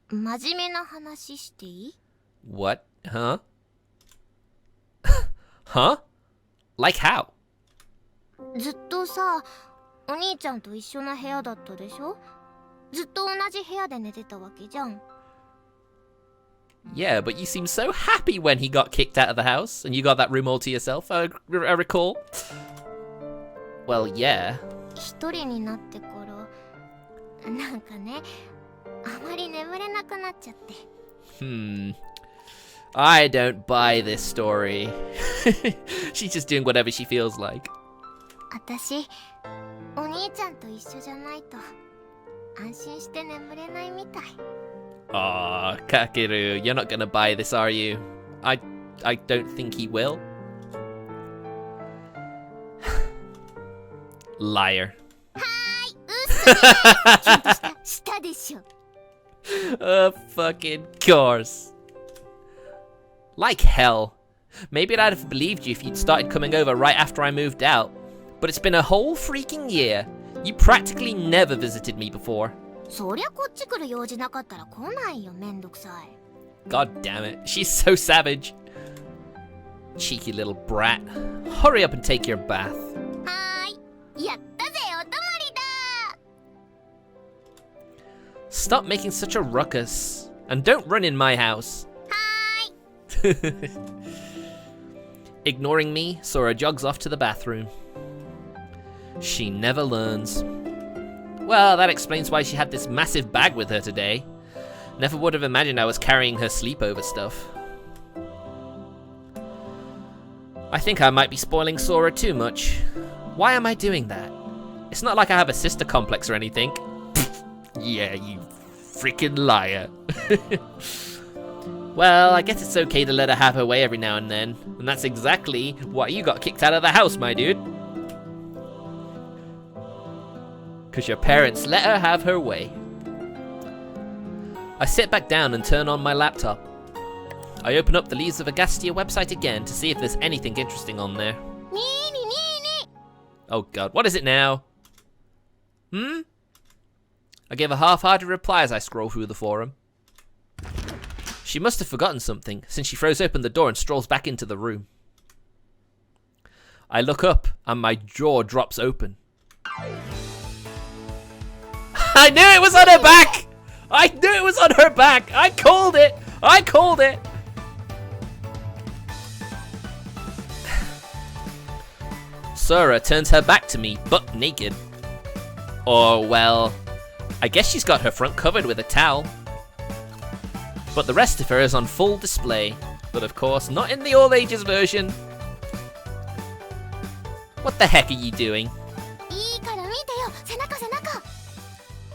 真面目な話していい？ What? Huh? Huh? Like how? ずっとさ、お兄ちゃんと一緒な部屋だったでしょ？ずっと同じ部屋で寝てたわけじゃん。 Yeah, but you seemed so happy when he got kicked out of the house and you got that room all to yourself, I recall. Well, yeah. 一人になってから、なんかね、あまり眠れなくなっちゃって。I don't buy this story. She's just doing whatever she feels like. 私、お兄ちゃんと一緒じゃないと安心して眠れないみたい。 Aw, Kakeru, you're not gonna buy this, are you? I don't think he will. Liar. はーい、嘘ね。キュンとしたでしょ。Fucking course. Like hell. Maybe I'd have believed you if you'd started coming over right after I moved out. But it's been a whole freaking year. You practically never visited me before. そりゃこっち来る用事なかったら来ないよ、めんどくさい。 God damn it, she's so savage. Cheeky little brat. Hurry up and take your bath. はーい、やったぜ、お泊まりだ。 Stop making such a ruckus. And don't run in my house. はーい。 Ignoring me, Sora jogs off to the bathroom. She never learns. Well, that explains why she had this massive bag with her today. Never would have imagined I was carrying her sleepover stuff. I think I might be spoiling Sora too much. Why am I doing that? It's not like I have a sister complex or anything. Yeah, you freaking liar. Well, I guess it's okay to let her have her way every now and then. And that's exactly why you got kicked out of the house, my dude. Because your parents let her have her way. I sit back down and turn on my laptop. I open up the Leaves of Agastia website again to see if there's anything interesting on there. Oh god, what is it now? I give a half-hearted reply as I scroll through the forum. She must have forgotten something, since she throws open the door and strolls back into the room. I look up, and my jaw drops open. I knew it was on her back! I knew it was on her back! I called it! I called it! Sora turns her back to me, butt naked. Or, well, I guess she's got her front covered with a towel. But the rest of her is on full display. But of course, not in the all ages version. What the heck are you doing? いいから見てよ、背中背中。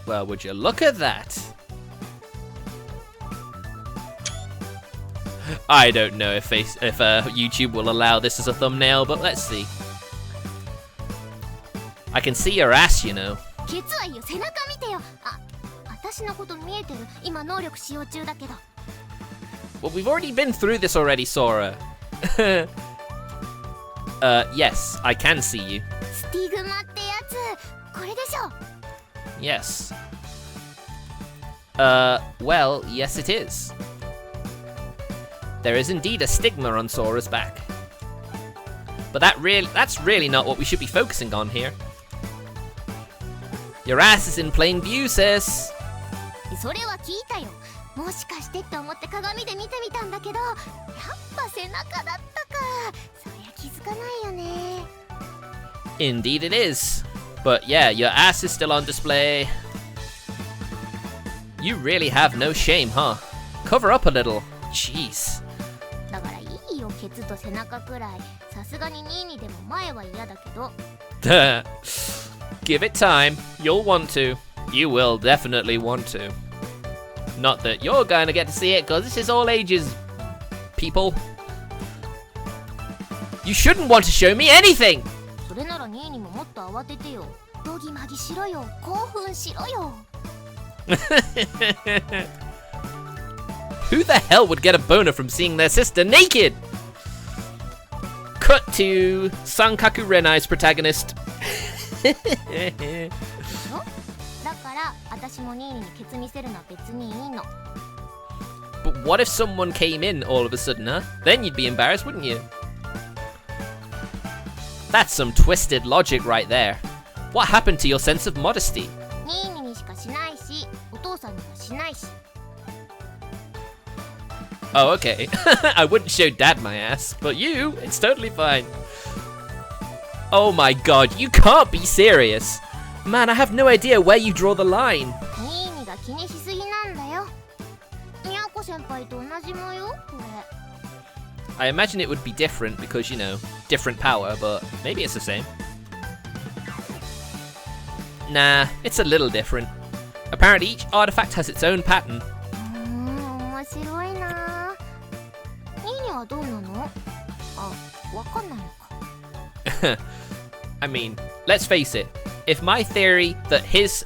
Well, would you look at that? I don't know if YouTube will allow this as a thumbnail, but let's see. I can see your ass, you know. ケツはいいよ、背中見てよ。あ、私のこと見えてる。今能力使用中だけど。 Well, we've already been through this already, Sora. Yes, I can see you. スティグマってやつ、これでしょ。 Yes. Well, yes it is. There is indeed a stigma on Sora's back. But that's really not what we should be focusing on here. Your ass is in plain view, sis. それは聞いたよ。もしかしてって思って鏡で見てみたんだけど、やっぱ背中だったか。そりゃ気づかないよね。 Indeed it is. But yeah, your ass is still on display. You really have no shame, huh? Cover up a little. Jeez. だからいいよ、ケツと背中くらい。さすがにニーニでも前は嫌だけど。Give it time. You'll want to. You will definitely want to. Not that you're going to get to see it, because this is all ages, people. You shouldn't want to show me anything! それならニーニももっと慌ててよ。ドギマギしろよ。興奮しろよ。Who the hell would get a boner from seeing their sister naked? Cut to Sankaku Renai's protagonist. でしょ？だから私もニーニにケツ見せるのは別にいいの。 But what if someone came in all of a sudden, huh? Then you'd be embarrassed, wouldn't you? That's some twisted logic right there. What happened to your sense of modesty? ニーニにしかしないし、お父さんにはしないし。 Oh, okay. I wouldn't show Dad my ass, but you, it's totally fine. Oh my god, you can't be serious. Man, I have no idea where you draw the line. ニーニが気にしすぎなんだよ。ニャンコ先輩と同じもよ、これ。 I imagine it would be different because, you know, different power, but maybe it's the same. Nah, it's a little different. Apparently each artifact has its own pattern. 面白いな。ニーニはどうなの？あ、わかんないのか。I mean, let's face it. If my theory that his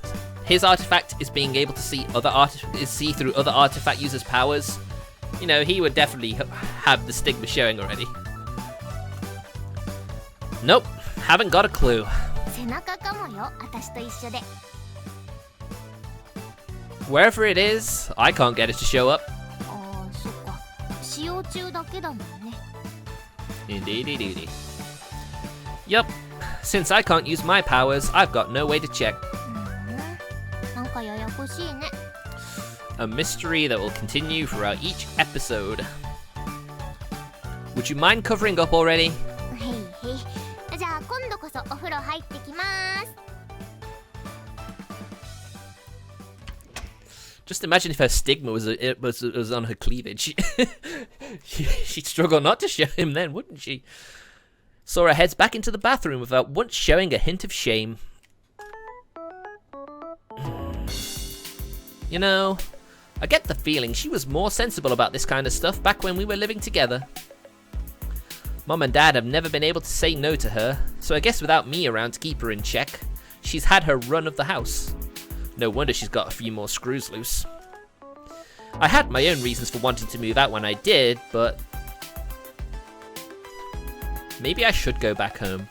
artifact is being able to see see through other artifact users' powers, you know, he would definitely have the stigma showing already. Nope, Haven't got a clue. 背中かもよ、私と一緒で。 Wherever it is, I can't get it to show up. ああ、そっか。使用中だけだもんね。 Indeed. Yup. Since I can't use my powers, I've got no way to check. なんかややこしいね。 A mystery that will continue throughout each episode. Would you mind covering up already? へいへい。じゃあ今度こそお風呂入ってきます。 Just imagine if her stigma was on her cleavage. She'd struggle not to show him then, wouldn't she? Sora heads back into the bathroom without once showing a hint of shame. You know, I get the feeling she was more sensible about this kind of stuff back when we were living together. Mom and Dad have never been able to say no to her, so I guess without me around to keep her in check, she's had her run of the house. No wonder she's got a few more screws loose. I had my own reasons for wanting to move out when I did, but maybe I should go back home.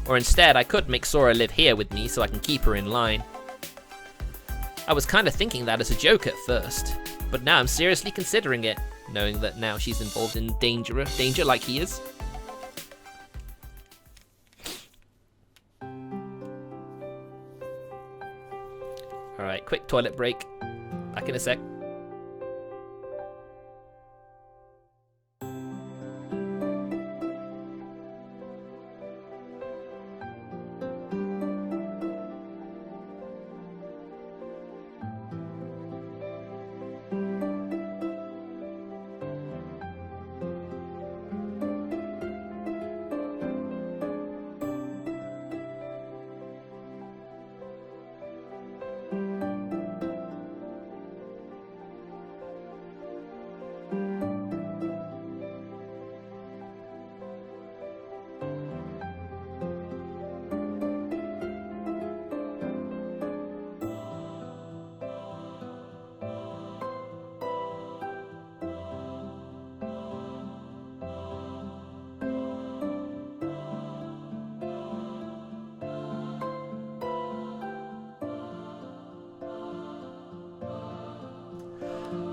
Or instead, I could make Sora live here with me so I can keep her in line. I was kind of thinking that as a joke at first, but now I'm seriously considering it, knowing that now she's involved in danger like he is. Alright, quick toilet break. Back in a sec.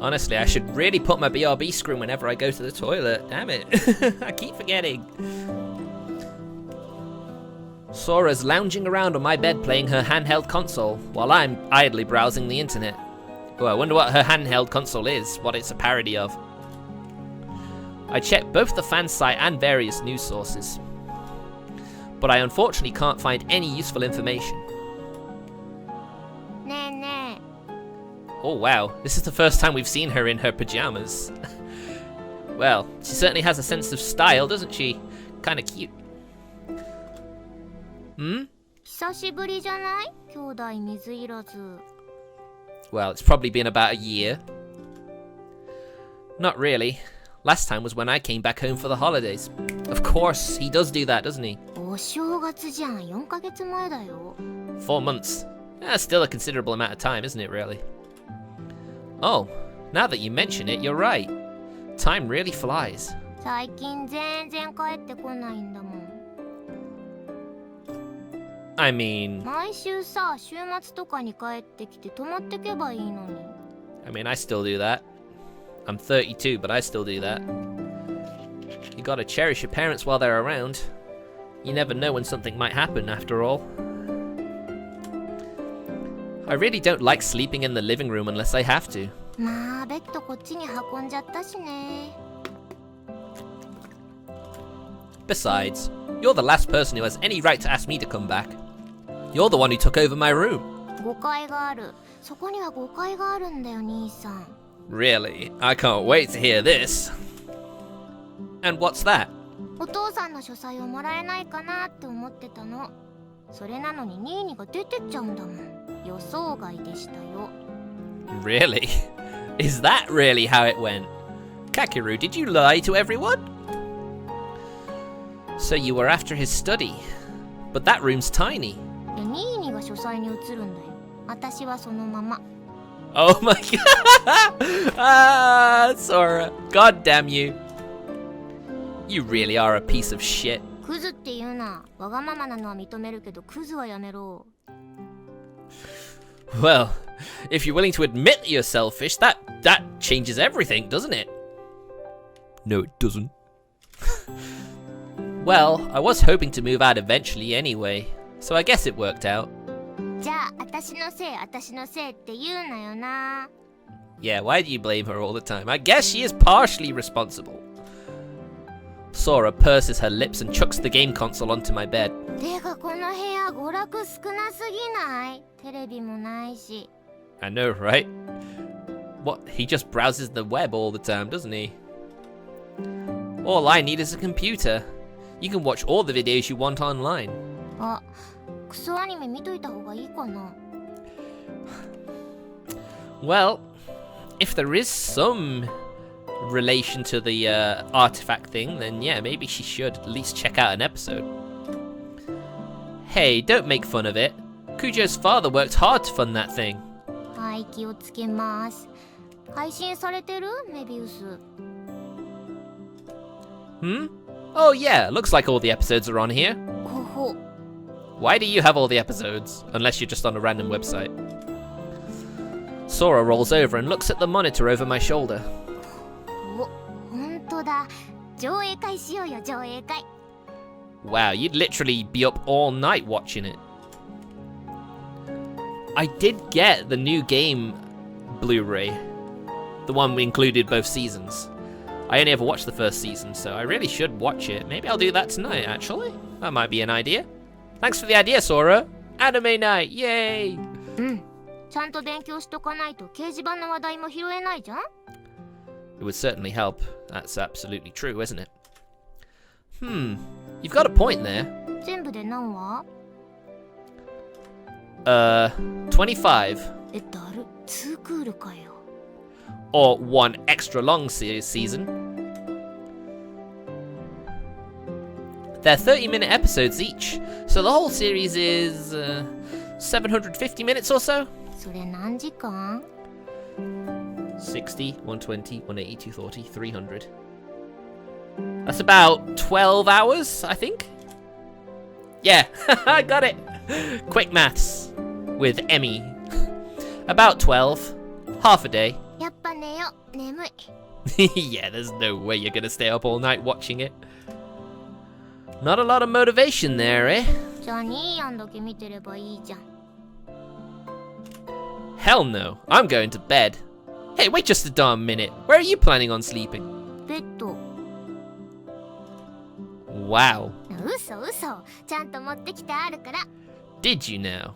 Honestly, I should really put my BRB screen whenever I go to the toilet. Damn it. I keep forgetting. Sora's lounging around on my bed playing her handheld console, while I'm idly browsing the internet. Oh, I wonder what her handheld console is, what it's a parody of. I checked both the fan site and various news sources, but I unfortunately can't find any useful information. ねえね Oh wow, this is the first time we've seen her in her pajamas. Well, she certainly has a sense of style, doesn't she? Kinda cute. え。久しぶりじゃない？兄弟水入らず。 Well, it's probably been about a year. Not really. Last time was when I came back home for the holidays. Of course, he does do that, doesn't he? お正月じゃん。4ヶ月前だよ。 4 months. Still a considerable amount of time, isn't it, really? Oh, now that you mention it, you're right. Time really flies. 最近全然帰ってこないんだもん。 I mean, 毎週さ、週末とかに帰ってきて泊まってけばいいのに。 I still do that. I'm 32, but I still do that. You gotta cherish your parents while they're around. You never know when something might happen, after all. I really don't like sleeping in the living room unless I have to. まあ、ベッドこっちに運んじゃったしね。 Besides, you're the last person who has any right to ask me to come back. You're the one who took over my room. 誤解がある。そこには誤解があるんだよ、兄さん。 Really? I can't wait to hear this. And what's that? お父さんの書斎をもらえないかなって思ってたの。それなのにニーニが出てっちゃうんだもん。予想外でしたよ。 Really? Is that really how it went? Kakeru, did you lie to everyone? So you were after his study. But that room's tiny. で、ニーニが書斎に移るんだよ。私はそのまま。 Oh my god! Ah, Sora. God damn you. You really are a piece of shit. クズって言うな。わがままなのは認めるけどクズはやめろ。 Well, if you're willing to admit that you're selfish, that changes everything, doesn't it? No, it doesn't. Well, I was hoping to move out eventually anyway, so I guess it worked out. じゃあ私のせいって言うなよな。 Yeah, why do you blame her all the time? I guess she is partially responsible. Sora purses her lips and chucks the game console onto my bed. てかこの部屋娯楽少なすぎない？テレビもないし。 I know, right? What? He just browses the web all the time, doesn't he? All I need is a computer. You can watch all the videos you want online. あ、クソアニメ見といた方がいいかな。 Well, if there is some relation to the artifact thing, then yeah, maybe she should at least check out an episode. Hey, don't make fun of it. Kujo's father worked hard to fund that thing. はい、気をつけます。配信されてる？メビウス。 Hmm? Oh yeah, looks like all the episodes are on here. ほほ。 Why do you have all the episodes? Unless you're just on a random website. Sora rolls over and looks at the monitor over my shoulder. お、ほんとだ。上映会しようよ、上映会。 Wow, you'd literally be up all night watching it. I did get the new game Blu-ray. The one we included both seasons. I only ever watched the first season, so I really should watch it. Maybe I'll do that tonight, actually. That might be an idea. Thanks for the idea, Sora. Anime night, yay! うん。ちゃんと勉強しとかないと掲示板の話題も拾えないじゃん？ It would certainly help. That's absolutely true, isn't it? Hmm, you've got a point there. 全部で何話25. え、だる。2クールかよ。 Or one extra long season. They're 30-minute episodes each, so the whole series is 750 minutes or so? それ何時間？ 60, 120, 180, 240, 300. That's about 12 hours, I think? Yeah, I got it! Quick maths. With Emmy. About 12. Half a day. やっぱ寝よ。眠い。 Yeah, there's no way you're gonna stay up all night watching it. Not a lot of motivation there, eh? じゃあニーヤンだけ見てればいいじゃん。 Hell no, I'm going to bed. Hey, wait just a darn minute. Where are you planning on sleeping? ベッド。 Wow. 嘘嘘。ちゃんと持ってきてあるから。 Did you now?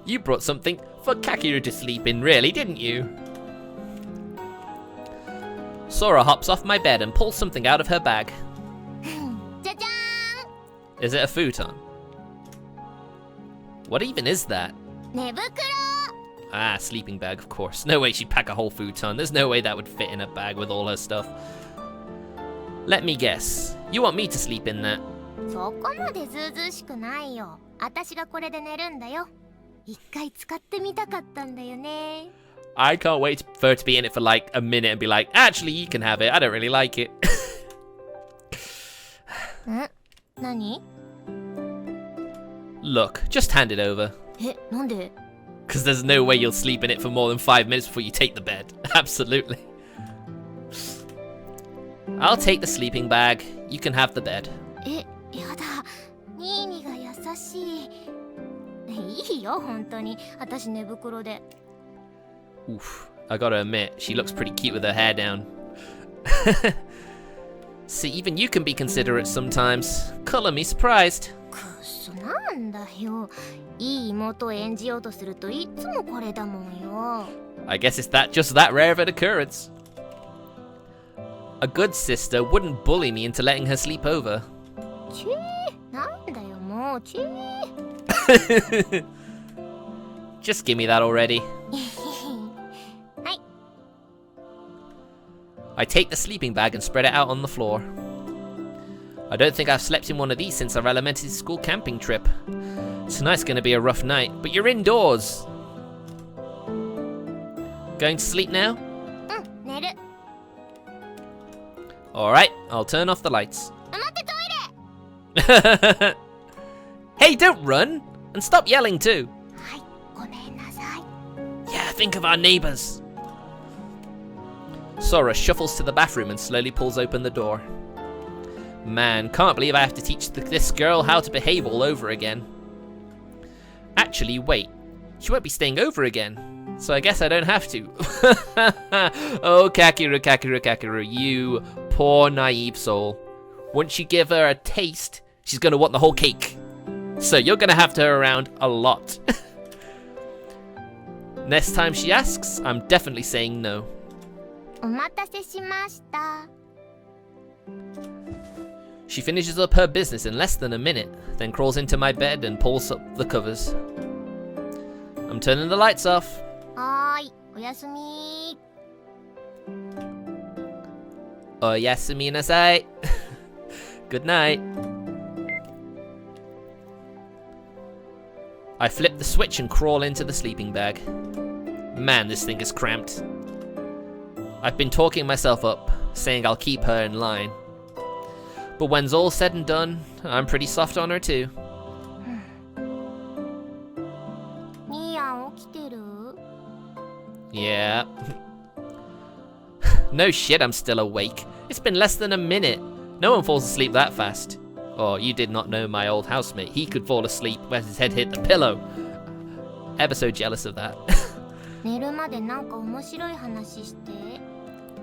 You brought something for Kakeru to sleep in, really, didn't you? Sora hops off my bed and pulls something out of her bag. じゃじゃ Is it a futon? What even is that? ーん。寝袋。 Ah, sleeping bag, of course. No way she'd pack a whole futon. There's no way that would fit in a bag with all her stuff. Let me guess. You want me to sleep in that? そこまでずうずうしくないよ。私がこれで寝るんだよ。一回使ってみたかったんだよね。 I can't wait for her to be in it for like a minute and be like, actually, you can have it. I don't really like it. ん？何？ Look, just hand it over. え、なんで？ Because there's no way you'll sleep in it for more than 5 minutes before you take the bed. Absolutely. I'll take the sleeping bag. You can have the bed. え、やだ。ニーニが優しい。いいよ、本当に。私寝袋で。 Oof. I gotta admit, she looks pretty cute with her hair down. See, even you can be considerate sometimes. Color me surprised. くっそ、なんだよ。いい妹を演じようとするといつもこれだもんよ。 I guess it's just that rare of an occurrence. A good sister wouldn't bully me into letting her sleep over. ちー、なんだよ、もうちー。Just give me that already. はい。 I take the sleeping bag and spread it out on the floor. I don't think I've slept in one of these since our elementary school camping trip. Tonight's gonna be a rough night, but you're indoors. Going to sleep now? うん、寝る。 Alright, I'll turn off the lights. 待って、トイレ。Hey, don't run! And stop yelling too! はい、ごめんなさい。 Yeah, think of our neighbors! Sora shuffles to the bathroom and slowly pulls open the door. Man, can't believe I have to teach this girl how to behave all over again. Actually, wait. She won't be staying over again. So I guess I don't have to. Oh, Kakeru, you poor naive soul. Once you give her a taste, she's gonna want the whole cake. So you're gonna have her around a lot. Next time she asks, I'm definitely saying no. お待たせしました。 She finishes up her business in less than a minute, then crawls into my bed and pulls up the covers. I'm turning the lights off. はーい、おやすみ。 Oyasumi nasai. Good night. I flip the switch and crawl into the sleeping bag. Man, this thing is cramped. I've been talking myself up, saying I'll keep her in line. But when's all said and done, I'm pretty soft on her too. ミーアン起きてる？ Yeah. No shit, I'm still awake. It's been less than a minute. No one falls asleep that fast. Or you did not know my old housemate. He could fall asleep when his head hit the pillow. Ever so jealous of that. 寝るまでなんか面白い話して。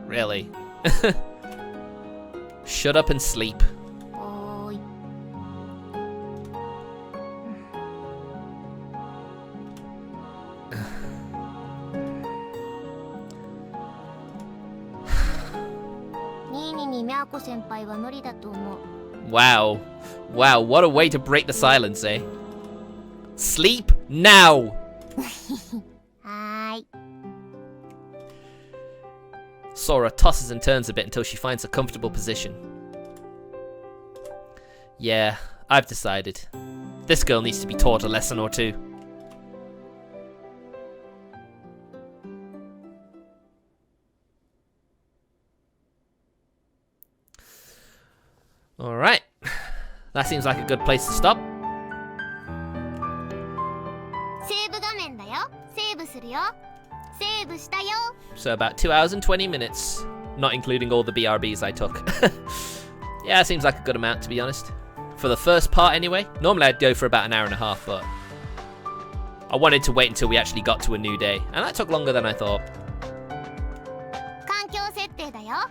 Really? Shut up and sleep. はーい。 ニーニにミャーコ先輩は無理だと思う。 Wow. Wow, what a way to break the silence, eh? Sleep now! はーい。 Sora tosses and turns a bit until she finds a comfortable position. Yeah, I've decided. This girl needs to be taught a lesson or two. Alright. That seems like a good place to stop. セーブ画面だよ。セーブするよ。セーブしたよ。 So about 2 hours and 20 minutes, not including all the BRBs I took. Yeah, it seems like a good amount, to be honest. For the first part anyway. Normally I'd go for about an hour and a half, but I wanted to wait until we actually got to a new day, and that took longer than I thought. 環境設定だよ。